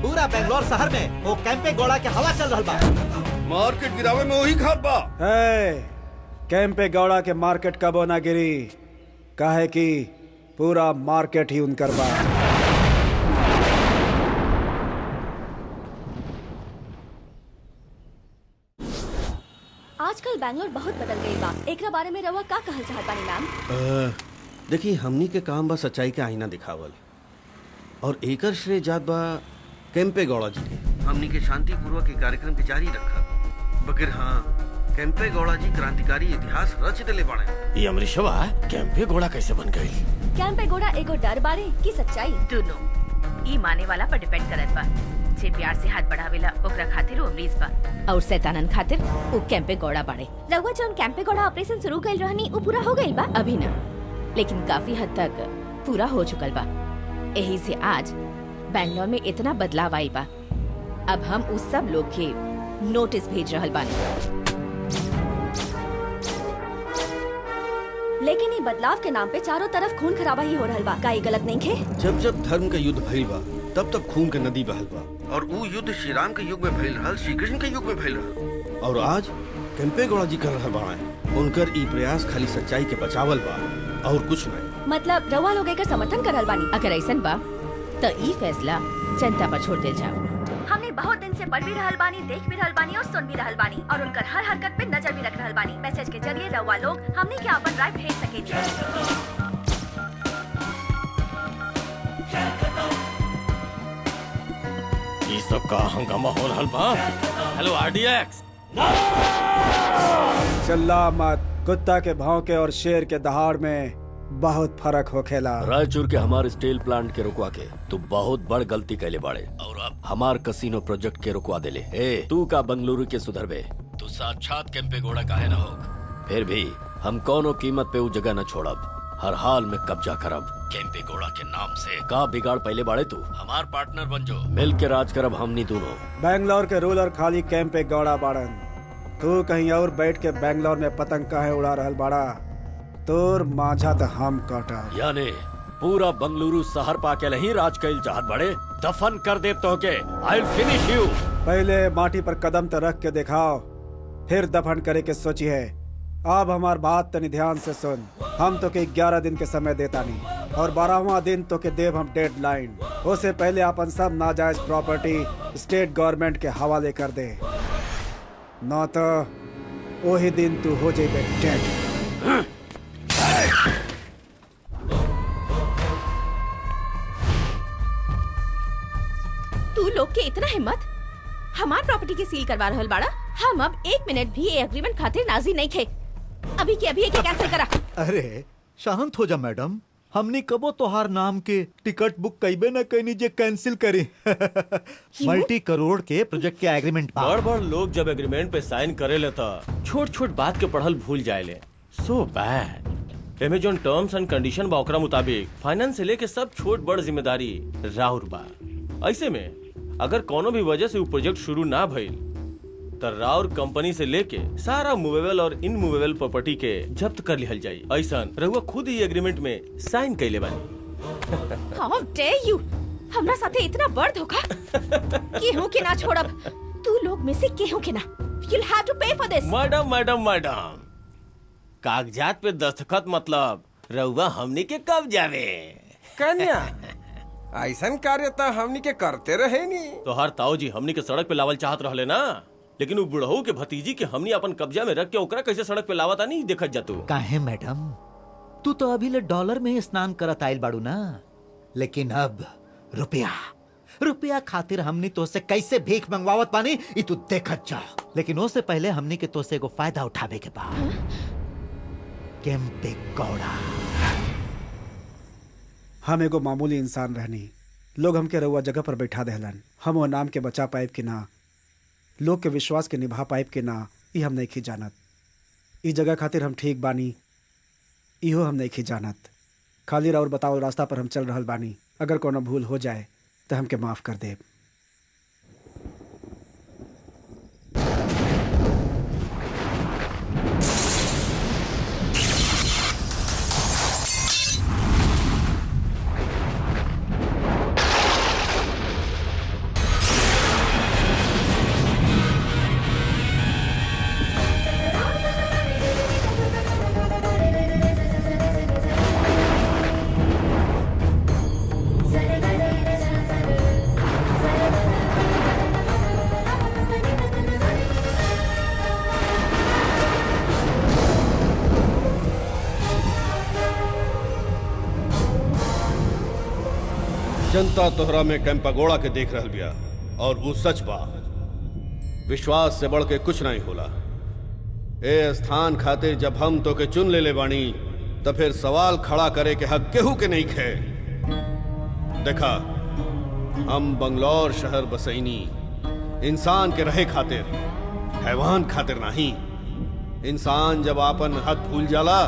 पूरा बेंगलोर शहर में वो कैंपे घोड़ा के हवा चल रहल बा। मार्केट गिरावे में वही खात बा। कैंपे गौड़ा के मार्केट कबो ना गिरी, काहे कि पूरा मार्केट ही उनकर बा। आजकल बैंगलोर बहुत बदल गई बा। एकरा बारे में रवा का कहल चाहत बानी मैम? देखिए, हमनी के काम बा सच्चाई के आईना दिखावल, और एकर श्रेय जात बा कैंपे गौड़ा जी के। हमनी के शांतिपूर्वक के कार्यक्रम के जारी रखा। बगैर कैंपे गौड़ा जी क्रांतिकारी इतिहास रच देले बाड़े। ये अमरीशवा कैंपे घोड़ा कैसे बन गई? कैंपे घोड़ा एगो डर बारे की सच्चाई? दोनों ई माने वाला पर डिपेंड करत बा। जे प्यार से हाथ बढ़ावेला ओकरा खातिर वो अमरीश बा, और शैतानन खातिर वो कैंपे गौड़ा बाड़े। रउआ जौन कैंपे गौड़ा ऑपरेशन शुरू कइल रहनी वो पूरा हो गइल बा? अभी ना, लेकिन काफी हद तक पूरा हो चुकल बा। यही से आज बैंगलोर में इतना बदलाव आई बा। अब हम उस सब लोग के नोटिस भेज रहल बानी। लेकिन ये बदलाव के नाम पे चारों तरफ खून खराबा ही हो रहल बा। का ये गलत नहीं है? जब जब धर्म का युद्ध भइल बा तब तब खून के नदी बहल बा, और वो युद्ध श्री राम के युग में भइल रहल, श्री कृष्ण के युग में भइल रहल, और आज कैंपे गौड़ा जी कर रहल बाड़े। उनकर ई प्रयास खाली सच्चाई के बचावल बा और कुछ नहीं। मतलब रवा लोग एकर समर्थन कर रहल बानी? अगर ऐसन बा तो ई फैसला जनता पर छोड़ देल जाओ। हमने बहुत दिन से पढ़ भी रहल बानी, देख भी रहल बानी और सुन भी रहल बानी, और उनकर हर हरकत पे नजर भी रख रहल बानी। मैसेज के जरिए रवा लोग हमने के अपन राय भेज सके। ये सब का हंगामा हो रहल बा। Hello RDX. चिल्ला मत। कुत्ता के भौंके और शेर के दहाड़ में बहुत फर्क हो खेला। रायचूर के हमारे स्टील प्लांट के रुकवा के तू बहुत बड़ गलती कैले बाड़े, और अब हमार कसिनो प्रोजेक्ट के रुकवा देले। तू का बंगलुरु के सुधरबे? तू साक्षात कैंपे घोड़ा काहे ना हो? फिर भी हम कोनो कीमत पे वो जगह न छोड़ब, हर हाल में कब्जा करब। कैंपे घोड़ा के नाम से का बिगाड़ पहले बाड़े? तू हमार पार्टनर बन जो, मिल के राज करब हमनी दोनों। बैंगलोर के रूलर खाली कैंपे गौड़ा बाड़न। तू कहीं और बैठ के बैंगलोर में पतंग काहे उड़ा रहल बाड़ा? तोर माझा तो हम काटा। यानी पूरा बंगलुरु शहर पाके नहीं राज कैल चाहत बड़े? दफन कर दे तो के। I will finish you. पहले माटी पर कदम तो रख के दिखाओ, फिर दफन करे के सोची है। अब हमार बात तनी ध्यान से सुन। हम तो के 11 दिन के समय देता नहीं, और 12वां दिन तो के देव हम डेडलाइन। उससे पहले अपन सब नाजायज प्रॉपर्टी स्टेट गवर्नमेंट के हवाले कर दे, न तो वही दिन तू हो जाए डेड। लोग के इतना हिम्मत हमार प्रॉपर्टी के सील करवा रहल बाड़ा। हम अब 1 मिनट भी ये एग्रीमेंट खातिर राजी नहीं थे। अभी के अभी कैंसिल करा। अरे शांत हो जा मैडम, हमनी कबो तोहार नाम के टिकट बुक कईबे न कईनी जे कैंसिल करी। मल्टी करोड़ के प्रोजेक्ट के एग्रीमेंट बड़ बड़ लोग जब एग्रीमेंट पे साइन करे लेता छोट छोट बात के पढ़ल भूल जाए ले। So bad. एमे जोन टर्म्स एंड कंडीशन बा ओकरा मुताबिक फाइनेंस से लेके सब छोट बड़ जिम्मेदारी राउर बा। ऐसे में अगर कोनो भी वजह से वो प्रोजेक्ट शुरू ना भइल तो राउर कंपनी से लेके सारा मूवेबल और इनमूवेबल प्रॉपर्टी के जब्त कर लिहल जाई। ऐसन रहुआ खुद ही एग्रीमेंट में साइन कैले बानी। How dare you! हमरा साथे इतना बड़ धोखा। केहू के ना छोड़ब। तू लोग में से केहू के ना। You'll have to pay for this. Madam कागजात पे दस्तखत मतलब रहुआ हमनी के कब जावे। कन्या ऐसन कार्य तो हमनी के करते रहे नी। तो हर ताऊ जी हमनी के सड़क पे लावल चाहत रहले ना, लेकिन वो बुढ़ऊ के भतीजी के हमनी अपन कब्जा में रख के ओकरा कैसे सड़क पे लावता नहीं देखत जातू। काहे मैडम, तू तो अभी ले डॉलर में ही स्नान करत आइल बाड़ू ना, लेकिन अब रुपया खातिर हमनी तो से कैसे भीख मंगवावत पानी ई तू देखत जा। लेकिन उससे पहले हमनी के तो से को फायदा उठावे के बा। केम्पे गौड़ा हम एगो मामूली इंसान रहनी, लोग हमके रउआ जगह पर बैठा देहलन। हम वो नाम के बचा पाइब कि ना, लोग के विश्वास के निभा पाइब कि ना, ई हम नहीं जानत। ई जगह खातिर हम ठीक बानी इहो हम नहीं जानत। खाली और बताओ रास्ता पर हम चल रहल बानी। अगर कोनो भूल हो जाए तो हमके माफ कर देब। जनता तोहरा में कैंपागोड़ा के देख रहल बिया और वो सच बा। विश्वास से बढ़ के कुछ नहीं होला। ए स्थान खातिर जब हम तो के चुन ले बानी तो फिर सवाल खड़ा करे के हक केहू के नहीं खे। देखा, हम बंगलौर शहर बसैनी इंसान के रहे खातिर, हैवान खातिर नहीं। इंसान जब आपन हक भूल जाला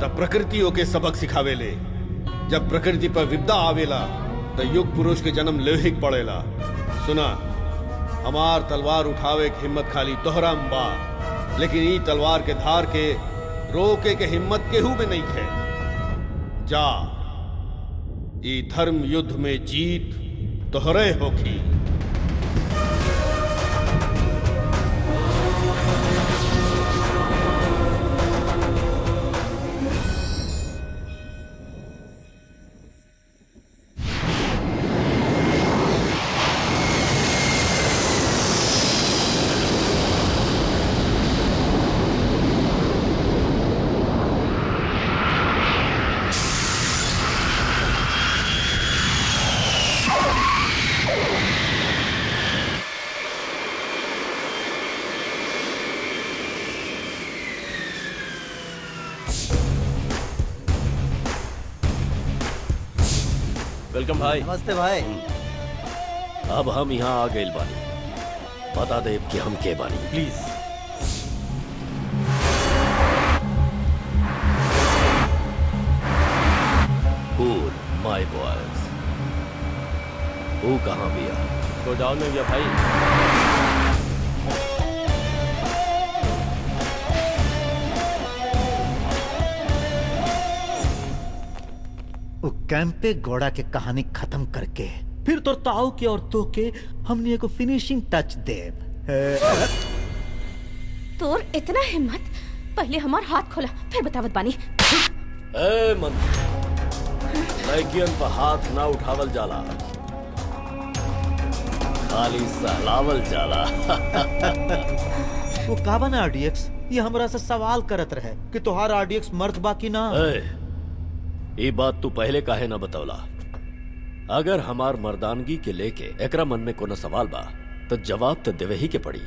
तब प्रकृति ओके सबक सिखावेले। जब प्रकृति पर विपदा आवेला तो युग पुरुष के जन्म लेहे के पड़ेला। सुना, हमार तलवार उठावे के हिम्मत खाली तोहरा में बा, लेकिन ई तलवार के धार के रोके के हिम्मत केहू में नहीं खे। जा, ई धर्म युद्ध में जीत तोहरे होखी। वेलकम भाई। नमस्ते भाई। अब हम यहाँ आ गए बानी, बता दे कि हम के बानी प्लीज। Cool my boys. वो कहाँ भी आ? गोडाउन में गया भाई। वो कैंपे गौड़ा के कहानी खत्म करके फिर तो ताऊ के और तो के हमने एक फिनिशिंग टच देब। तोर इतना हिम्मत, पहले हमार हाथ खोला फिर बतावत बानी। ए मंत्री, लड़कियन पर हाथ ना उठावल जाला, खाली सहलावल जाला। वो का बना आरडीएक्स, ये हमरा से सवाल करत रहे कि तोहार आरडीएक्स मर्द बाकी ना। ये बात तू पहले काहे ना बतौला? अगर हमार मर्दानगी के लेके एकरा मन में कोनो सवाल बा तो जवाब तो देवे ही के पड़ी।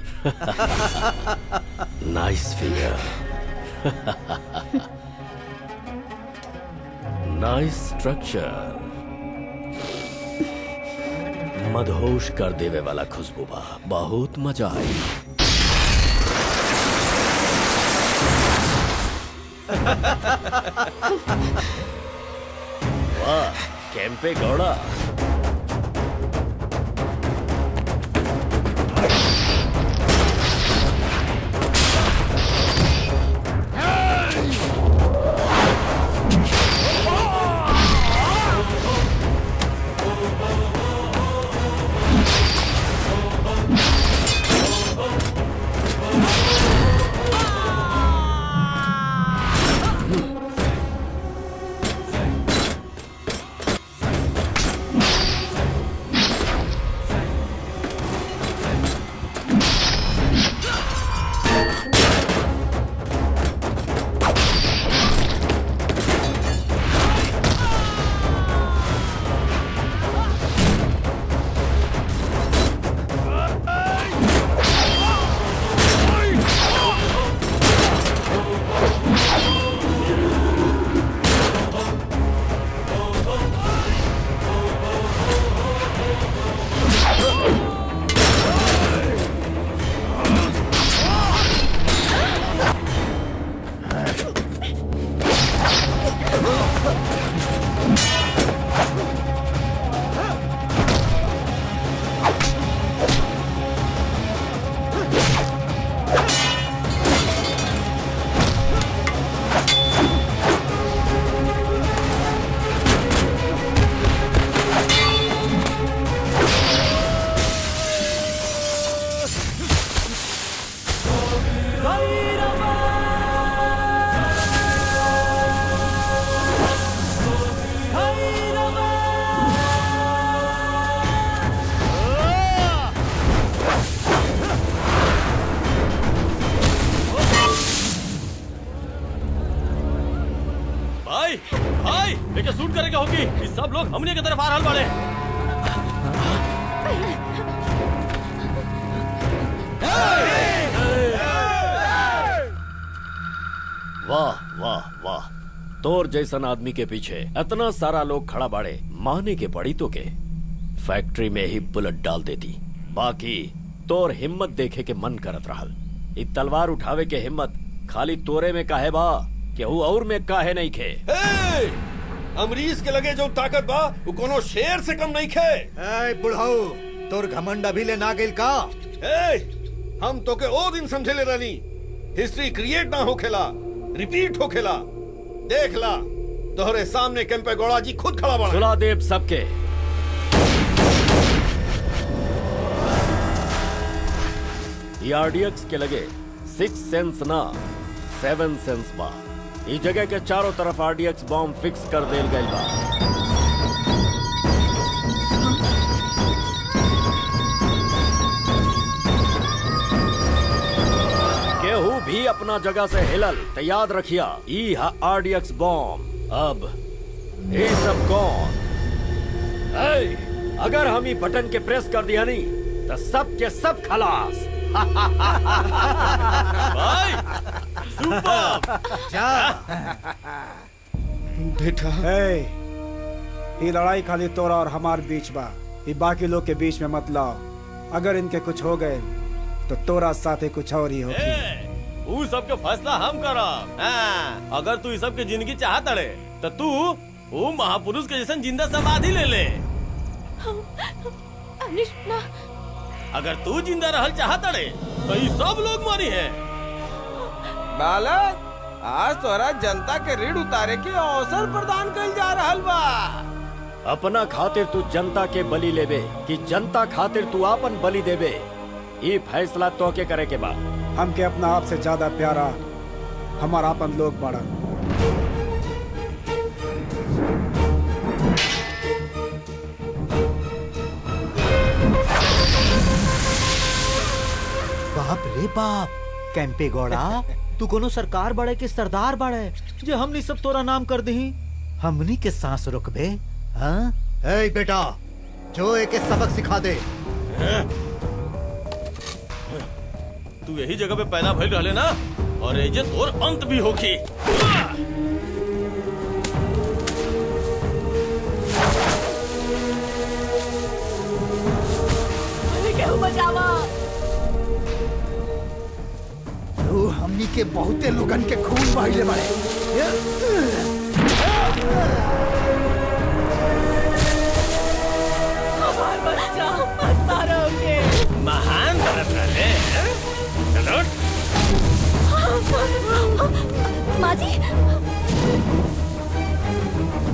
नाइस फिगर, नाइस स्ट्रक्चर, मदहोश कर देवे वाला खुशबू बा, बहुत मजा आई। वाह केम्पे गौड़ा, लेके शूट करेगा होगी। इस सब लोग हमने की तरफ आ रहल बाड़े। वाह वाह वाह, तोर जैसन आदमी के पीछे इतना सारा लोग खड़ा बाड़े, माने के पड़ी तो के फैक्ट्री में ही बुलेट डाल देती। बाकी तोर हिम्मत देखे के मन करत रहल। इ तलवार उठावे के हिम्मत खाली तोरे में काहे बा, केहू और में काहे नहीं खे? अमरीश के लगे जो ताकत बा वो कोनो शेर से कम नहीं खे। बुढ़ाऊ, तोर घमंड अभी ले ना गेल का? हम तो के ओ दिन समझे रानी, हिस्ट्री क्रिएट ना होखेला, रिपीट होखेला। देख ला तोहरे सामने केम्पेगौड़ा जी खुद खड़ा बड़ा। सुला देव सबके। आरडीएक्स के लगे 6 सेंस ना 7 सेंस बा। इस जगह के चारों तरफ आरडीएक्स बॉम्ब फिक्स कर देल गइल बा। केहू भी अपना जगह से हिलल तो याद रखिया, ई आरडीएक्स बॉम्ब। अब ये सब कौन? अगर हम ही बटन के प्रेस कर दिया नहीं तो सब के सब खलास। भाई जा बेटा। ये लड़ाई खाली तोरा और हमार बीच बा, ये बाकी लोग के बीच में मत लाओ। अगर इनके कुछ हो गए तो तोरा साथे कुछ और ही होगी। वो सबके फैसला हम करब। अगर तू इस सब के जिंदगी चाहत अड़े तो तू वो महापुरुष के जैसन जिंदा समाधि ले ले। अगर तू जिंदा रहल चाहत अड़े तो ये सब लोग मरी है। बालक, आज तोरा जनता के ऋण उतारे के अवसर प्रदान कइल जा रहल बा। अपना खातिर तू जनता के बलि लेबे कि जनता खातिर तू आपन बलि देबे, ये फैसला तो के करे के बा। हमके अपना आप से ज्यादा प्यारा हमारा अपन लोग बड़ा। बाप रे बाप, केम्पेगौड़ा तू कोनो सरकार बड़े के सरदार बड़े जे हमनी सब तोरा नाम कर दही? हमनी के सांस रुकबे? हाँ ए बेटा, जो एक सबक सिखा दे। तू यही जगह पे पैदा भइल रहले ना, और एजे तोर अंत भी होखी। केहू बचावा। तू हमनी के बहुते लोगन के खून बहिले बाड़े। हमार बच्चा मत मारोगे। महान दर्द रहले। चलो। माँ जी,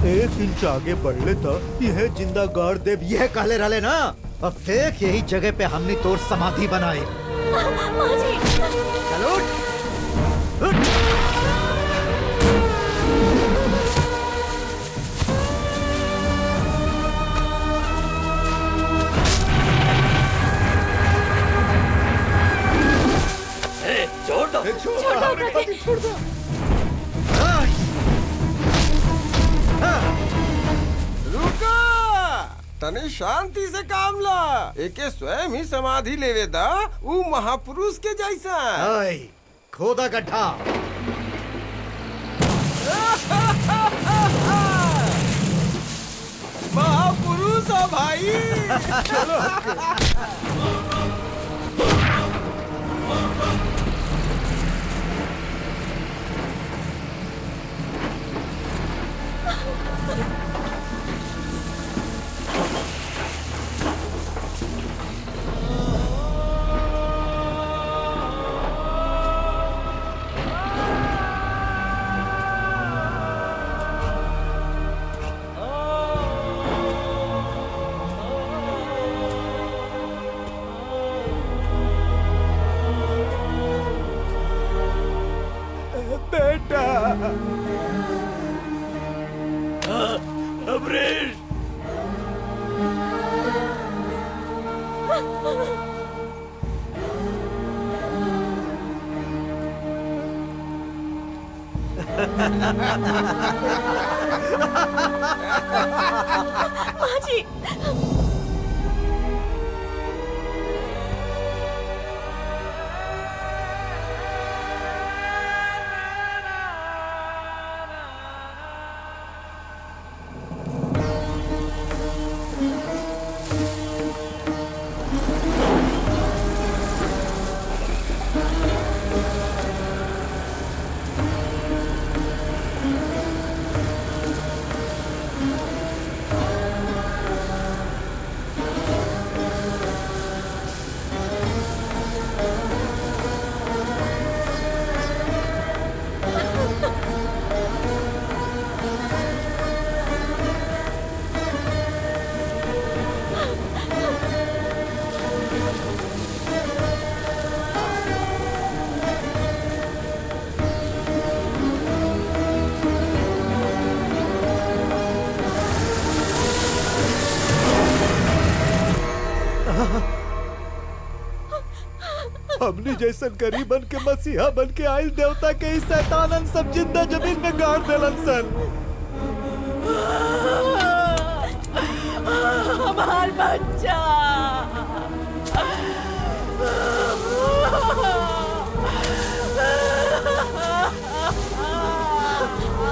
1 इंच आगे बढ़ले तो यह जिंदा गाड़ देव, यह कहले रहले ना। अब देख, यही जगह पे हमने तोर समाधि बनाई। माँ जी। चलो उठ। उठ। छोड़ दो। छोड़ दो। रुको, तने शांति से काम ला। एके स्वयं ही समाधि लेवे दा, ऊ महापुरुष के जैसा। ओए, खोदा गड्ढा। महापुरुष हो भाई। चलो। अमरीश। माँ जी। हमनी जैसन गरीबन के मसीहा बन के आयल देवता के ही शैतानन सब जिंदा जमीन में गाड़ देलन सन। हमार बच्चा।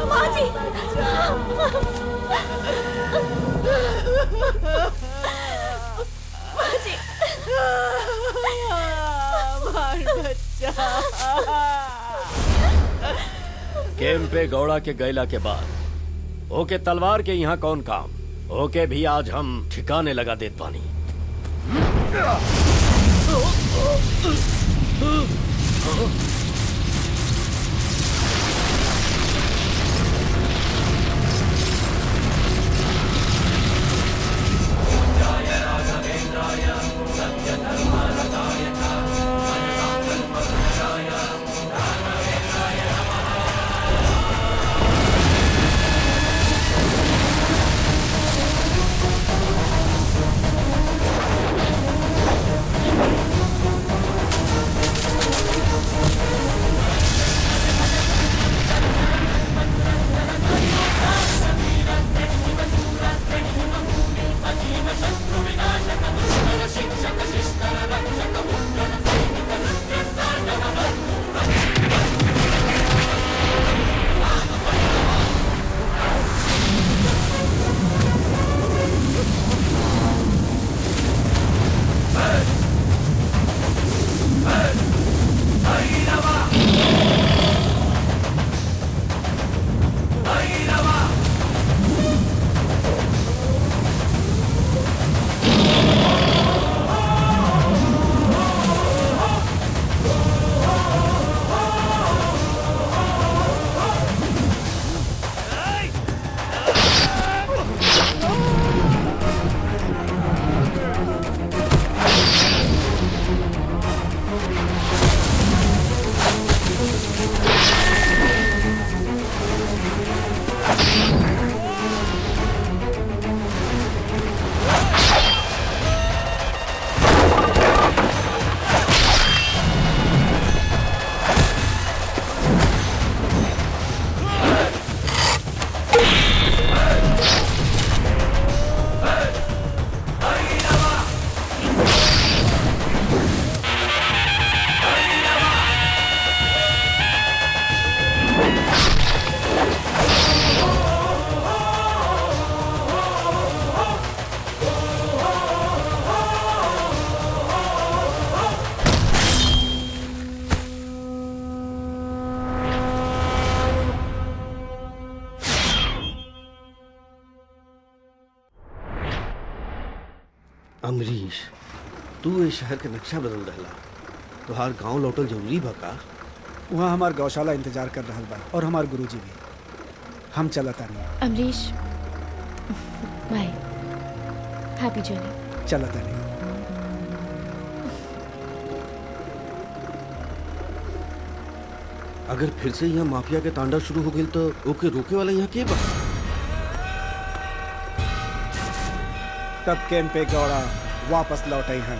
माँ जी। माँ जी। केम्पे गौड़ा के गैला के बाद ओके तलवार के यहाँ कौन काम, ओके भी आज हम ठिकाने लगा देत पानी। अमरीश, तू इस शहर के नक्शा बदल दहला। तोहार गांव लौटल जरूरी बा का? वहाँ हमार गौशाला इंतजार कर रहा बा और हमार गुरुजी भी। हम चलता नहीं। Amrish, bye, happy journey. चलता नहीं। अगर फिर से यहाँ माफिया के तांडव शुरू हो गई तो ओके रोके वाला यहाँ के बा? तब कैंपे गौड़ा वापस लौटे हैं।